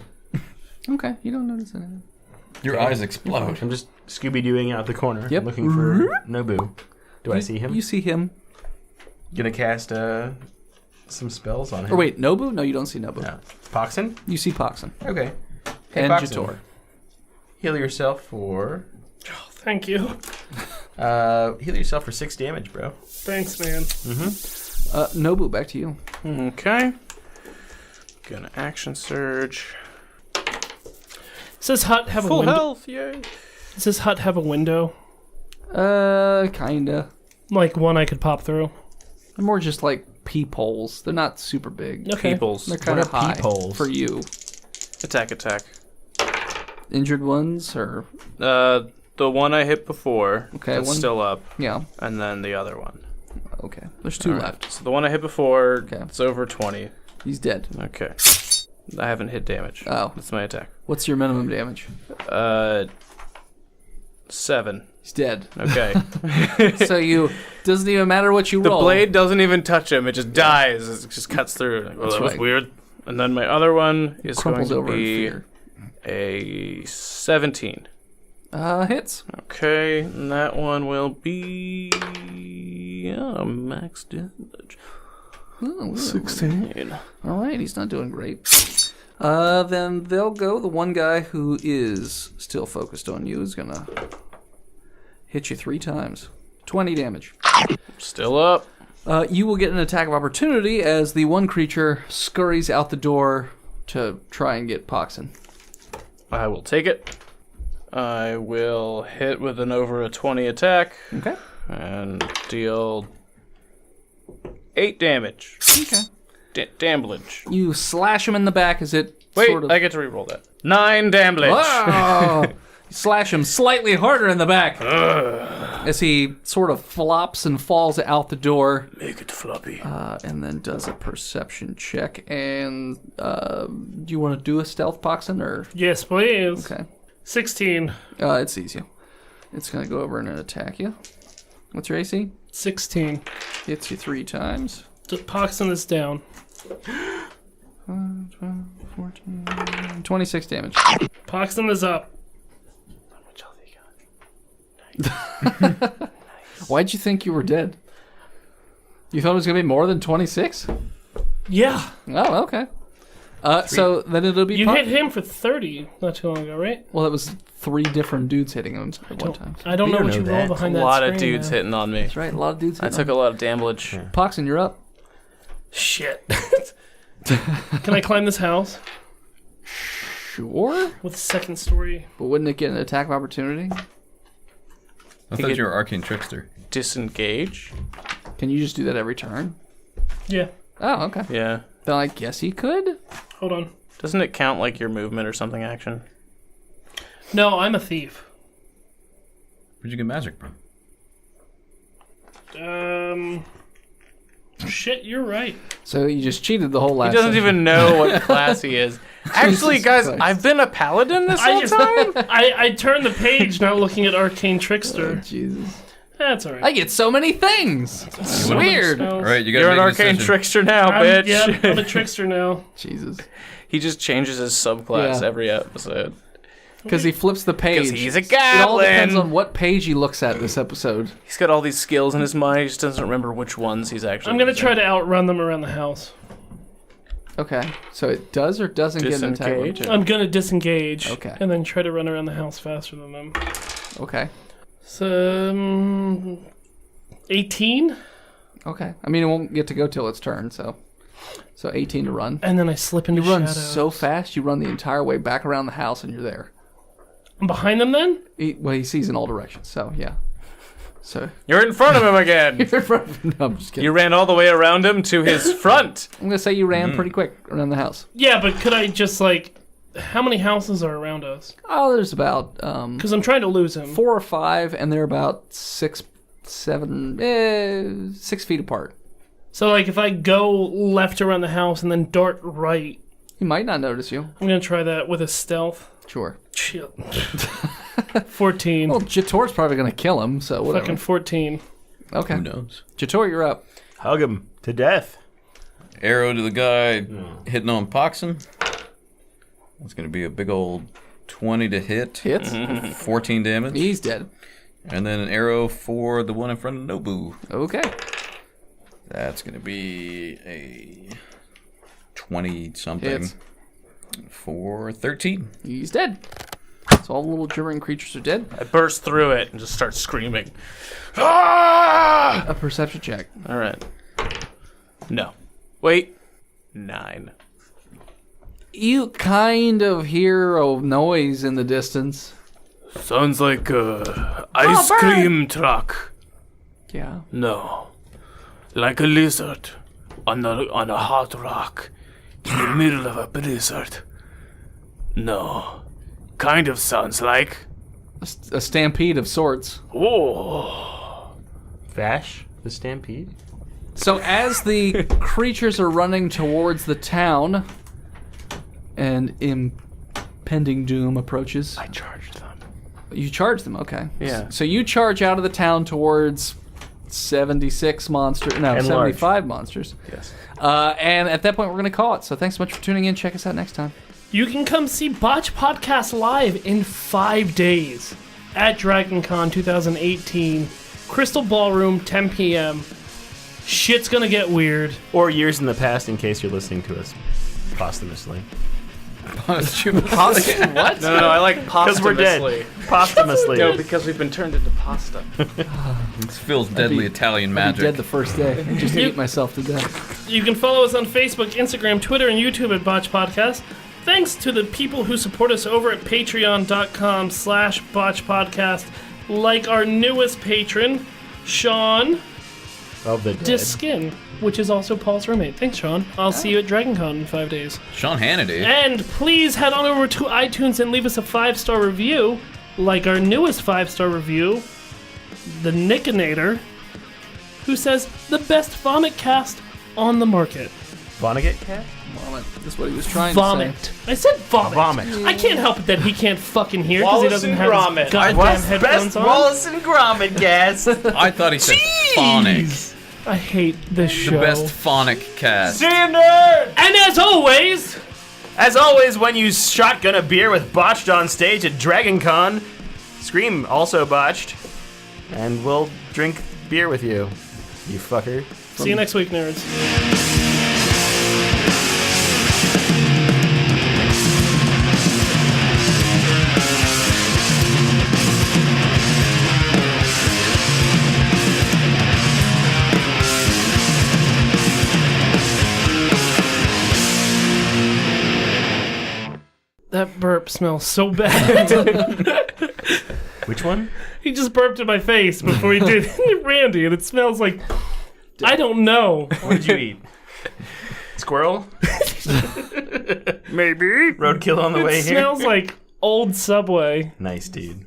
Speaker 2: Okay, you don't notice anything.
Speaker 7: Your eyes explode.
Speaker 5: I'm just Scooby-Dooing out the corner,
Speaker 2: Yep.
Speaker 5: looking for Nobu. Do I see him?
Speaker 2: You see him.
Speaker 5: Gonna cast some spells on him.
Speaker 2: Or wait, Nobu? No, you don't see Nobu.
Speaker 5: No. Poxon?
Speaker 2: You see Poxon.
Speaker 5: Okay. Hey,
Speaker 2: And
Speaker 5: Poxon.
Speaker 2: Jator.
Speaker 5: Heal yourself for...
Speaker 6: Thank you.
Speaker 5: Heal yourself for 6 damage, bro.
Speaker 6: Thanks, man.
Speaker 2: Nobu, back to you.
Speaker 8: Okay. Gonna action surge.
Speaker 6: Does hut have a
Speaker 8: Full
Speaker 6: window?
Speaker 8: health, yay.
Speaker 6: Does this hut have a window?
Speaker 2: Kinda.
Speaker 6: Like one I could pop through?
Speaker 2: They're more just like peepholes. They're not super big.
Speaker 6: Okay.
Speaker 8: Peoples.
Speaker 2: They're kind of
Speaker 5: What are
Speaker 2: high
Speaker 5: peepholes?
Speaker 2: for you.
Speaker 8: Attack.
Speaker 2: Injured ones, or
Speaker 8: The one I hit before,
Speaker 2: Okay,
Speaker 8: that's
Speaker 2: one-
Speaker 8: still up,
Speaker 2: yeah.
Speaker 8: and then the other one.
Speaker 2: Okay. There's 2 left.
Speaker 8: So the one I hit before,
Speaker 2: Okay.
Speaker 8: it's over 20.
Speaker 2: He's dead.
Speaker 8: Okay. I haven't hit damage.
Speaker 2: Oh.
Speaker 8: That's my attack.
Speaker 2: What's your minimum damage?
Speaker 8: 7.
Speaker 2: He's dead.
Speaker 8: Okay.
Speaker 2: So doesn't even matter what you
Speaker 8: The
Speaker 2: roll.
Speaker 8: blade doesn't even touch him. It just dies. It just cuts through. Like, well, that was
Speaker 2: right.
Speaker 8: weird. And then my other one is
Speaker 2: Crumples
Speaker 8: going to
Speaker 2: over in
Speaker 8: be
Speaker 2: fear.
Speaker 8: a 17.
Speaker 2: Hits.
Speaker 8: Okay, and that one will be max damage.
Speaker 2: Oh,
Speaker 8: 16.
Speaker 2: all right, he's not doing great. Then they'll go. The one guy who is still focused on you is gonna hit you 3 times. 20 damage.
Speaker 8: Still up.
Speaker 2: You will get an attack of opportunity as the one creature scurries out the door to try and get Poxon.
Speaker 8: I will take it. I will hit with an over a 20 attack.
Speaker 2: Okay.
Speaker 8: And deal 8 damage.
Speaker 2: Okay.
Speaker 8: Damage.
Speaker 2: You slash him in the back as it
Speaker 8: Wait,
Speaker 2: sort of...
Speaker 8: I get to reroll that. 9 damage.
Speaker 2: Oh! You slash him slightly harder in the back as he sort of flops and falls out the door.
Speaker 5: Make it floppy.
Speaker 2: And then does a perception check. And do you want to do a stealth, Poxon, or...
Speaker 6: Yes, please.
Speaker 2: Okay.
Speaker 6: 16.
Speaker 2: It sees you. It's going to go over and attack you. What's your AC?
Speaker 6: 16.
Speaker 2: Hits you 3 times.
Speaker 6: Poxon is down.
Speaker 2: 12, 14, 26 damage.
Speaker 6: Poxon is up.
Speaker 2: Why'd you think you were dead? You thought it was going to be more than 26?
Speaker 6: Yeah.
Speaker 2: Oh, okay. So then it'll be...
Speaker 6: You hit him for 30 not too long ago, right?
Speaker 2: Well, it was 3 different dudes hitting him at one time.
Speaker 6: I don't know what you roll
Speaker 8: A
Speaker 6: behind that
Speaker 8: lot of
Speaker 6: screen,
Speaker 8: dudes
Speaker 6: man.
Speaker 8: hitting on me.
Speaker 2: That's right, a lot of dudes
Speaker 8: I
Speaker 2: hitting
Speaker 8: took a lot of damage.
Speaker 2: him. Poxon, you're up.
Speaker 6: Shit. Can I climb this house
Speaker 2: Sure.
Speaker 6: with a second story?
Speaker 2: But wouldn't it get an attack of opportunity?
Speaker 7: I thought you were Arcane Trickster.
Speaker 8: Disengage?
Speaker 2: Can you just do that every turn?
Speaker 6: Yeah.
Speaker 2: Oh, okay.
Speaker 8: Yeah.
Speaker 2: Then I guess he could.
Speaker 6: Hold on.
Speaker 8: Doesn't it count like your movement or something action?
Speaker 6: No, I'm a thief.
Speaker 7: Where'd you get magic from?
Speaker 6: Shit, you're right.
Speaker 2: So you just cheated the whole last
Speaker 8: He doesn't
Speaker 2: session.
Speaker 8: even know what class he is. Actually, guys,
Speaker 2: Christ.
Speaker 8: I've been a paladin this whole time.
Speaker 6: I turned the page not looking at Arcane
Speaker 2: Oh,
Speaker 6: Trickster.
Speaker 2: Jesus.
Speaker 6: That's alright.
Speaker 2: I get so many things. It's weird.
Speaker 7: All right, you gotta
Speaker 8: You're an
Speaker 7: make a
Speaker 8: arcane
Speaker 7: decision.
Speaker 8: trickster now,
Speaker 6: I'm,
Speaker 8: bitch.
Speaker 6: yeah, I'm a trickster now.
Speaker 2: Jesus.
Speaker 8: He just changes his subclass
Speaker 2: Yeah.
Speaker 8: every episode.
Speaker 2: Because he flips the page.
Speaker 8: 'Cause he's a
Speaker 2: It all depends
Speaker 8: goblin.
Speaker 2: on what page he looks at this episode.
Speaker 8: He's got all these skills in his mind. He just doesn't remember which ones he's actually
Speaker 6: I'm gonna
Speaker 8: using.
Speaker 6: try to outrun them around the house.
Speaker 2: Okay. So it does or doesn't get an attack?
Speaker 8: Disengage.
Speaker 6: I'm gonna disengage.
Speaker 2: Okay.
Speaker 6: And then try to run around the house faster than them.
Speaker 2: Okay.
Speaker 6: So, 18?
Speaker 2: Okay. I mean, it won't get to go till its turn, so 18 to run.
Speaker 6: And then I slip into
Speaker 2: You run
Speaker 6: shadows.
Speaker 2: so fast, you run the entire way back around the house and you're there.
Speaker 6: I'm behind them then?
Speaker 2: He sees in all directions, so yeah. So
Speaker 8: You're in front of him again.
Speaker 2: you're in front of him. No, I'm just kidding.
Speaker 8: You ran all the way around him to his front.
Speaker 2: I'm gonna say you ran pretty quick around the house.
Speaker 6: Yeah, but could I just how many houses are around us?
Speaker 2: Oh, there's about
Speaker 6: Because I'm trying to lose him.
Speaker 2: 4 or 5, and they're about 6 feet apart.
Speaker 6: So if I go left around the house and then dart right,
Speaker 2: He might not notice you.
Speaker 6: I'm gonna try that with a stealth.
Speaker 2: Sure.
Speaker 6: Shit. 14.
Speaker 2: Well, Jator's probably gonna kill him, so whatever.
Speaker 6: Fucking 14.
Speaker 2: Okay.
Speaker 7: Who knows?
Speaker 2: Jator, you're up.
Speaker 4: Hug him to death.
Speaker 7: Arrow to the guy hitting on Poxon. That's going to be a big old 20 to hit.
Speaker 2: Hits.
Speaker 7: 14 damage.
Speaker 2: He's dead.
Speaker 7: And then an arrow for the one in front of Nobu.
Speaker 2: Okay.
Speaker 7: That's going to be a 20-something
Speaker 2: Hits.
Speaker 7: for 13.
Speaker 2: He's dead. So all the little gibbering creatures are dead.
Speaker 8: I burst through it and just start screaming. Ah!
Speaker 2: A perception check.
Speaker 8: All right. No. Wait. 9.
Speaker 2: You kind of hear a noise in the distance.
Speaker 5: Sounds like a ice cream truck.
Speaker 2: Yeah.
Speaker 5: No. Like a lizard on a hot rock in the middle of a blizzard. No. Kind of sounds like.
Speaker 2: A stampede of sorts.
Speaker 5: Oh.
Speaker 4: Vash, the Stampede.
Speaker 2: So as the creatures are running towards the town and impending doom approaches...
Speaker 4: I charged them.
Speaker 2: You charge them, okay.
Speaker 8: Yeah.
Speaker 2: So you charge out of the town towards 76 monsters. No,
Speaker 4: And
Speaker 2: 75 monsters.
Speaker 4: Yes.
Speaker 2: And at that point, we're going to call it. So thanks so much for tuning in. Check us out next time.
Speaker 6: You can come see Botched Podcast live in 5 days at DragonCon 2018. Crystal Ballroom, 10 p.m. Shit's gonna get weird.
Speaker 4: Or years in the past, in case you're listening to us posthumously.
Speaker 8: What? No, I like
Speaker 4: Because
Speaker 8: posthumously.
Speaker 4: we're dead. Posthumously.
Speaker 8: No, because we've been turned into pasta.
Speaker 7: This feels deadly
Speaker 2: be-
Speaker 7: Italian
Speaker 2: I'd
Speaker 7: magic.
Speaker 2: be dead the first day. Just eat myself to death.
Speaker 6: You can follow us on Facebook, Instagram, Twitter, and YouTube at Botched Podcast. Thanks to the people who support us over at patreon.com/Botched Podcast, like our newest patron, Sean
Speaker 4: Of the dead.
Speaker 6: Diskin, which is also Paul's roommate. Thanks, Sean. I'll see you at DragonCon in 5 days.
Speaker 7: Sean Hannity.
Speaker 6: And please head on over to iTunes and leave us a 5-star review, like our newest 5-star review, the Nickinator, who says, the best vomit cast on the market.
Speaker 4: Vonnegut cat?
Speaker 2: Vomit. That's what he was trying
Speaker 6: Vomit.
Speaker 2: to say.
Speaker 6: I said vomit.
Speaker 4: Vomit.
Speaker 6: I can't help it that he can't fucking hear because he
Speaker 8: Wallace
Speaker 6: doesn't
Speaker 8: and
Speaker 6: have
Speaker 8: Gromit.
Speaker 6: his goddamn headphones on.
Speaker 4: and Gromit guest.
Speaker 7: I thought he said phonic.
Speaker 6: I hate this show.
Speaker 7: The best phonic cast.
Speaker 6: And as always,
Speaker 4: when you shotgun a beer with Botched on stage at DragonCon, scream also Botched, and we'll drink beer with you, you fucker.
Speaker 6: see you next week, nerds. That burp smells so bad.
Speaker 4: Which one?
Speaker 6: He just burped in my face before he did Randy, and it smells like... I don't know.
Speaker 4: What did you eat? Squirrel? Maybe. Roadkill on the way
Speaker 6: It
Speaker 4: here?
Speaker 6: smells like old Subway.
Speaker 4: Nice, dude.